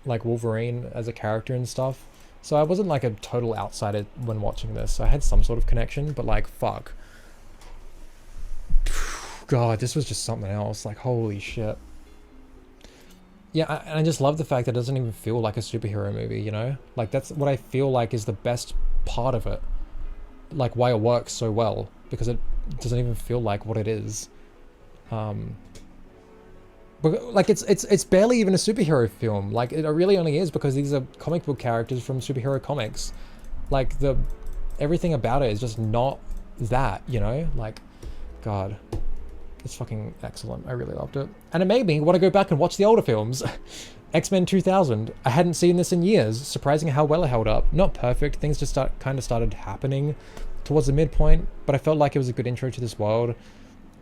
A: like Wolverine as a character and stuff, so I wasn't like a total outsider when watching this. I had some sort of connection, but like, fuck. God, this was just something else. Like, holy shit. Yeah, and I just love the fact that it doesn't even feel like a superhero movie, you know? Like, that's what I feel like is the best part of it. Like, why it works so well, because it doesn't even feel like what it is. But like, it's barely even a superhero film. Like, it really only is because these are comic book characters from superhero comics. Like, everything about it is just not that, you know? Like, God. It's fucking excellent. I really loved it. And it made me want to go back and watch the older films. X-Men 2000. I hadn't seen this in years. Surprising how well it held up. Not perfect. Things just kind of started happening towards the midpoint, but I felt like it was a good intro to this world,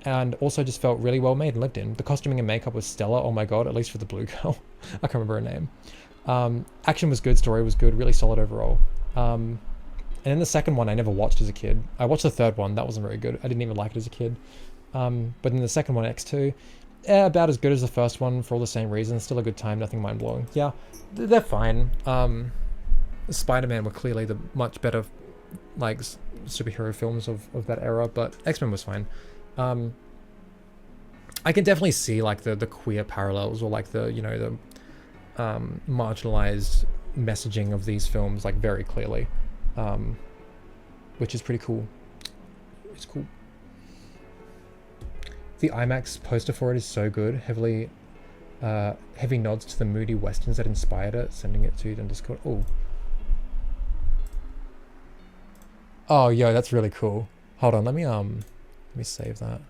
A: and also just felt really well made and lived in. The costuming and makeup was stellar. Oh my god, at least for the blue girl. I can't remember her name. Action was good. Story was good. Really solid overall. And then the second one I never watched as a kid. I watched the third one. That wasn't very good. I didn't even like it as a kid. But in the second one, X2, about as good as the first one for all the same reasons. Still a good time, nothing mind-blowing. Yeah, they're fine. Spider-Man were clearly the much better, like, superhero films of that era, but X-Men was fine. I can definitely see, like, the queer parallels, or, like, the, you know, the marginalized messaging of these films, like, very clearly, which is pretty cool. It's cool. The IMAX poster for it is so good. Heavy nods to the moody westerns that inspired it. Sending it to them Discord. Oh, yo, that's really cool. Hold on, let me save that.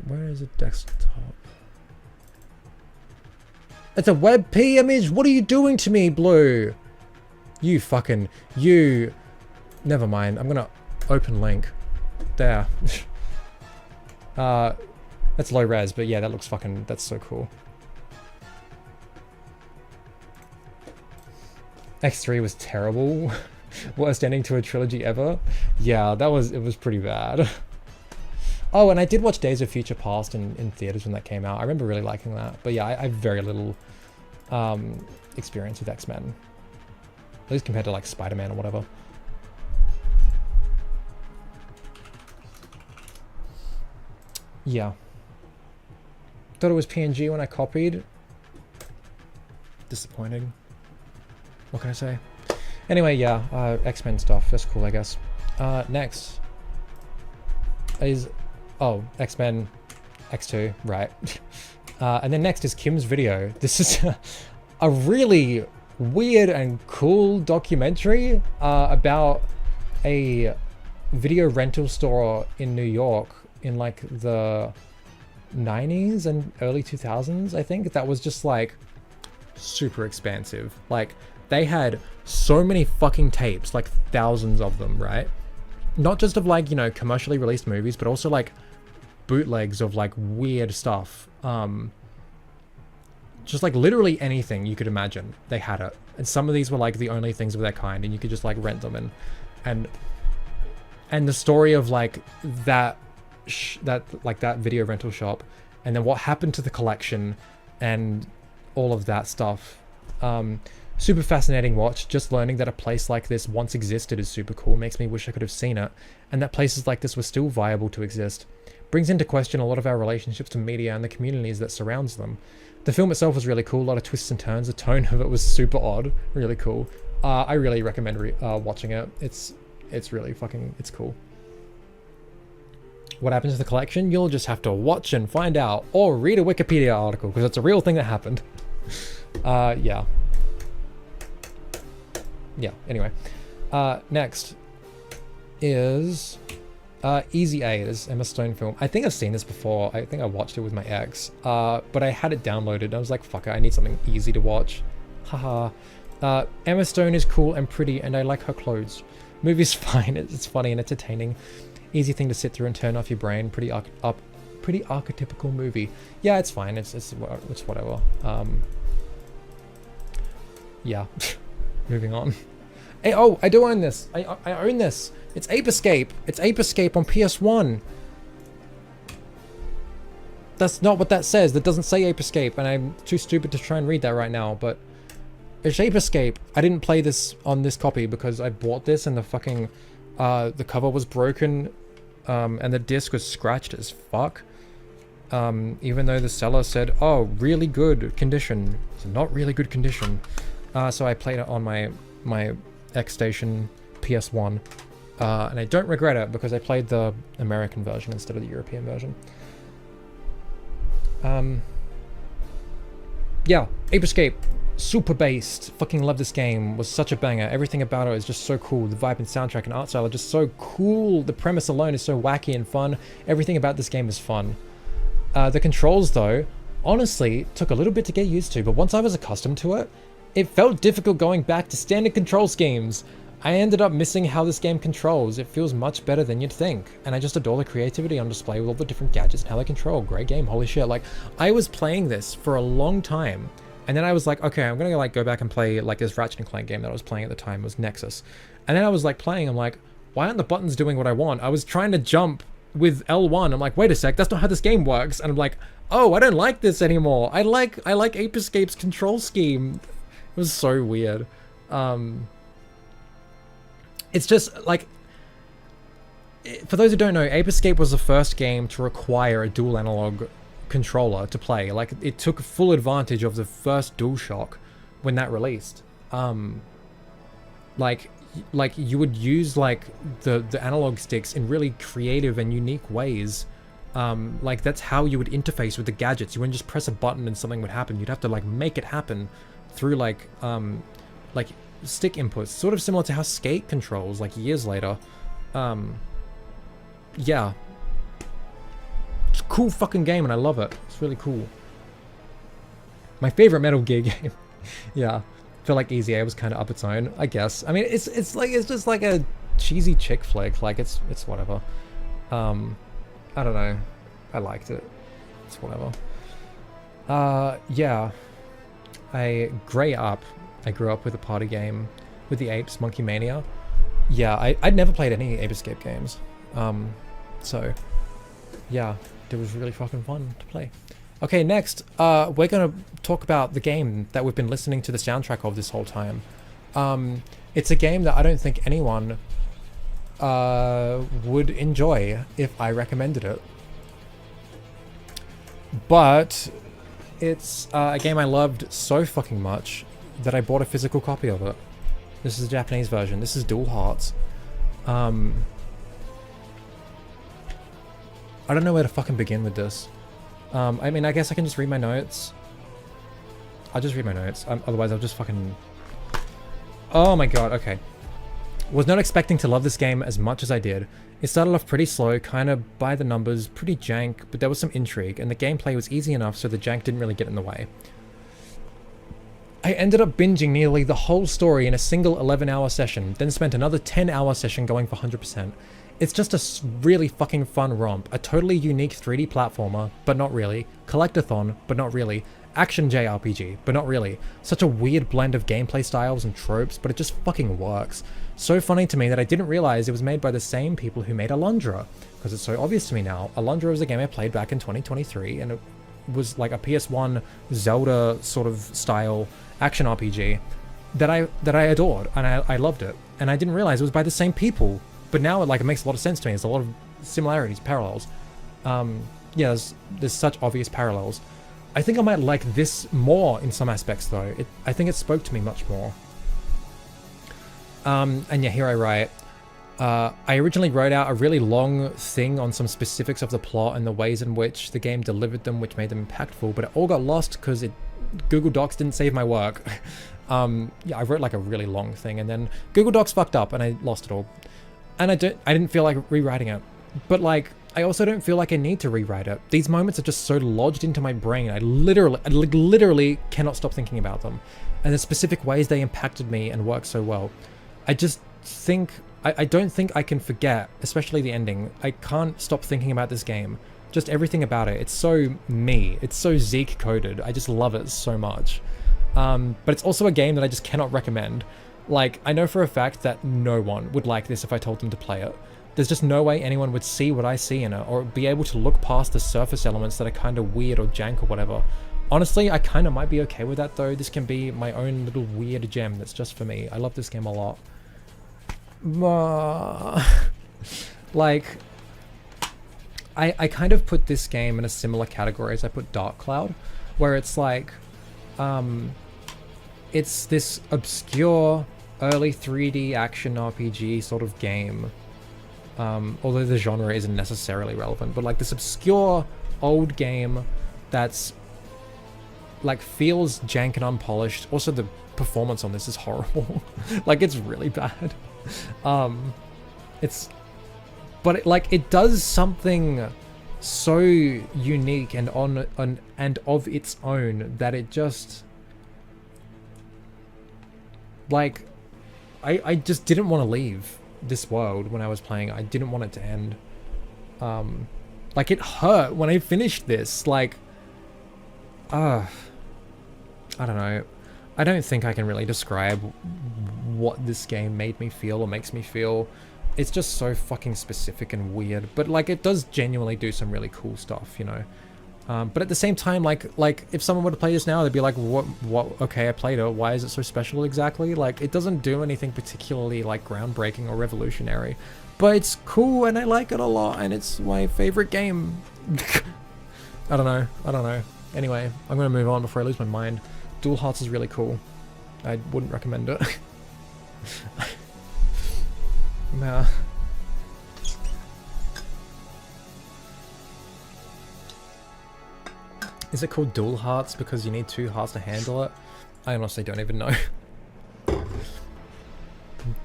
A: Where is it? Desktop. It's a WebP image. What are you doing to me, Blue? You fucking... You... Never mind. I'm gonna open link. There. That's low res, but yeah, that looks fucking... That's so cool. X3 was terrible. Worst ending to a trilogy ever. Yeah, it was pretty bad. Oh, and I did watch Days of Future Past in theaters when that came out. I remember really liking that. But yeah, I have very little experience with X-Men. At least compared to like Spider-Man or whatever. Yeah. Thought it was PNG when I copied. Disappointing. What can I say? Anyway, yeah, X-Men stuff. That's cool, I guess. Next is... Oh, X-Men X2, right. And then next is Kim's video. This is a really weird and cool documentary about a video rental store in New York in like the 90s and early 2000s, I think. That was just like super expansive. Like they had so many fucking tapes, like thousands of them, right? Not just of like, you know, commercially released movies, but also like bootlegs of like weird stuff. Just like literally anything you could imagine, they had it. And some of these were like the only things of their kind, and you could just like rent them. And the story of like that video rental shop, and then what happened to the collection and all of that stuff. Super fascinating watch. Just learning that a place like this once existed is super cool. Makes me wish I could have seen it, and that places like this were still viable to exist. Brings into question a lot of our relationships to media and the communities that surrounds them. The film itself was really cool, a lot of twists and turns. The tone of it was super odd, really cool. I really recommend watching it. It's really fucking, it's cool. What happened to the collection? You'll just have to watch and find out, or read a Wikipedia article, because it's a real thing that happened. Yeah. Yeah, anyway. Next is Easy A, this Emma Stone film. I think I've seen this before. I think I watched it with my ex, but I had it downloaded. I was like, fuck it, I need something easy to watch. Haha. Emma Stone is cool and pretty, and I like her clothes. Movie's fine. It's funny and entertaining. Easy thing to sit through and turn off your brain. Pretty archetypical movie. Yeah, it's fine. It's whatever. Yeah. Moving on. Hey, oh, I do own this. I own this. It's Ape Escape. It's Ape Escape on PS1. That's not what that says. That doesn't say Ape Escape, and I'm too stupid to try and read that right now, but it's Ape Escape. I didn't play this on this copy because I bought this and the fucking, the cover was broken, and the disc was scratched as fuck. Even though the seller said, oh, really good condition. It's not really good condition. So I played it on my X-Station PS1, and I don't regret it because I played the American version instead of the European version. Yeah, Ape Escape, super based, fucking love this game, was such a banger. Everything about it is just so cool. The vibe and soundtrack and art style are just so cool. The premise alone is so wacky and fun. Everything about this game is fun. The controls though, honestly, took a little bit to get used to, but once I was accustomed to it, it felt difficult going back to standard control schemes. I ended up missing how this game controls. It feels much better than you'd think. And I just adore the creativity on display with all the different gadgets and how they control. Great game, holy shit. Like, I was playing this for a long time. And then I was like, okay, I'm gonna like go back and play like this Ratchet & Clank game that I was playing at the time, was Nexus. And then I was like playing, I'm like, why aren't the buttons doing what I want? I was trying to jump with L1. I'm like, wait a sec, that's not how this game works. And I'm like, oh, I don't like this anymore. I like Ape Escape's control scheme. It was so weird. It's just like, for those who don't know, Ape Escape was the first game to require a dual analog controller to play. Like, it took full advantage of the first DualShock when that released. Like you would use like the analog sticks in really creative and unique ways. Like that's how you would interface with the gadgets. You wouldn't just press a button and something would happen. You'd have to like make it happen through like stick inputs, sort of similar to how Skate controls like years later. Yeah, it's a cool fucking game and I love it. It's really cool. My favorite Metal Gear game. Yeah. Feel like Easy A was kind of up its own, I guess. I mean, it's just like a cheesy chick flick. Like it's whatever. I don't know. I liked it. It's whatever. Yeah. I grew up with a party game with the apes, Monkey Mania. Yeah, I'd never played any Ape Escape games. So yeah, it was really fucking fun to play. Okay, next, we're gonna talk about the game that we've been listening to the soundtrack of this whole time. It's a game that I don't think anyone would enjoy if I recommended it. But it's a game I loved so fucking much that I bought a physical copy of it. This is the Japanese version. This is Dual Hearts. I don't know where to fucking begin with this. I mean, I guess I can just read my notes. I'll just read my notes. Otherwise, I'll just fucking... Oh my god, okay. Was not expecting to love this game as much as I did. It started off pretty slow, kind of by the numbers, pretty jank, but there was some intrigue, and the gameplay was easy enough so the jank didn't really get in the way. I ended up binging nearly the whole story in a single 11-hour session, then spent another 10-hour session going for 100%. It's just a really fucking fun romp, a totally unique 3D platformer, but not really, collectathon, but not really, action JRPG, but not really, such a weird blend of gameplay styles and tropes, but it just fucking works. So funny to me that I didn't realize it was made by the same people who made Alundra, because it's so obvious to me now. Alundra was a game I played back in 2023, and it was like a PS1 Zelda sort of style action RPG that I adored, and I loved it, and I didn't realize it was by the same people. But now it makes a lot of sense to me. There's a lot of similarities, parallels. Yeah, there's such obvious parallels. I think I might like this more in some aspects though. I think it spoke to me much more. And yeah, here I write. I originally wrote out a really long thing on some specifics of the plot and the ways in which the game delivered them, which made them impactful, but it all got lost because Google Docs didn't save my work. Yeah, I wrote like a really long thing, and then Google Docs fucked up and I lost it all. And I didn't feel like rewriting it. But like, I also don't feel like I need to rewrite it. These moments are just so lodged into my brain. I literally cannot stop thinking about them. And the specific ways they impacted me and worked so well. I just think, I don't think I can forget, especially the ending. I can't stop thinking about this game. Just everything about it. It's so me. It's so Zeke coded. I just love it so much. But it's also a game that I just cannot recommend. Like, I know for a fact that no one would like this if I told them to play it. There's just no way anyone would see what I see in it, or be able to look past the surface elements that are kind of weird or jank or whatever. Honestly, I kind of might be okay with that though. This can be my own little weird gem that's just for me. I love this game a lot. Like, I kind of put this game in a similar category as I put Dark Cloud, where it's like, it's this obscure early 3D action RPG sort of game, although the genre isn't necessarily relevant, but like this obscure old game that's like feels jank and unpolished. Also, the performance on this is horrible. Like, it's really bad. But it does something so unique and and of its own that it just, like, I just didn't want to leave this world when I was playing. I didn't want it to end. Like, it hurt when I finished this. Like, I don't know. I don't think I can really describe what this game made me feel or makes me feel. It's just so fucking specific and weird. But, like, it does genuinely do some really cool stuff, you know? But at the same time, like if someone were to play this now, they'd be like, what, okay, I played it, why is it so special exactly? Like, it doesn't do anything particularly, like, groundbreaking or revolutionary, but it's cool and I like it a lot and it's my favorite game. I don't know. Anyway, I'm gonna move on before I lose my mind. Dual Hearts is really cool. I wouldn't recommend it. Nah. Is it called Dual Hearts because you need two hearts to handle it? I honestly don't even know.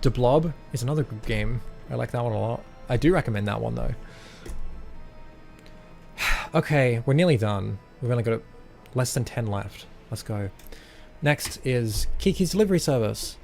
A: The Blob is another good game. I like that one a lot. I do recommend that one though. Okay, we're nearly done. We've only got less than 10 left. Let's go. Next is Kiki's Delivery Service.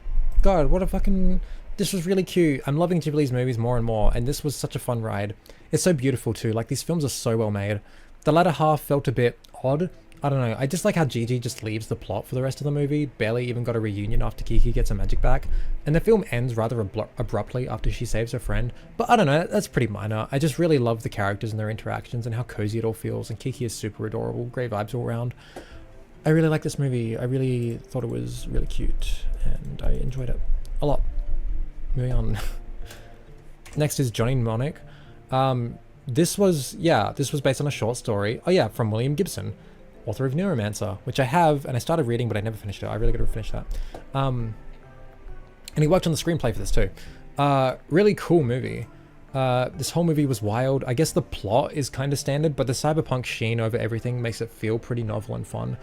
A: God, what a fucking... This was really cute. I'm loving Ghibli's movies more and more, and this was such a fun ride. It's so beautiful too, like these films are so well made. The latter half felt a bit odd. I don't know, I just like how Gigi just leaves the plot for the rest of the movie, barely even got a reunion after Kiki gets her magic back, and the film ends rather abruptly after she saves her friend, but I don't know, that's pretty minor. I just really love the characters and their interactions and how cozy it all feels, and Kiki is super adorable, great vibes all around. I really like this movie. I really thought it was really cute, and I enjoyed it a lot. Moving on. Next is Johnny Mnemonic. This was based on a short story. Oh yeah, from William Gibson, author of Neuromancer, which I have, and I started reading, but I never finished it. I really got to finish that. And he worked on the screenplay for this too. Really cool movie. This whole movie was wild. I guess the plot is kind of standard, but the cyberpunk sheen over everything makes it feel pretty novel and fun.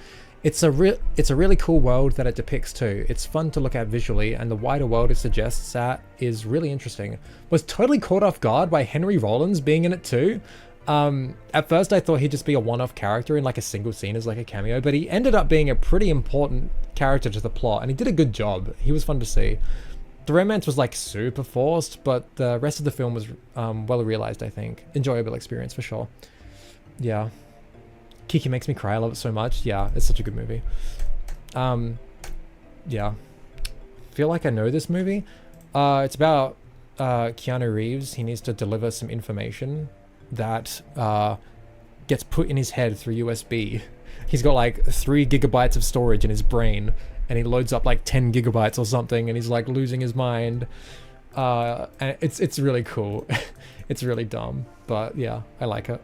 A: It's a really cool world that it depicts too. It's fun to look at visually, and the wider world it suggests that is really interesting. Was totally caught off guard by Henry Rollins being in it too. At first I thought he'd just be a one-off character in like a single scene as like a cameo, but he ended up being a pretty important character to the plot, and he did a good job. He was fun to see. The romance was like super forced, but the rest of the film was well realized, I think. Enjoyable experience for sure. Yeah. Kiki makes me cry. I love it so much. Yeah, it's such a good movie. Yeah. Feel like I know this movie. It's about Keanu Reeves. He needs to deliver some information that gets put in his head through USB. He's got like 3 gigabytes of storage in his brain, and he loads up like 10 gigabytes or something, and he's like losing his mind. And it's really cool. It's really dumb, but yeah, I like it.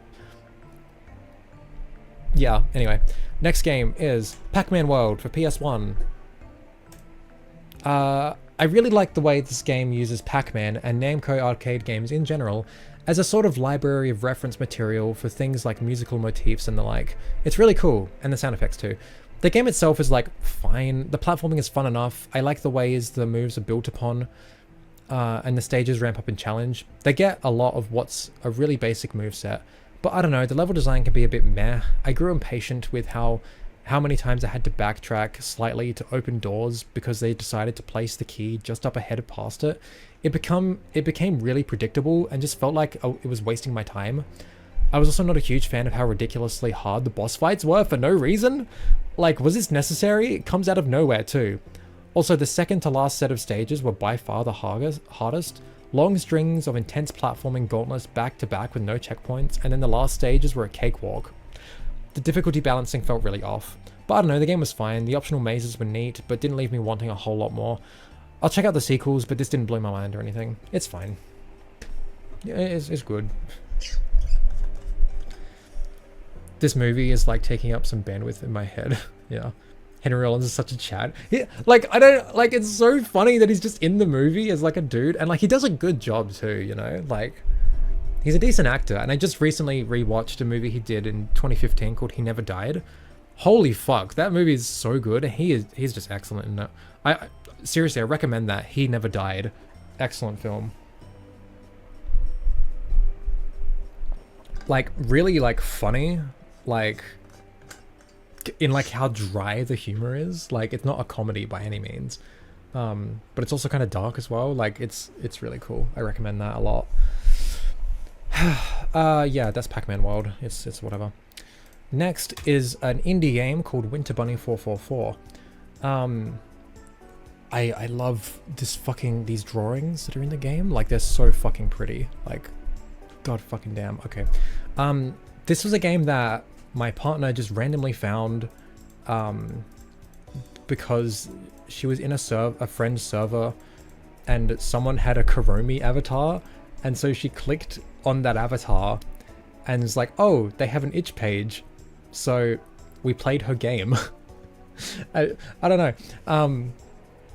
A: Yeah, anyway. Next game is Pac-Man World for PS1. I really like the way this game uses Pac-Man and Namco arcade games in general as a sort of library of reference material for things like musical motifs and the like. It's really cool, and the sound effects too. The game itself is like fine. The platforming is fun enough. I like the ways the moves are built upon, and the stages ramp up in challenge. They get a lot of what's a really basic moveset, but I don't know, the level design can be a bit meh. I grew impatient with how many times I had to backtrack slightly to open doors because they decided to place the key just up ahead of past it. It became really predictable and just felt like it was wasting my time. I was also not a huge fan of how ridiculously hard the boss fights were for no reason. Like, was this necessary? It comes out of nowhere too. Also, the second to last set of stages were by far the hardest. Long strings of intense platforming gauntlets back to back with no checkpoints, and then the last stages were a cakewalk. The difficulty balancing felt really off. But I don't know, the game was fine. The optional mazes were neat, but didn't leave me wanting a whole lot more. I'll check out the sequels, but this didn't blow my mind or anything. It's fine. Yeah, it's good. This movie is like taking up some bandwidth in my head. Yeah. Henry Rollins is such a Chad. Yeah, like, I don't, like, it's so funny that he's just in the movie as like a dude, and like he does a good job too, you know, like he's a decent actor. And I just recently rewatched a movie he did in 2015 called He Never Died. Holy fuck, that movie is so good. He's just excellent in it. Seriously, I recommend that. He Never Died. Excellent film. Like really like funny, like in like how dry the humor is. Like it's not a comedy by any means, but it's also kind of dark as well. Like it's really cool. I recommend that a lot. Yeah, that's Pac-Man World. It's whatever. Next is an indie game called Winter Bunny 444. I love these drawings that are in the game. Like they're so fucking pretty. Like, god fucking damn. Okay. This was a game that my partner just randomly found because she was in a friend's server and someone had a Karomi avatar, and so she clicked on that avatar and it's like, oh, they have an itch page, so we played her game. I don't know.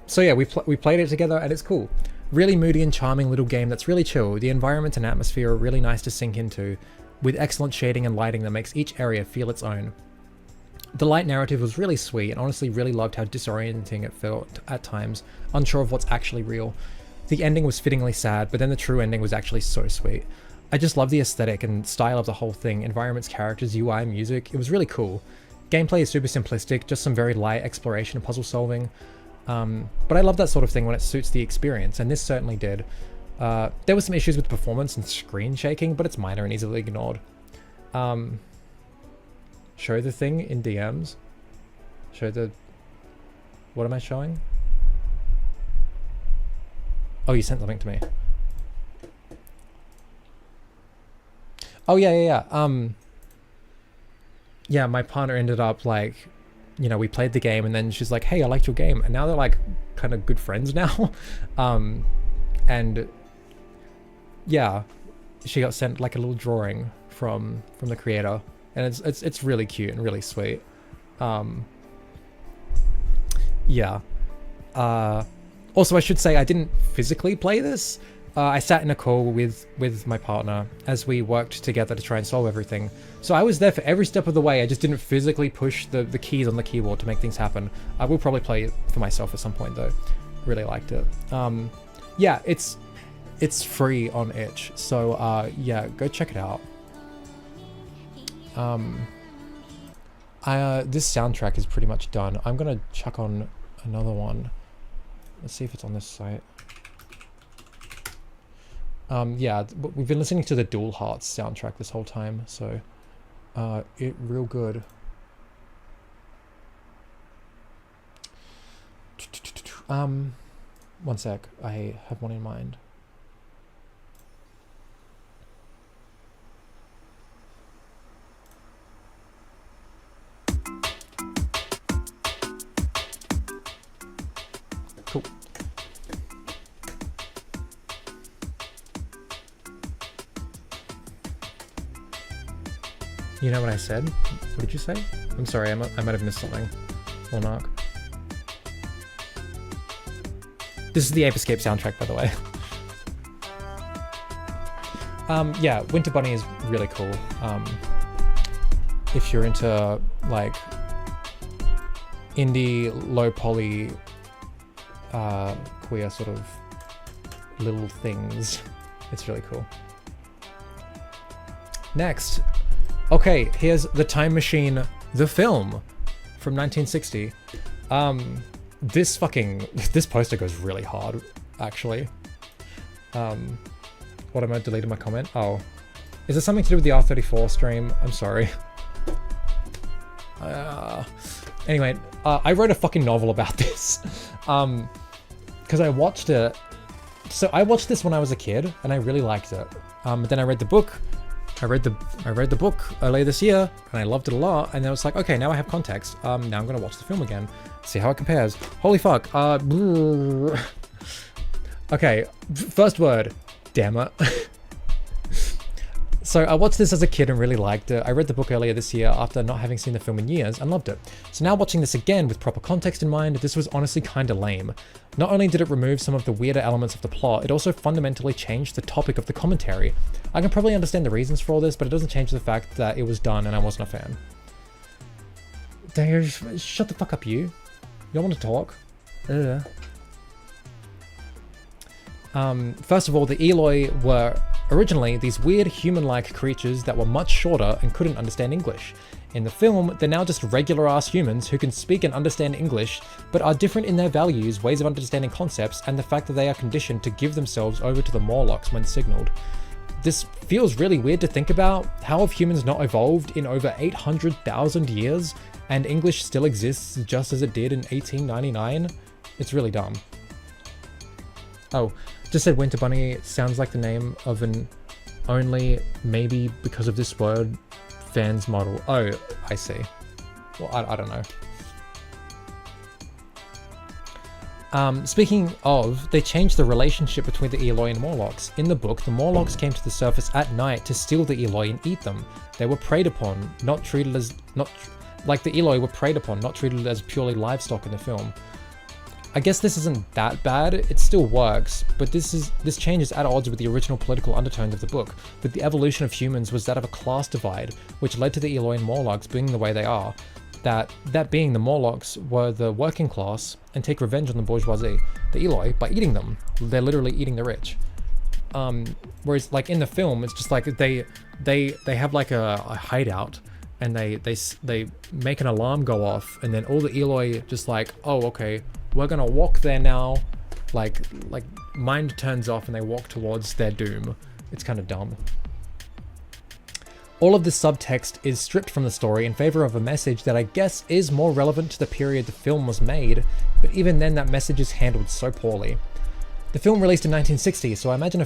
A: So yeah, we played it together and it's cool. Really moody and charming little game that's really chill. The environment and atmosphere are really nice to sink into, with excellent shading and lighting that makes each area feel its own. The light narrative was really sweet, and honestly really loved how disorienting it felt at times, unsure of what's actually real. The ending was fittingly sad, but then the true ending was actually so sweet. I just love the aesthetic and style of the whole thing, environments, characters, UI, music. It was really cool. Gameplay is super simplistic, just some very light exploration and puzzle solving. But I love that sort of thing when it suits the experience, and this certainly did. There were some issues with performance and screen shaking, but it's minor and easily ignored. Show the thing in DMs. Show the... What am I showing? Oh, you sent something to me. Oh, yeah. Yeah, my partner ended up like, you know, we played the game and then she's like, hey, I liked your game. And now they're like kind of good friends now. And yeah, she got sent like a little drawing from the creator, and it's really cute and really sweet. Yeah. Also, I should say I didn't physically play this. I sat in a call with my partner as we worked together to try and solve everything. So I was there for every step of the way. I just didn't physically push the keys on the keyboard to make things happen. I will probably play it for myself at some point though. Really liked it. Yeah, it's free on itch. So yeah, go check it out. This soundtrack is pretty much done. I'm gonna chuck on another one. Let's see if it's on this site. Yeah, we've been listening to the Dual Hearts soundtrack this whole time, so it real good. One sec, I have one in mind. Cool. You know what I said? What did you say? I'm sorry, I might have missed something. Or not. This is the Ape Escape soundtrack, by the way. Yeah, Winter Bunny is really cool. If you're into, like, indie, low poly, queer sort of little things, it's really cool. Next. Okay, here's The Time Machine, the film from 1960. This poster goes really hard, actually. What, am I deleting my comment? Oh. Is it something to do with the R34 stream? I'm sorry. Anyway, I wrote a fucking novel about this. Because I watched it. So I watched this when I was a kid, and I really liked it. But then I read the book. I read the book earlier this year, and I loved it a lot. And then I was like, okay, now I have context. Now I'm gonna watch the film again, see how it compares. Holy fuck. Okay, first word. Damn it. So I watched this as a kid and really liked it. I read the book earlier this year after not having seen the film in years and loved it. So now watching this again with proper context in mind, this was honestly kinda lame. Not only did it remove some of the weirder elements of the plot, it also fundamentally changed the topic of the commentary. I can probably understand the reasons for all this, but it doesn't change the fact that it was done and I wasn't a fan. Shut the fuck up, you. You don't want to talk? First of all, the Eloi were originally these weird human-like creatures that were much shorter and couldn't understand English. In the film, they're now just regular-ass humans who can speak and understand English, but are different in their values, ways of understanding concepts, and the fact that they are conditioned to give themselves over to the Morlocks when signaled. This feels really weird to think about. How have humans not evolved in over 800,000 years, and English still exists just as it did in 1899? It's really dumb. Oh, just said Winter Bunny sounds like the name of an only maybe because of this word fans model. Oh, I see. Well, I don't know. Speaking of, they changed the relationship between the Eloi and Morlocks. In the book, the Morlocks came to the surface at night to steal the Eloi and eat them. They were preyed upon, not treated as like the Eloi were preyed upon, not treated as purely livestock in the film. I guess this isn't that bad, it still works, but this change is at odds with the original political undertones of the book, that the evolution of humans was that of a class divide, which led to the Eloi and Morlocks being the way they are. That being the Morlocks were the working class and take revenge on the bourgeoisie, the Eloi, by eating them. They're literally eating the rich. Whereas like in the film, it's just like they have like a hideout, and they make an alarm go off, and then all the Eloy just like, oh, okay, we're gonna walk there now. Like mind turns off and they walk towards their doom. It's kind of dumb. All of this subtext is stripped from the story in favor of a message that I guess is more relevant to the period the film was made, but even then that message is handled so poorly. The film released in 1960, so I imagine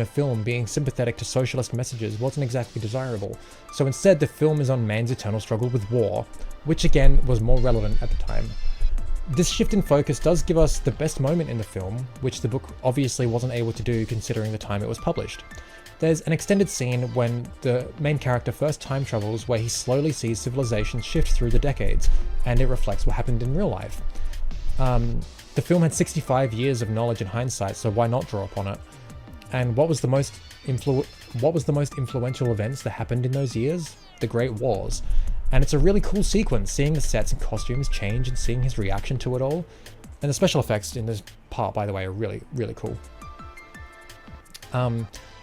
A: a film being sympathetic to socialist messages wasn't exactly desirable, so instead the film is on man's eternal struggle with war, which again was more relevant at the time. This shift in focus does give us the best moment in the film, which the book obviously wasn't able to do considering the time it was published. There's an extended scene when the main character first time travels where he slowly sees civilization shift through the decades, and it reflects what happened in real life. The film had 65 years of knowledge in hindsight, so why not draw upon it? And what was the most influential events that happened in those years? The Great Wars. And it's a really cool sequence, seeing the sets and costumes change and seeing his reaction to it all. And the special effects in this part, by the way, are really, really cool.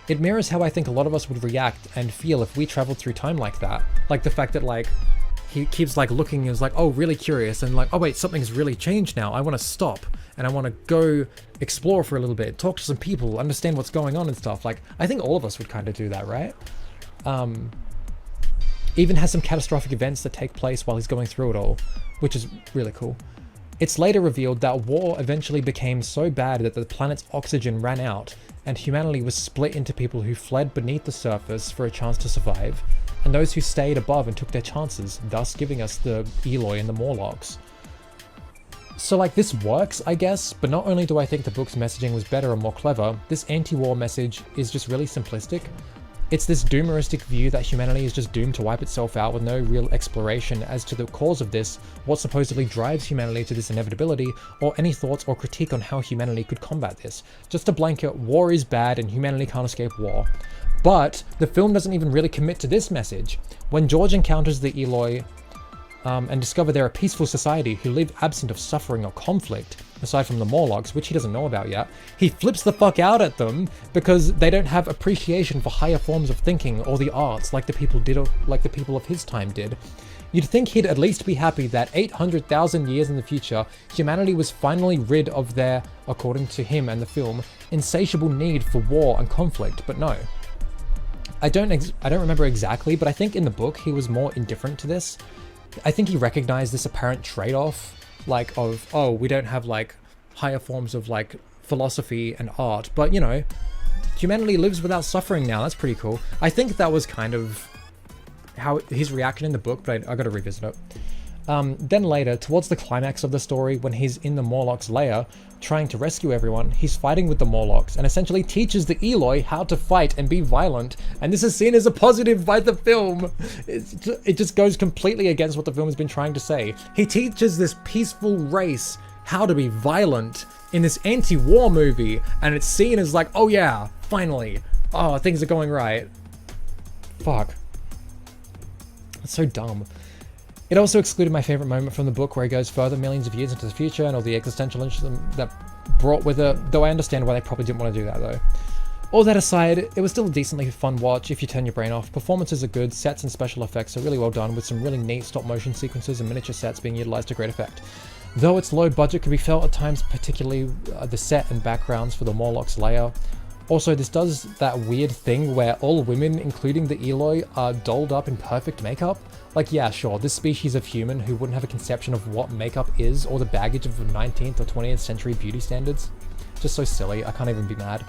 A: It mirrors how I think a lot of us would react and feel if we traveled through time like that. Like the fact that like, he keeps like looking and is like, oh, really curious, and like, oh wait, something's really changed now. I want to stop and I want to go explore for a little bit, talk to some people, understand what's going on and stuff. Like, I think all of us would kind of do that, right? Even has some catastrophic events that take place while he's going through it all, which is really cool. It's later revealed that war eventually became so bad that the planet's oxygen ran out, and humanity was split into people who fled beneath the surface for a chance to survive, and those who stayed above and took their chances, thus giving us the Eloy and the Morlocks. So like, this works, I guess, but not only do I think the book's messaging was better or more clever, this anti-war message is just really simplistic. It's this doomeristic view that humanity is just doomed to wipe itself out with no real exploration as to the cause of this, what supposedly drives humanity to this inevitability, or any thoughts or critique on how humanity could combat this. Just a blanket, war is bad and humanity can't escape war. But the film doesn't even really commit to this message. When George encounters the Eloy and discover they're a peaceful society who live absent of suffering or conflict, aside from the Morlocks, which he doesn't know about yet, he flips the fuck out at them because they don't have appreciation for higher forms of thinking or the arts like the people of his time did. You'd think he'd at least be happy that 800,000 years in the future, humanity was finally rid of their, according to him and the film, insatiable need for war and conflict, but no. I don't remember exactly, but I think in the book he was more indifferent to this. I think he recognized this apparent trade-off, like of, oh, we don't have like higher forms of like philosophy and art, but you know, humanity lives without suffering now. That's pretty cool. I think that was kind of how his reaction in the book, but I gotta revisit it. Then later, towards the climax of the story, when he's in the Morlock's lair, trying to rescue everyone, he's fighting with the Morlocks and essentially teaches the Eloy how to fight and be violent, and this is seen as a positive by the film. It just goes completely against what the film has been trying to say. He teaches this peaceful race how to be violent in this anti-war movie, and it's seen as like, oh yeah, finally, oh, things are going right. Fuck. It's so dumb. It also excluded my favorite moment from the book where he goes further millions of years into the future and all the existentialism that brought with it, though I understand why they probably didn't want to do that though. All that aside, it was still a decently fun watch if you turn your brain off. Performances are good, sets and special effects are really well done with some really neat stop motion sequences and miniature sets being utilized to great effect. Though its low budget could be felt at times, particularly the set and backgrounds for the Morlock's lair. Also, this does that weird thing where all women, including the Eloy, are dolled up in perfect makeup. Like, yeah, sure, this species of human who wouldn't have a conception of what makeup is or the baggage of 19th or 20th century beauty standards. Just so silly, I can't even be mad.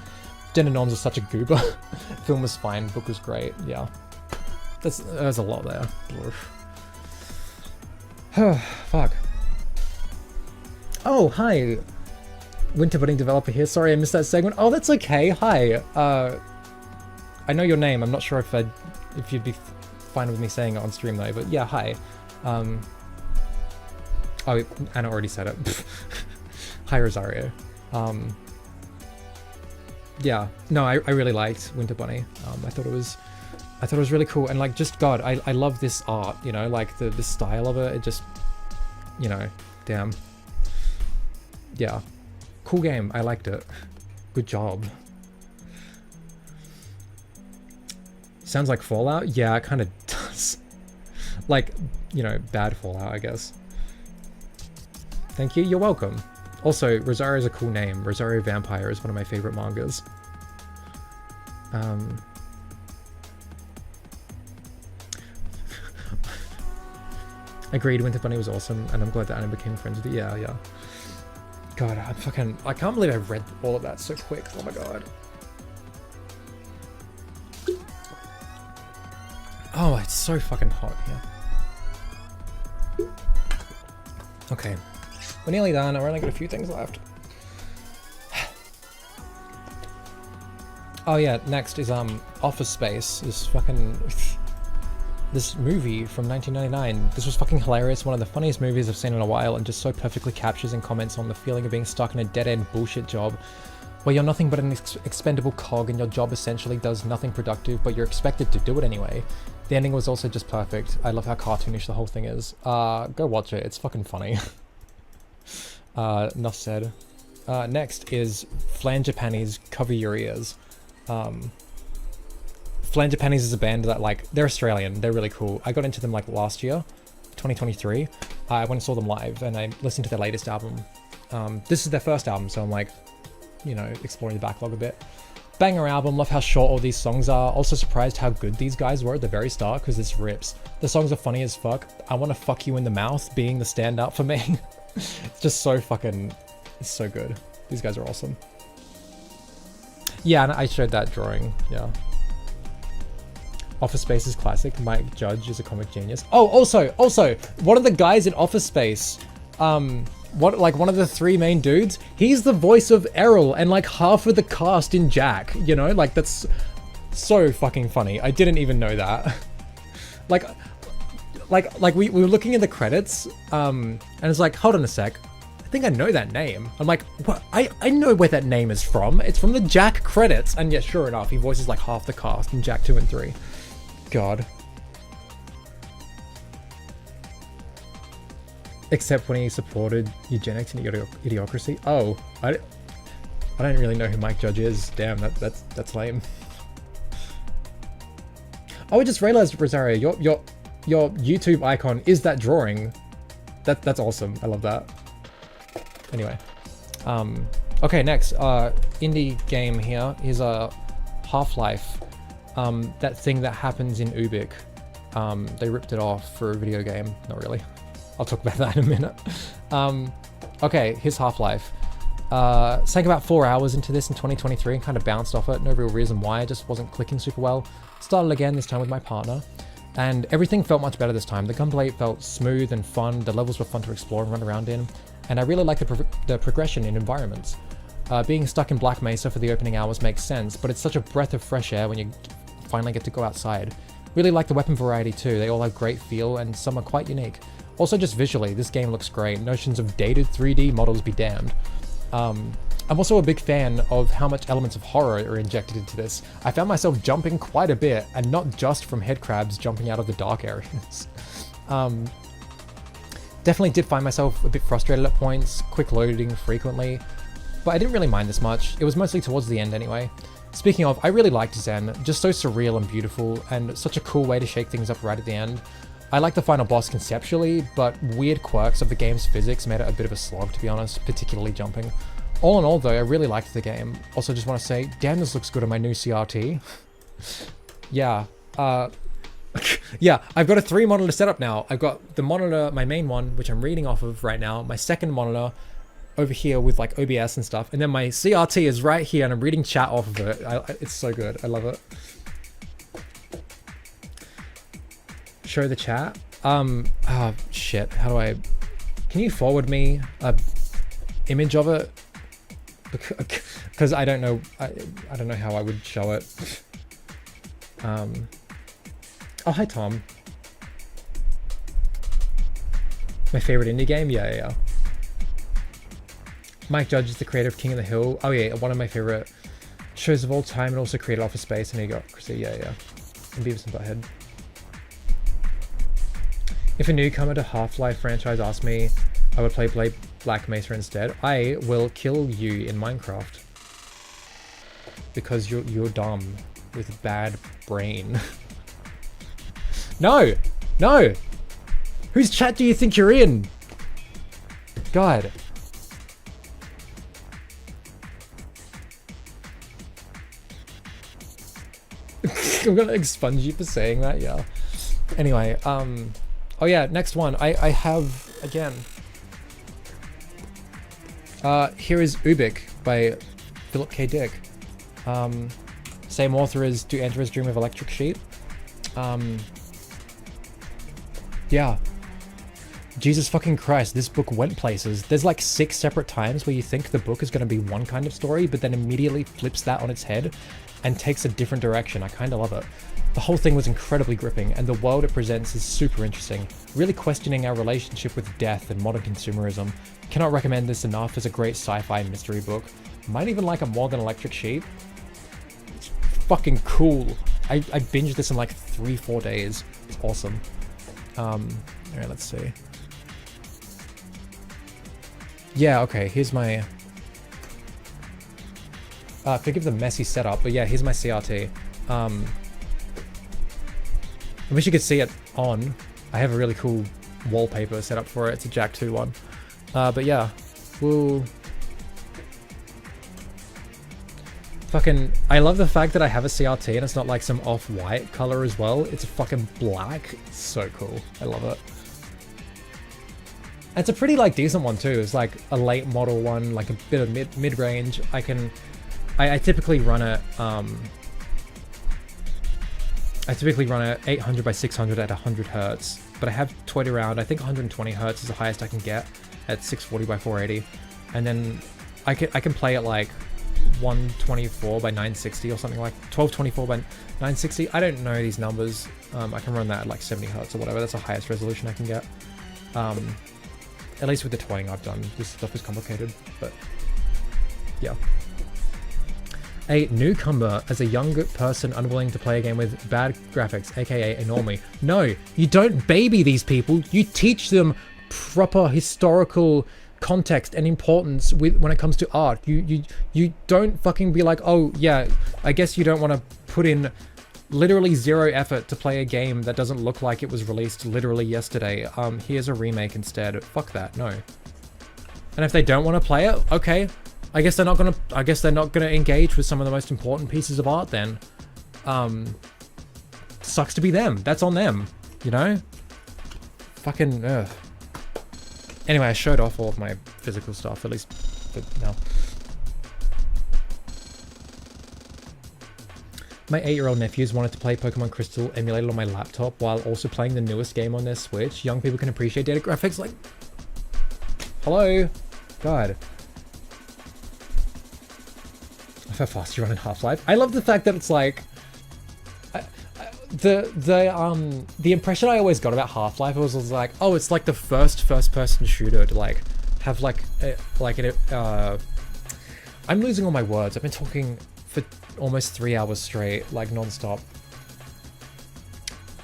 A: Gender norms are such a goober. Film was fine, book was great, yeah. There's a lot there. Fuck. Oh, hi. Winter Budding developer here. Sorry I missed that segment. Oh, that's okay. Hi. I know your name. I'm not sure if you'd be fine with me saying it on stream though, but yeah, hi. Oh, Anna already said it. Hi, Rosario. Yeah, no, I really liked Winter Bunny. I thought it was really cool, and like, just God, I love this art, you know, like the style of it. It just, you know, damn. Yeah, cool game. I liked it. Good job. Sounds like Fallout? Yeah, it kind of does. Like, you know, bad Fallout, I guess. Thank you, you're welcome. Also, Rosario is a cool name. Rosario Vampire is one of my favorite mangas. Agreed, Winter Bunny was awesome, and I'm glad that Anna became friends with you. Yeah, yeah. God, I can't believe I read all of that so quick. Oh my god. Oh, it's so fucking hot here. Okay. We're nearly done. I've only got a few things left. Oh yeah, next is Office Space. This movie from 1999. This was fucking hilarious. One of the funniest movies I've seen in a while, and just so perfectly captures and comments on the feeling of being stuck in a dead-end bullshit job where you're nothing but an expendable cog and your job essentially does nothing productive, but you're expected to do it anyway. The ending was also just perfect. I love how cartoonish the whole thing is. Go watch it. It's fucking funny. Enough said. Next is Flangipanis Cover Your Ears. Flangipanis is a band that, like, they're Australian. They're really cool. I got into them like last year, 2023. I went and saw them live and I listened to their latest album. This is their first album, so I'm like, you know, exploring the backlog a bit. Banger album, love how short all these songs are. Also surprised how good these guys were at the very start, because this rips. The songs are funny as fuck. I Want to Fuck You in the Mouth being the standout for me. It's just so fucking, it's so good. These guys are awesome. Yeah, and I showed that drawing, yeah. Office Space is classic. Mike Judge is a comic genius. Oh, also, one of the guys in Office Space, one of the three main dudes, he's the voice of Errol and like half of the cast in Jack, you know? Like, that's so fucking funny. I didn't even know that. like we were looking at the credits, and it's like, hold on a sec. I think I know that name. I'm like, what? I know where that name is from. It's from the Jack credits. And yeah, sure enough, he voices like half the cast in Jack 2 and 3. God. Except when he supported eugenics and idiocracy. Oh, I don't really know who Mike Judge is. Damn, that's lame. Oh, I just realized, Rosario, your YouTube icon is that drawing. That's awesome. I love that. Anyway, okay, next indie game here is a Half-Life. That thing that happens in Ubik. They ripped it off for a video game. Not really. I'll talk about that in a minute. Okay, here's Half-Life. Sank about 4 hours into this in 2023 and kind of bounced off it. No real reason why, it just wasn't clicking super well. Started again, this time with my partner. And everything felt much better this time. The gunplay felt smooth and fun. The levels were fun to explore and run around in. And I really like the progression in environments. Being stuck in Black Mesa for the opening hours makes sense, but it's such a breath of fresh air when you finally get to go outside. Really like the weapon variety too. They all have great feel and some are quite unique. Also, just visually, this game looks great. Notions of dated 3D models be damned. I'm also a big fan of how much elements of horror are injected into this. I found myself jumping quite a bit, and not just from headcrabs jumping out of the dark areas. Definitely did find myself a bit frustrated at points, quick loading frequently, but I didn't really mind this much. It was mostly towards the end anyway. Speaking of, I really liked Zen, just so surreal and beautiful, and such a cool way to shake things up right at the end. I like the final boss conceptually, but weird quirks of the game's physics made it a bit of a slog, to be honest, particularly jumping. All in all though, I really liked the game. Also just want to say, damn, this looks good on my new CRT. Yeah, yeah, I've got a 3-monitor setup now. I've got the monitor, my main one, which I'm reading off of right now, my second monitor over here with like OBS and stuff, and then my CRT is right here and I'm reading chat off of it. It's so good, I love it. Show the chat? Oh shit, how do I... Can you forward me a image of it? Because I don't know, I don't know how I would show it. Oh, hi Tom. My favorite indie game? Yeah. Mike Judge is the creator of King of the Hill. Oh yeah, one of my favorite shows of all time, and also created Office Space, and he got Chrissy, yeah. And Beavis and Butthead. If a newcomer to Half-Life franchise asked me, I would play Black Mesa instead. I will kill you in Minecraft. Because you're dumb with a bad brain. No! No! Whose chat do you think you're in? God. I'm gonna expunge you for saying that, yeah. Anyway, oh yeah, next one. I have, again. Here is Ubik by Philip K. Dick. Same author as To Enter His Dream of Electric Sheep. Yeah. Jesus fucking Christ, this book went places. There's like 6 separate times where you think the book is going to be one kind of story, but then immediately flips that on its head and takes a different direction. I kind of love it. The whole thing was incredibly gripping, and the world it presents is super interesting, really questioning our relationship with death and modern consumerism. Cannot recommend this enough as a great sci-fi mystery book. Might even like it more than Electric Sheep. It's fucking cool. I binged this in like 3-4 days. It's awesome. Alright, let's see. Yeah, okay, here's my... forgive the messy setup, but yeah, here's my CRT. I wish you could see it on. I have a really cool wallpaper set up for it. It's a Jack 2 one. But yeah, we'll... Fucking... I love the fact that I have a CRT and it's not like some off-white color as well. It's fucking black. It's so cool. I love it. It's a pretty like decent one too. It's like a late model one, like a bit of mid-range. I typically run it I typically run it 800 by 600 at 100 hertz, but I have toyed around. I think 120 hertz is the highest I can get at 640 by 480, and then I can play it like 124 by 960 or something, like 1224 by 960. I don't know these numbers. I can run that at like 70 hertz or whatever. That's the highest resolution I can get. At least with the toying I've done. This stuff is complicated, but yeah. A newcomer as a young person unwilling to play a game with bad graphics, aka a normie. No, you don't baby these people. You teach them proper historical context and importance when it comes to art. You don't fucking be like, oh yeah, I guess you don't want to put in literally 0 effort to play a game that doesn't look like it was released literally yesterday. Here's a remake instead. Fuck that, no. And if they don't want to play it, okay. I guess they're not gonna engage with some of the most important pieces of art then. Sucks to be them. That's on them, you know? Fucking ugh. Anyway, I showed off all of my physical stuff, at least for now. My 8-year-old nephews wanted to play Pokemon Crystal emulated on my laptop while also playing the newest game on their Switch. Young people can appreciate dated graphics like... Hello? God. How fast you run in Half-Life. I love the fact that it's like... The impression I always got about Half-Life was like, oh, it's like the first-person shooter to like have like I'm losing all my words. I've been talking for almost 3 hours straight, like non-stop.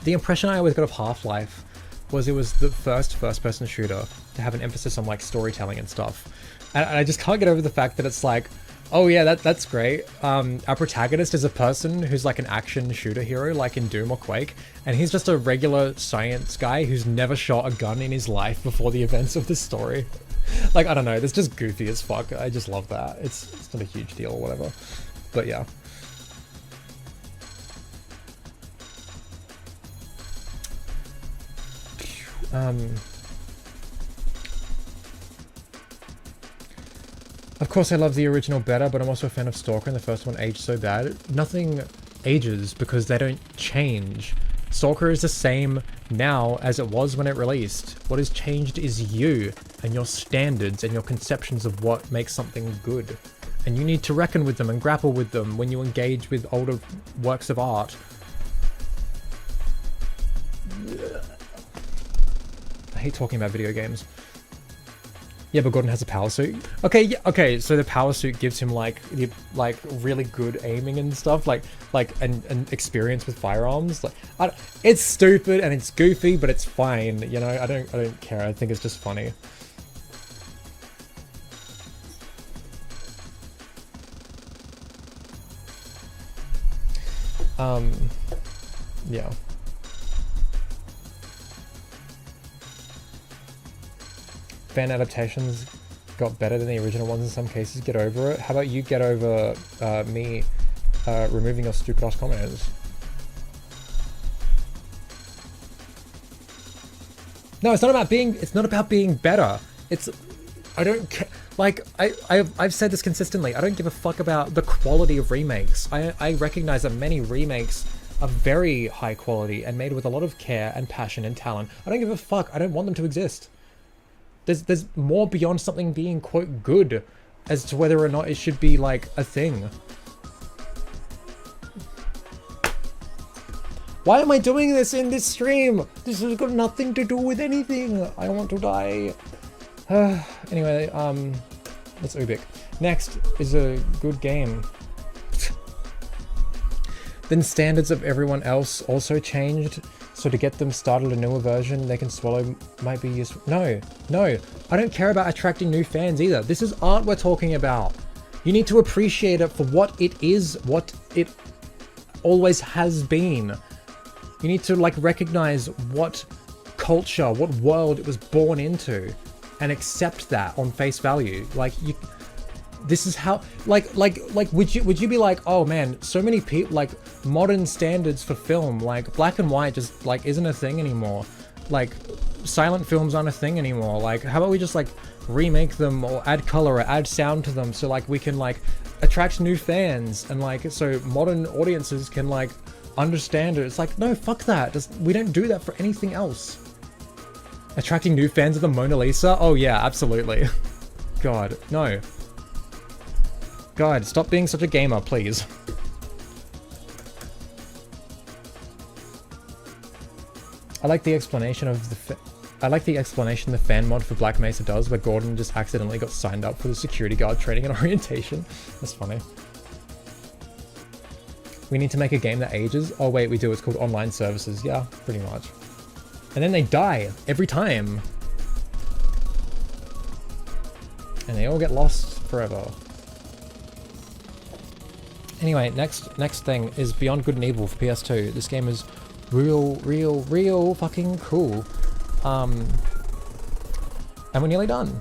A: The impression I always got of Half-Life was it was the first-person shooter to have an emphasis on like storytelling and stuff. And I just can't get over the fact that it's like, oh yeah, that's great. Our protagonist is a person who's like an action shooter hero, like in Doom or Quake, and he's just a regular science guy who's never shot a gun in his life before the events of this story. Like, I don't know, that's just goofy as fuck. I just love that. It's not a huge deal or whatever. But yeah. Of course I love the original better, but I'm also a fan of Stalker, and the first one aged so bad. Nothing ages because they don't change. Stalker is the same now as it was when it released. What has changed is you, and your standards, and your conceptions of what makes something good. And you need to reckon with them and grapple with them when you engage with older works of art. I hate talking about video games. Yeah, but Gordon has a power suit. Okay, yeah, okay. So the power suit gives him like really good aiming and stuff, and experience with firearms. Like, it's stupid and it's goofy, but it's fine. You know, I don't care. I think it's just funny. Yeah. fan adaptations got better than the original ones in some cases. Get over it. How about you get over me removing your stupid ass comments? No, it's not about being. It's not about being better. It's. I don't care. Like I've said this consistently. I don't give a fuck about the quality of remakes. I recognize that many remakes are very high quality and made with a lot of care and passion and talent. I don't give a fuck. I don't want them to exist. There's more beyond something being quote good as to whether or not it should be like a thing. Why am I doing this in this stream? This has got nothing to do with anything. I want to die. Anyway, that's Ubik. Next is a good game. Then standards of everyone else also changed, so to get them started a newer version they can swallow might be useful. No, I don't care about attracting new fans either. This is art we're talking about. You need to appreciate it for what it is, what it always has been. You need to like recognize what culture, what world it was born into, and accept that on face value. Like you. This is how, like, would you be like, oh man, so many people, like, modern standards for film, like, black and white just, like, isn't a thing anymore. Like, silent films aren't a thing anymore. Like, how about we just, like, remake them or add color or add sound to them so, like, we can, like, attract new fans and, like, so modern audiences can, like, understand it. It's like, no, fuck that. We don't do that for anything else. Attracting new fans of the Mona Lisa? Oh, yeah, absolutely. God, no. God, stop being such a gamer, please. I like the explanation of the fan mod for Black Mesa does, where Gordon just accidentally got signed up for the security guard training and orientation. That's funny. We need to make a game that ages. Oh wait, we do. It's called online services. Yeah, pretty much. And then they die every time. And they all get lost forever. Anyway, next thing is Beyond Good and Evil for PS2. This game is real fucking cool. And we're nearly done.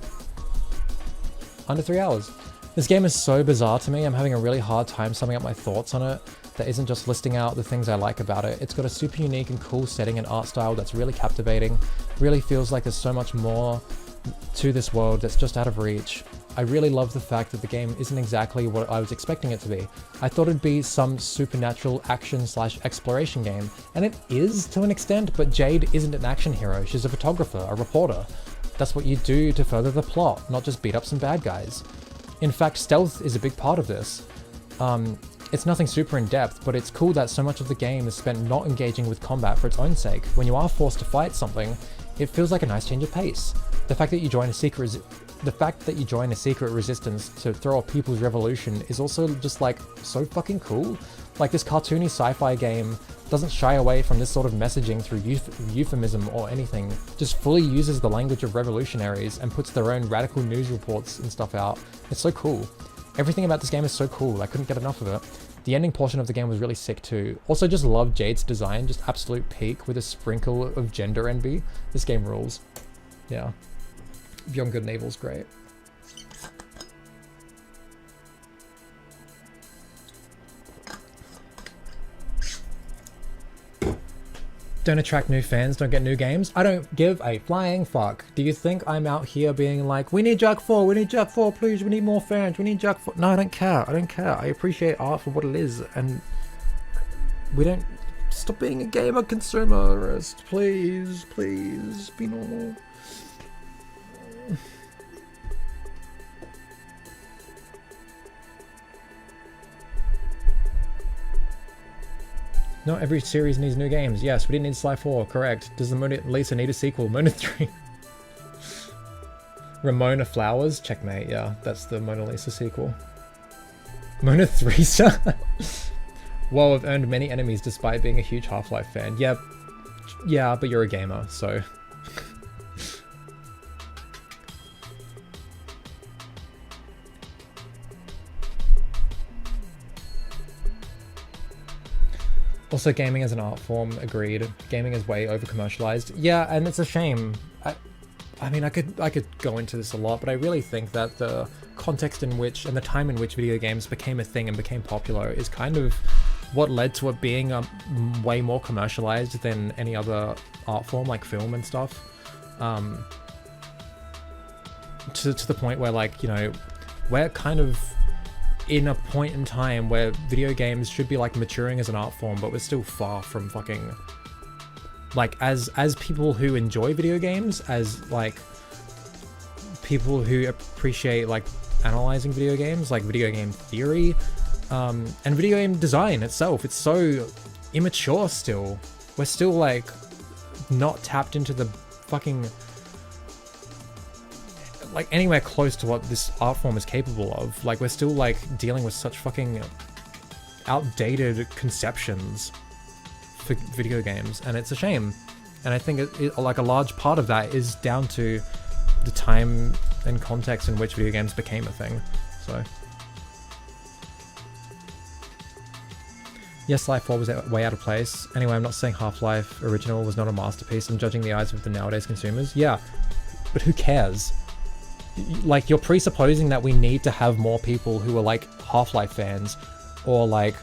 A: Under 3 hours. This game is so bizarre to me. I'm having a really hard time summing up my thoughts on it. That isn't just listing out the things I like about it. It's got a super unique and cool setting and art style that's really captivating. Really feels like there's so much more to this world that's just out of reach. I really love the fact that the game isn't exactly what I was expecting it to be. I thought it'd be some supernatural action/exploration game, and it is to an extent, but Jade isn't an action hero. She's a photographer, a reporter. That's what you do to further the plot, not just beat up some bad guys. In fact, stealth is a big part of this. It's nothing super in-depth, but it's cool that so much of the game is spent not engaging with combat for its own sake. When you are forced to fight something, it feels like a nice change of pace. The fact that you join a secret resistance to throw off people's revolution is also just like so fucking cool. Like this cartoony sci-fi game doesn't shy away from this sort of messaging through euphemism or anything, just fully uses the language of revolutionaries and puts their own radical news reports and stuff out. It's so cool. Everything about this game is so cool, I couldn't get enough of it. The ending portion of the game was really sick too. Also just love Jade's design, just absolute peak with a sprinkle of gender envy. This game rules. Yeah. Beyond Good and Evil's great. Don't attract new fans, don't get new games. I don't give a flying fuck. Do you think I'm out here being like, we need Jak 4, we need Jak 4, please, we need more fans, we need Jak 4. No, I don't care, I don't care. I appreciate art for what it is, and we don't... Stop being a gamer consumerist, please, please, be normal. Not every series needs new games. Yes, we didn't need Sly 4, correct. Does the Mona Lisa need a sequel? Mona 3. Ramona Flowers? Checkmate, yeah. That's the Mona Lisa sequel. Mona 3, sir? Well, I've earned many enemies despite being a huge Half-Life fan. Yeah, but you're a gamer, so... Also, gaming as an art form, agreed. Gaming is way over-commercialized. Yeah, and it's a shame. I mean, I could go into this a lot, but I really think that the context in which and the time in which video games became a thing and became popular is kind of what led to it being way more commercialized than any other art form like film and stuff. To the point where, like, you know, we're kind of in a point in time where video games should be like maturing as an art form, but we're still far from fucking, like, as people who enjoy video games, as like people who appreciate like analyzing video games, like video game theory, and video game design itself, it's so immature still. We're still like not tapped into the fucking, like, anywhere close to what this art form is capable of. Like, we're still like dealing with such fucking outdated conceptions for video games, and it's a shame. And I think like a large part of that is down to the time and context in which video games became a thing. So yes, Life 4 was way out of place. Anyway, I'm not saying Half-Life original was not a masterpiece. I'm judging the eyes of the nowadays consumers. Yeah, but who cares? Like, you're presupposing that we need to have more people who are like Half-Life fans, or like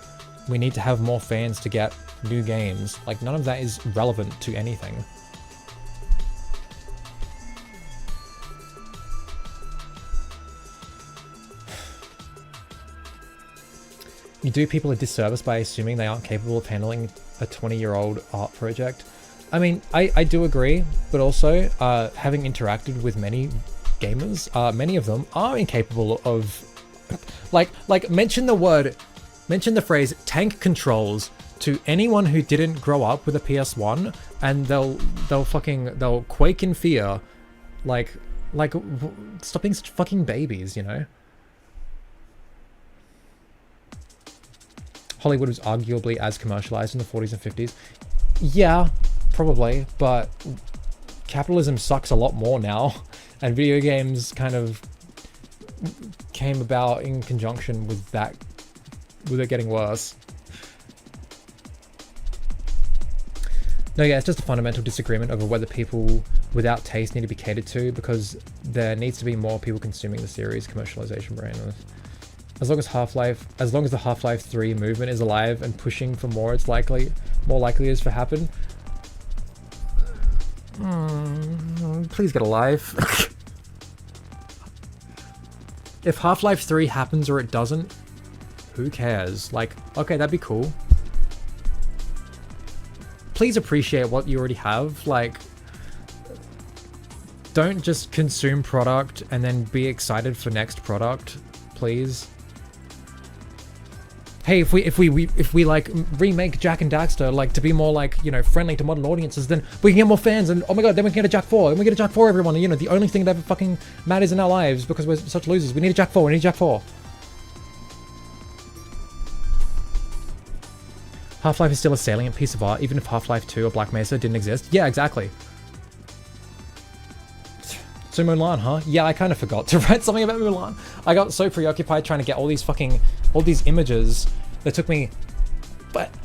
A: we need to have more fans to get new games. Like, none of that is relevant to anything. You do people a disservice by assuming they aren't capable of handling a 20-year-old art project. I mean, I do agree, but also, having interacted with many gamers, many of them are incapable of, mention the phrase tank controls to anyone who didn't grow up with a PS1, and they'll quake in fear, like stop being such fucking babies, you know? Hollywood was arguably as commercialized in the 40s and 50s. Yeah, probably, but capitalism sucks a lot more now, and video games kind of came about in conjunction with that, with it getting worse. No, yeah, it's just a fundamental disagreement over whether people without taste need to be catered to, because there needs to be more people consuming the series. Commercialization brain. As long as the Half-Life 3 movement is alive and pushing for more, it's more likely is to happen. Please get a life. If Half-Life 3 happens or it doesn't, who cares? Like, okay, that'd be cool. Please appreciate what you already have. Like, don't just consume product and then be excited for next product, please. Hey, if we like remake Jak and Daxter, like, to be more like, you know, friendly to modern audiences, then we can get more fans, and oh my god, then we can get a Jak 4, and we get a Jak 4, everyone. And, you know, the only thing that ever fucking matters in our lives, because we're such losers, we need a Jak 4, we need a Jak 4. Half-Life is still a salient piece of art, even if Half-Life 2 or Black Mesa didn't exist. Yeah, exactly. So Mulan, huh? Yeah, I kind of forgot to write something about Mulan. I got so preoccupied trying to get all these images that took me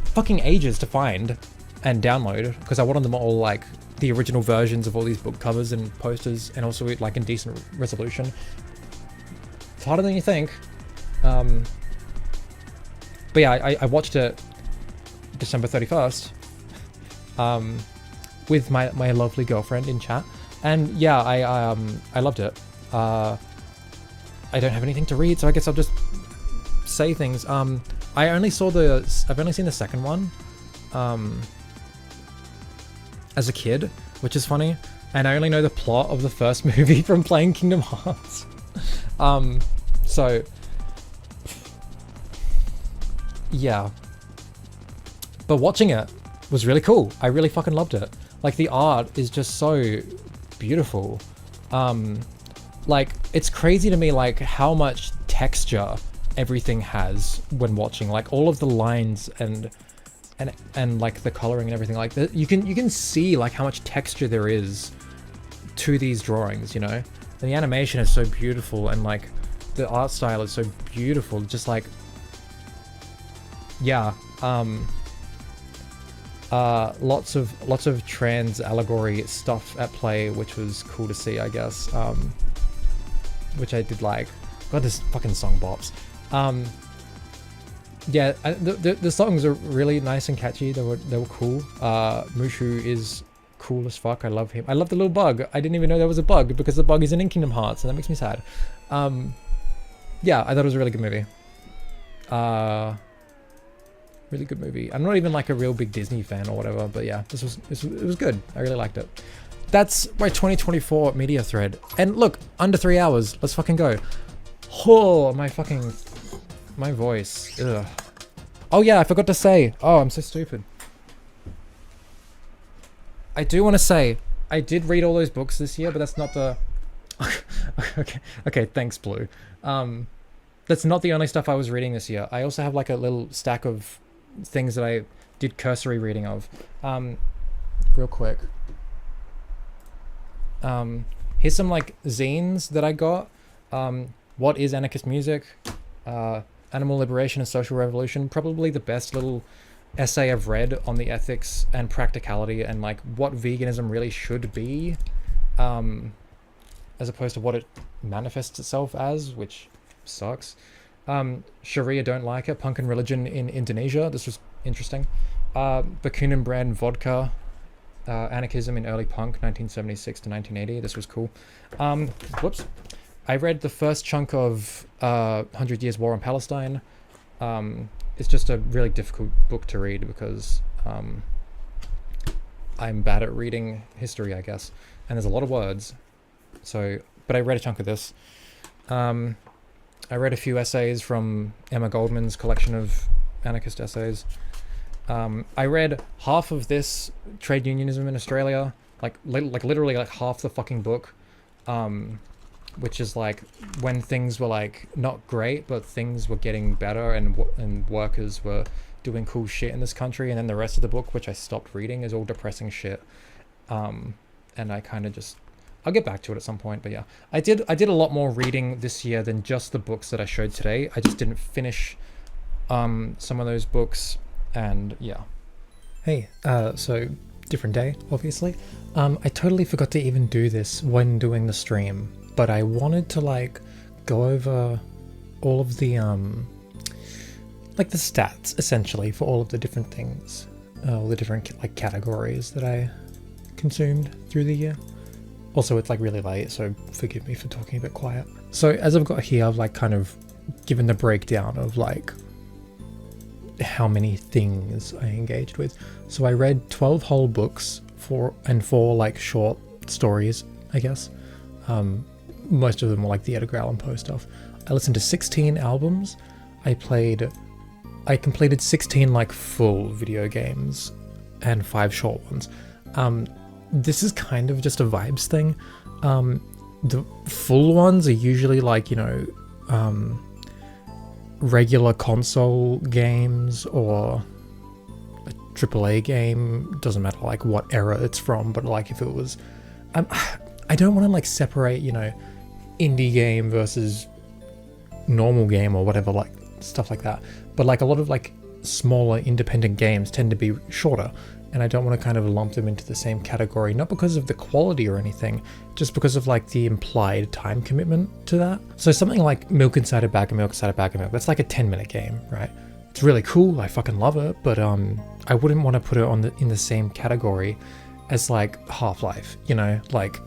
A: fucking ages to find and download, because I wanted them all like the original versions of all these book covers and posters, and also like in decent resolution. It's harder than you think. But yeah, I watched it December 31st with my lovely girlfriend in chat. And yeah, I loved it. I don't have anything to read, so I guess I'll just say things. I've only seen the second one as a kid, which is funny, and I only know the plot of the first movie from playing Kingdom Hearts. So yeah, but watching it was really cool. I really fucking loved it. Like, the art is just so beautiful. Like, it's crazy to me, like, how much texture everything has when watching, like all of the lines and like the coloring and everything, like that. You can see like how much texture there is to these drawings, you know. And the animation is so beautiful, and like the art style is so beautiful. Just like, yeah, Lots of trans allegory stuff at play, which was cool to see, I guess. Which I did like. God, this fucking song bops. Yeah, the songs are really nice and catchy. They were cool. Mushu is cool as fuck. I love him. I love the little bug. I didn't even know there was a bug because the bug is in Kingdom Hearts, and that makes me sad. Yeah, I thought it was a really good movie. Really good movie. I'm not even like a real big Disney fan or whatever, but yeah, it was good. I really liked it. That's my 2024 media thread. And look, under 3 hours. Let's fucking go. Oh, my voice. Ugh. Oh yeah, I forgot to say. Oh, I'm so stupid. I do want to say, I did read all those books this year, but that's not the... Okay, thanks, Blue. That's not the only stuff I was reading this year. I also have like a little stack of things that I did cursory reading of. Real quick. Here's some like zines that I got. What is Anarchist Music? Animal Liberation and Social Revolution. Probably the best little essay I've read on the ethics and practicality and like what veganism really should be, as opposed to what it manifests itself as, which sucks. Sharia don't like it. Punk and religion in Indonesia. This was interesting. Bakunin brand vodka. Anarchism in early punk, 1976 to 1980. This was cool. Whoops. I read the first chunk of 100 Years War on Palestine. It's just a really difficult book to read because I'm bad at reading history, I guess. And there's a lot of words. So, but I read a chunk of this. I read a few essays from Emma Goldman's collection of anarchist essays. I read half of this Trade Unionism in Australia, like literally like half the fucking book, which is like when things were like not great, but things were getting better and workers were doing cool shit in this country. And then the rest of the book, which I stopped reading, is all depressing shit. And I kind of just, I'll get back to it at some point, but yeah. I did a lot more reading this year than just the books that I showed today. I just didn't finish some of those books, and yeah. Hey, so different day, obviously. I totally forgot to even do this when doing the stream, but I wanted to like go over all of the like the stats essentially for all of the different things, all the different like categories that I consumed through the year. Also, it's like really late, so forgive me for talking a bit quiet. So as I've got here, I've like kind of given the breakdown of like how many things I engaged with. So I read 12 whole books, four like short stories, I guess. Most of them were like the Edgar Allan Poe stuff. I listened to 16 albums. I completed 16 like full video games and 5 short ones. This is kind of just a vibes thing. The full ones are usually like, you know, regular console games or a AAA game. Doesn't matter like what era it's from, but like if it was, I don't want to like separate, you know, indie game versus normal game or whatever, like stuff like that. But like a lot of like smaller independent games tend to be shorter, and I don't want to kind of lump them into the same category, not because of the quality or anything, just because of like the implied time commitment to that. So something like Milk Inside a Bag of Milk Inside a Bag of Milk, that's like a 10-minute game, right? It's really cool, I fucking love it, but I wouldn't want to put it in the same category as like Half-Life, you know, like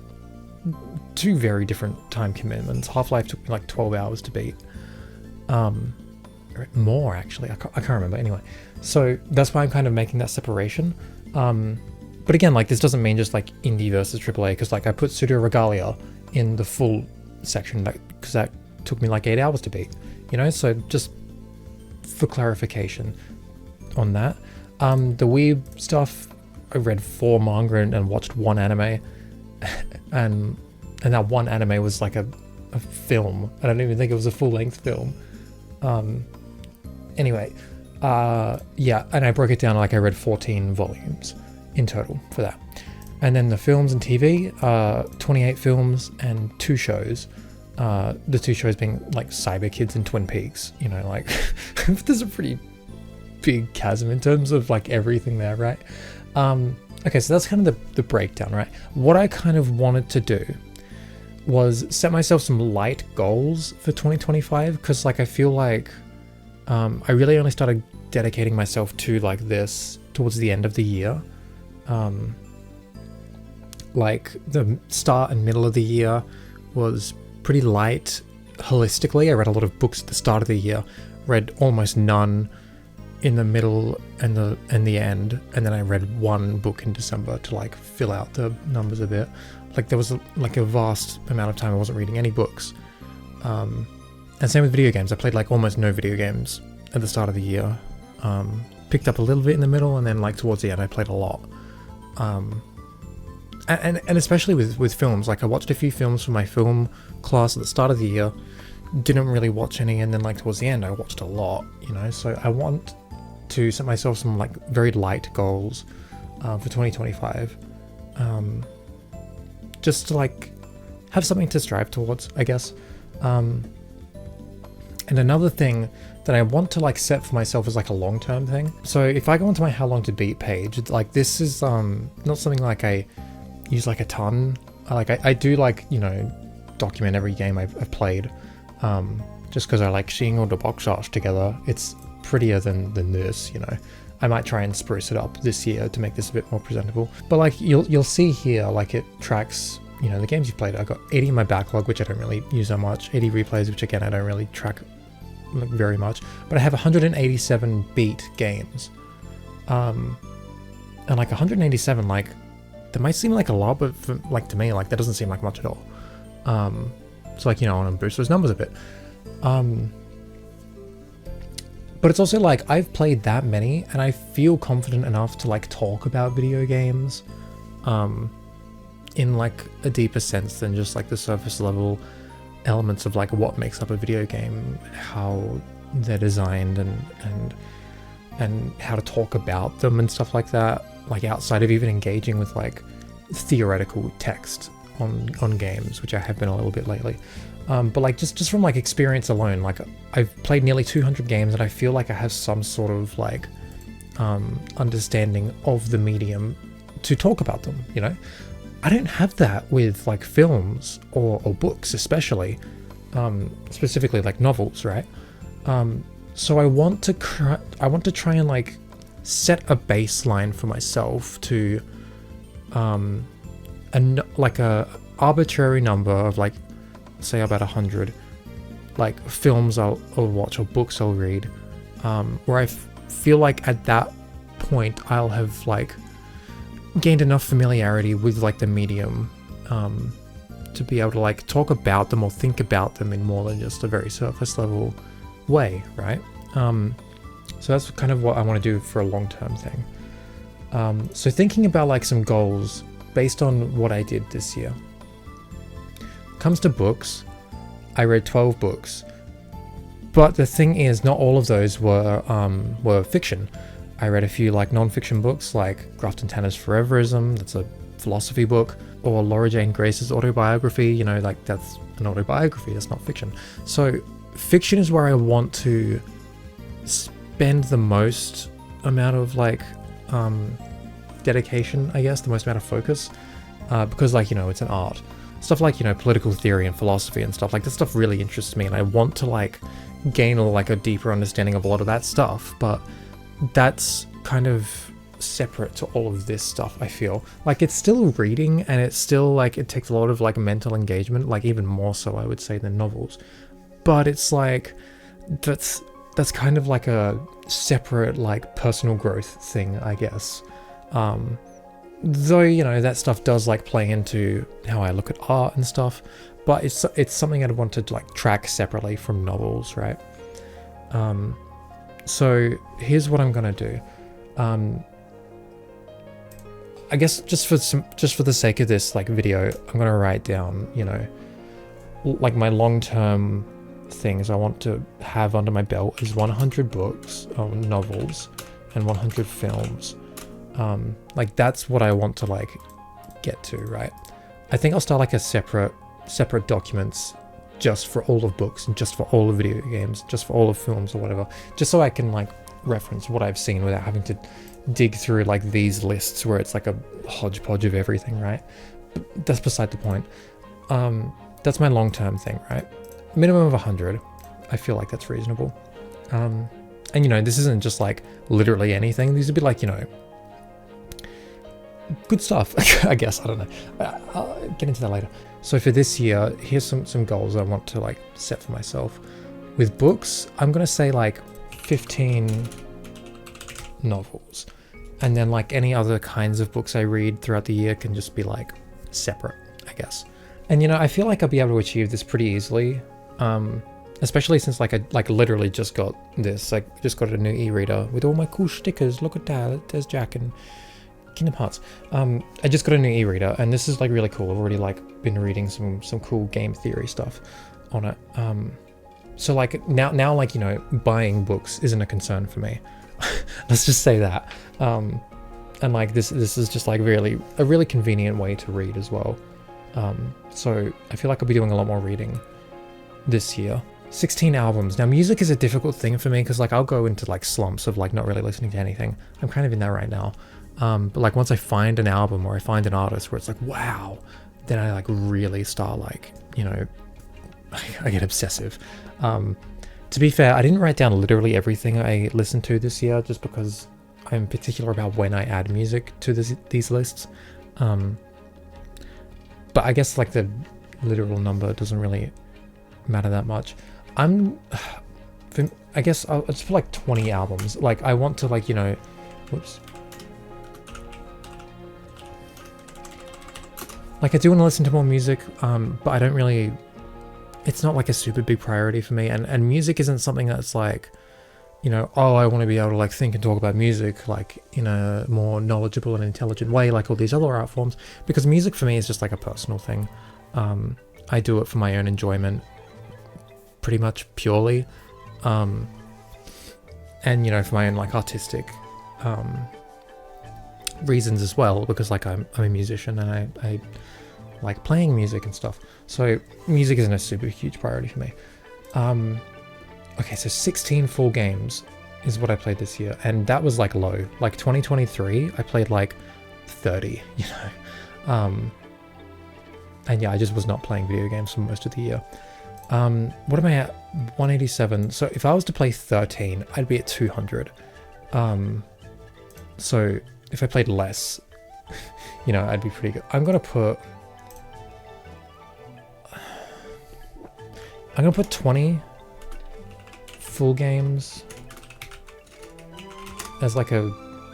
A: two very different time commitments. Half-Life took me like 12 hours to beat. More actually, I can't remember. Anyway, so that's why I'm kind of making that separation. But again, like this doesn't mean just like indie versus AAA, because like I put Pseudo Regalia in the full section because that took me like 8 hours to beat, you know. So just for clarification on that, the weeb stuff, I read 4 manga and watched 1 anime, and that 1 anime was like a film. I don't even think it was a full-length film. Anyway, yeah, and I broke it down like I read 14 volumes in total for that. And then the films and TV, 28 films and 2 shows. The 2 shows being like Cyber Kids and Twin Peaks, you know, like there's a pretty big chasm in terms of like everything there, right? Okay, so that's kind of the breakdown, right? What I kind of wanted to do was set myself some light goals for 2025, because like I feel like I really only started dedicating myself to like this towards the end of the year. Like the start and middle of the year was pretty light holistically. I read a lot of books at the start of the year, read almost none in the middle and the end, and then I read one book in December to like fill out the numbers a bit. Like there was like a vast amount of time I wasn't reading any books. And same with video games. I played like almost no video games at the start of the year. Picked up a little bit in the middle, and then like towards the end I played a lot. And especially with films, like I watched a few films for my film class at the start of the year, didn't really watch any, and then like towards the end I watched a lot, you know. So I want to set myself some like very light goals for 2025, just to like have something to strive towards, I guess. And another thing that I want to like set for myself is like a long-term thing. So if I go onto my how long to beat page, like this is not something like I use like a ton. Like I do like, you know, document every game I've played, just because I like seeing all the box arts together. It's prettier than this, you know. I might try and spruce it up this year to make this a bit more presentable. But like you'll see here, like it tracks, you know, the games you've played. I've got 80 in my backlog, which I don't really use that much. 80 replays, which again I don't really track very much. But I have 187 beat games, and like 187, like that might seem like a lot, but for, like to me, like that doesn't seem like much at all. So like, you know, I want to boost those numbers a bit. But it's also like I've played that many, and I feel confident enough to like talk about video games in like a deeper sense than just like the surface level elements of like what makes up a video game, how they're designed, and how to talk about them and stuff like that, like outside of even engaging with like theoretical text on games, which I have been a little bit lately. But like just from like experience alone, like I've played nearly 200 games, and I feel like I have some sort of like understanding of the medium to talk about them, you know. I don't have that with like films or books, especially specifically like novels, right? So I want to try and like set a baseline for myself to like a arbitrary number of like, say about 100 like films I'll watch or books I'll read, where I feel like at that point I'll have like gained enough familiarity with like the medium to be able to like talk about them or think about them in more than just a very surface level way, right? So that's kind of what I want to do for a long-term thing. So thinking about like some goals based on what I did this year. Comes to books, I read 12 books, but the thing is, not all of those were fiction. I read a few like non-fiction books, like Grafton Tanner's Foreverism, that's a philosophy book, or Laura Jane Grace's autobiography. You know, like that's an autobiography, that's not fiction. So fiction is where I want to spend the most amount of like dedication, I guess, the most amount of focus, because like, you know, it's an art. Stuff like, you know, political theory and philosophy and stuff like that stuff really interests me, and I want to like gain like a deeper understanding of a lot of that stuff, but that's kind of separate to all of this stuff. I feel like it's still reading, and it's still like it takes a lot of like mental engagement, like even more so I would say than novels, but it's like that's kind of like a separate like personal growth thing, I guess. Though, you know, that stuff does like play into how I look at art and stuff, but it's something I'd want to like track separately from novels, right? So here's what I'm gonna do. I guess just for the sake of this like video, I'm gonna write down, you know, like my long-term things I want to have under my belt is 100 books, novels, and 100 films. Like that's what I want to like get to, right? I think I'll start like a separate documents just for all of books and just for all of video games, just for all of films or whatever, just so I can like reference what I've seen without having to dig through like these lists where it's like a hodgepodge of everything, right? But that's beside the point. That's my long-term thing, right? Minimum of 100. I feel like that's reasonable. And you know, this isn't just like literally anything. These would be like, you know, good stuff, I guess. I don't know. I'll get into that later. So for this year, here's some goals I want to like set for myself. With books, I'm gonna say like 15 novels, and then like any other kinds of books I read throughout the year can just be like separate, I guess. And you know, I feel like I'll be able to achieve this pretty easily, especially since like I literally just got this. Like just got a new e-reader with all my cool stickers. Look at that, there's Jack and Kingdom Hearts. I just got a new e-reader, and this is like really cool. I've already like been reading some cool game theory stuff on it. So like now like, you know, buying books isn't a concern for me. Let's just say that. And like this is just like a really convenient way to read as well. So I feel like I'll be doing a lot more reading this year. 16 albums. Now music is a difficult thing for me because like I'll go into like slumps of like not really listening to anything. I'm kind of in that right now. But like once I find an album or I find an artist where it's like, wow, then I like really start like, you know, I get obsessive. To be fair, I didn't write down literally everything I listened to this year just because I'm particular about when I add music to these lists. But I guess like the literal number doesn't really matter that much. I guess I'll just put like 20 albums. Like I want to like, you know, whoops. Like I do want to listen to more music, but I don't really, it's not like a super big priority for me. And music isn't something that's like, you know, oh, I want to be able to like think and talk about music like in a more knowledgeable and intelligent way, like all these other art forms, because music for me is just like a personal thing. I do it for my own enjoyment, pretty much purely. And, you know, for my own like artistic reasons as well, because like I'm a musician and I like playing music and stuff. So music isn't a super huge priority for me. Okay, so 16 full games is what I played this year, and that was like low. Like 2023, I played like 30, you know. And yeah, I just was not playing video games for most of the year. What am I at? 187. So if I was to play 13, I'd be at 200. So if I played less, you know, I'd be pretty good. I'm gonna put 20 full games as like a,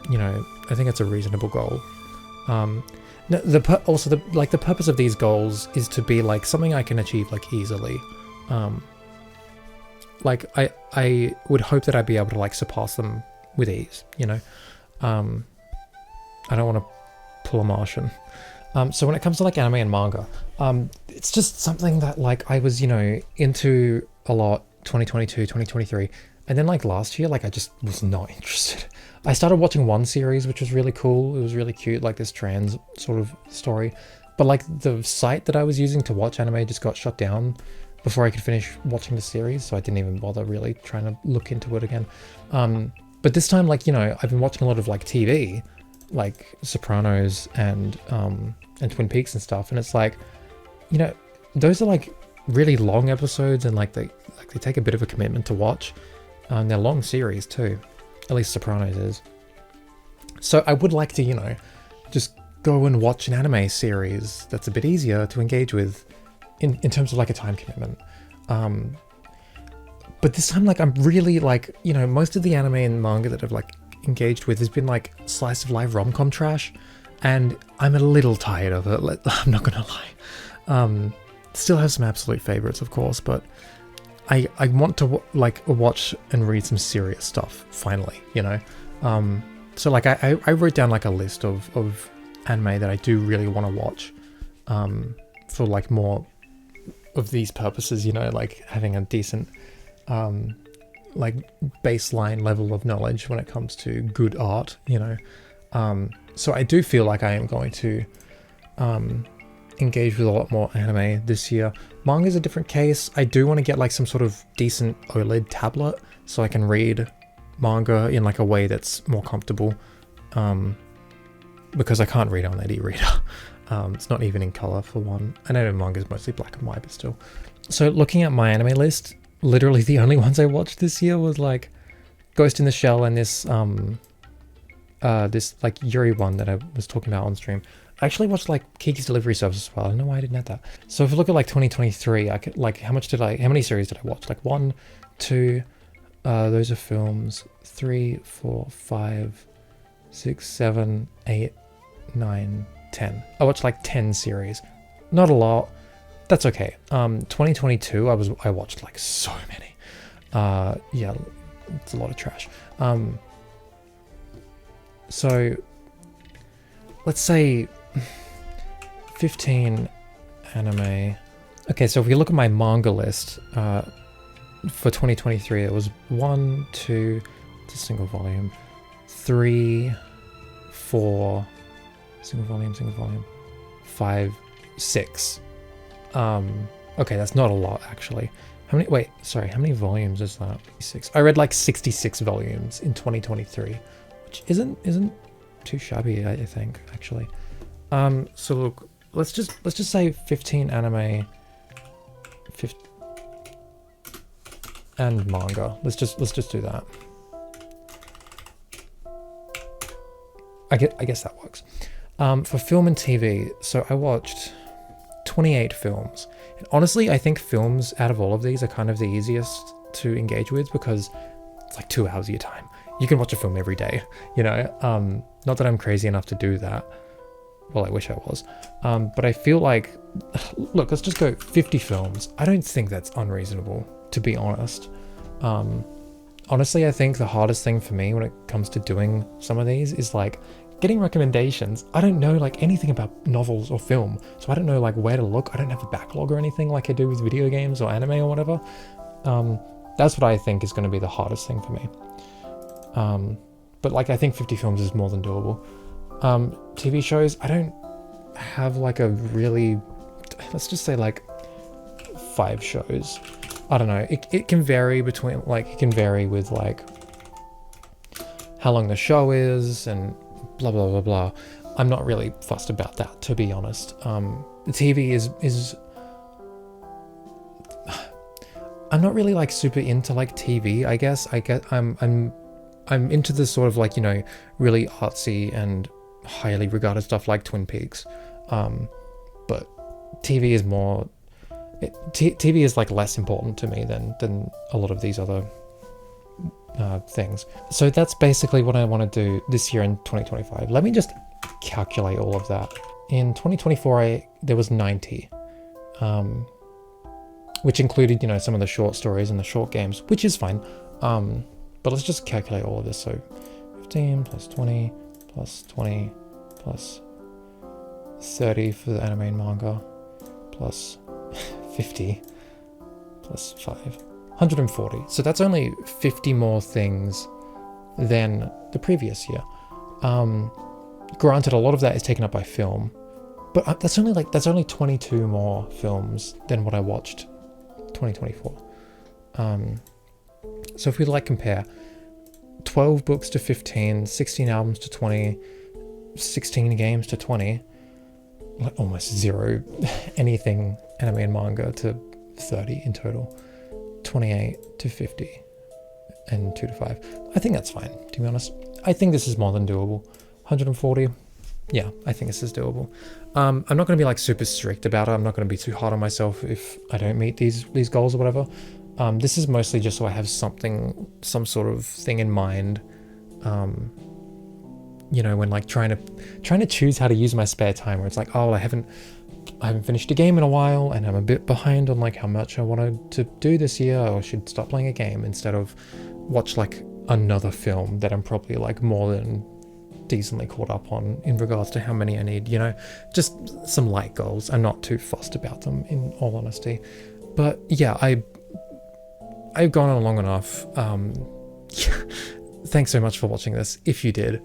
A: you know, I think it's a reasonable goal. No, the purpose of these goals is to be like something I can achieve like easily. Like I would hope that I'd be able to like surpass them with ease, you know. I don't want to pull a Martian. So when it comes to like anime and manga, it's just something that like I was, you know, into a lot 2022, 2023, and then like last year, like I just was not interested. I started watching one series, which was really cool. It was really cute, like this trans sort of story. But like the site that I was using to watch anime just got shut down before I could finish watching the series, so I didn't even bother really trying to look into it again. But this time, like, you know, I've been watching a lot of like TV, like Sopranos and Twin Peaks and stuff, and it's like, you know, those are like really long episodes, and like they take a bit of a commitment to watch. They're long series too, at least Sopranos is. So I would like to, you know, just go and watch an anime series that's a bit easier to engage with in terms of like a time commitment. But this time, like, I'm really like, you know, most of the anime and manga that I've like engaged with has been like slice of life rom-com trash, and I'm a little tired of it. I'm not gonna lie. Still have some absolute favorites, of course, but I want to like watch and read some serious stuff finally, you know. So like I wrote down like a list of anime that I do really want to watch, for like more of these purposes, you know, like having a decent like baseline level of knowledge when it comes to good art, you know. So I do feel like I am going to engage with a lot more anime this year. Manga's a different case. I do want to get like some sort of decent OLED tablet so I can read manga in like a way that's more comfortable, because I can't read on that e-reader. It's not even in color for one. I know manga is mostly black and white, but still. So looking at my anime list, literally the only ones I watched this year was like Ghost in the Shell and this this like Yuri one that I was talking about on stream. I actually watched like Kiki's Delivery Service as well. I don't know why I didn't have that. So if you look at like 2023, I could like how many series did I watch? Like 1, 2, those are films. 3, 4, 5, 6, 7, 8, 9, 10. I watched like 10 series. Not a lot. That's okay. 2022, I watched like so many. Yeah, it's a lot of trash. So let's say 15 anime. Okay, so if we look at my manga list, for 2023, it was 1, 2, it's a single volume, 3, 4, single volume, 5, 6. Okay, that's not a lot actually. How many volumes is that? 6. I read like 66 volumes in 2023, which isn't too shabby, I think, actually. So look, let's just say 15 anime, 15 and manga. Let's just do that. I guess that works. For film and TV, so I watched 28 films. And honestly, I think films out of all of these are kind of the easiest to engage with because it's like 2 hours of your time. You can watch a film every day, you know? Not that I'm crazy enough to do that. Well, I wish I was. But I feel like, look, let's just go 50 films. I don't think that's unreasonable, to be honest. Honestly, I think the hardest thing for me when it comes to doing some of these is like getting recommendations. I don't know like anything about novels or film, so I don't know like where to look. I don't have a backlog or anything like I do with video games or anime or whatever. That's what I think is going to be the hardest thing for me. But like I think 50 films is more than doable. TV shows, I don't have like a really, let's just say like 5 shows. I don't know. It can vary between like, it can vary with like how long the show is and blah, blah, blah, blah. I'm not really fussed about that, to be honest. The TV is I'm not really like super into like TV, I guess. I'm into the sort of like, you know, really artsy and highly regarded stuff like Twin Peaks. But TV is more, TV is like less important to me than a lot of these other things. So that's basically what I want to do this year in 2025. Let me just calculate all of that. In 2024, there was 90, which included, you know, some of the short stories and the short games, which is fine. But let's just calculate all of this. So 15 plus 20 plus 20 plus 30 for the anime and manga plus 50 plus 5, 140. So that's only 50 more things than the previous year. Granted, a lot of that is taken up by film, but that's only 22 more films than what I watched 2024. So if we like compare 12 books to 15, 16 albums to 20, 16 games to 20, like almost zero anything anime and manga to 30 in total, 28 to 50, and 2 to 5. I think that's fine, to be honest. I think this is more than doable. 140, yeah, I think this is doable. I'm not going to be like super strict about it. I'm not going to be too hard on myself if I don't meet these goals or whatever. This is mostly just so I have some sort of thing in mind, you know, when like trying to choose how to use my spare time, where it's like, oh, I haven't finished a game in a while and I'm a bit behind on like how much I wanted to do this year, or should stop playing a game instead of watch like another film that I'm probably like more than decently caught up on in regards to how many I need, you know, just some light goals. I'm not too fussed about them, in all honesty. But yeah, I've gone on long enough. Thanks so much for watching this, if you did.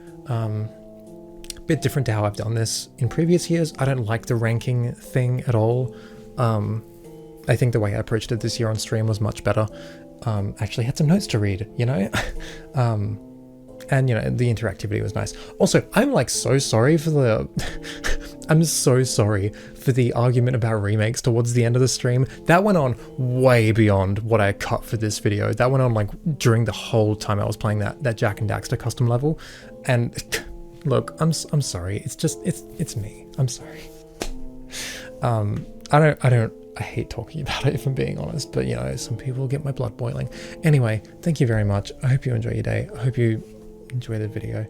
A: Bit different to how I've done this in previous years. I don't like the ranking thing at all. I think the way I approached it this year on stream was much better. actually had some notes to read, you know? And, you know, the interactivity was nice. Also, I'm like so sorry for the... I'm so sorry for the argument about remakes towards the end of the stream. That went on way beyond what I cut for this video. That went on like during the whole time I was playing that Jack and Daxter custom level. And look, I'm sorry. It's just, it's me. I'm sorry. I hate talking about it if I'm being honest, but you know, some people get my blood boiling. Anyway, thank you very much. I hope you enjoy your day. I hope you enjoy the video.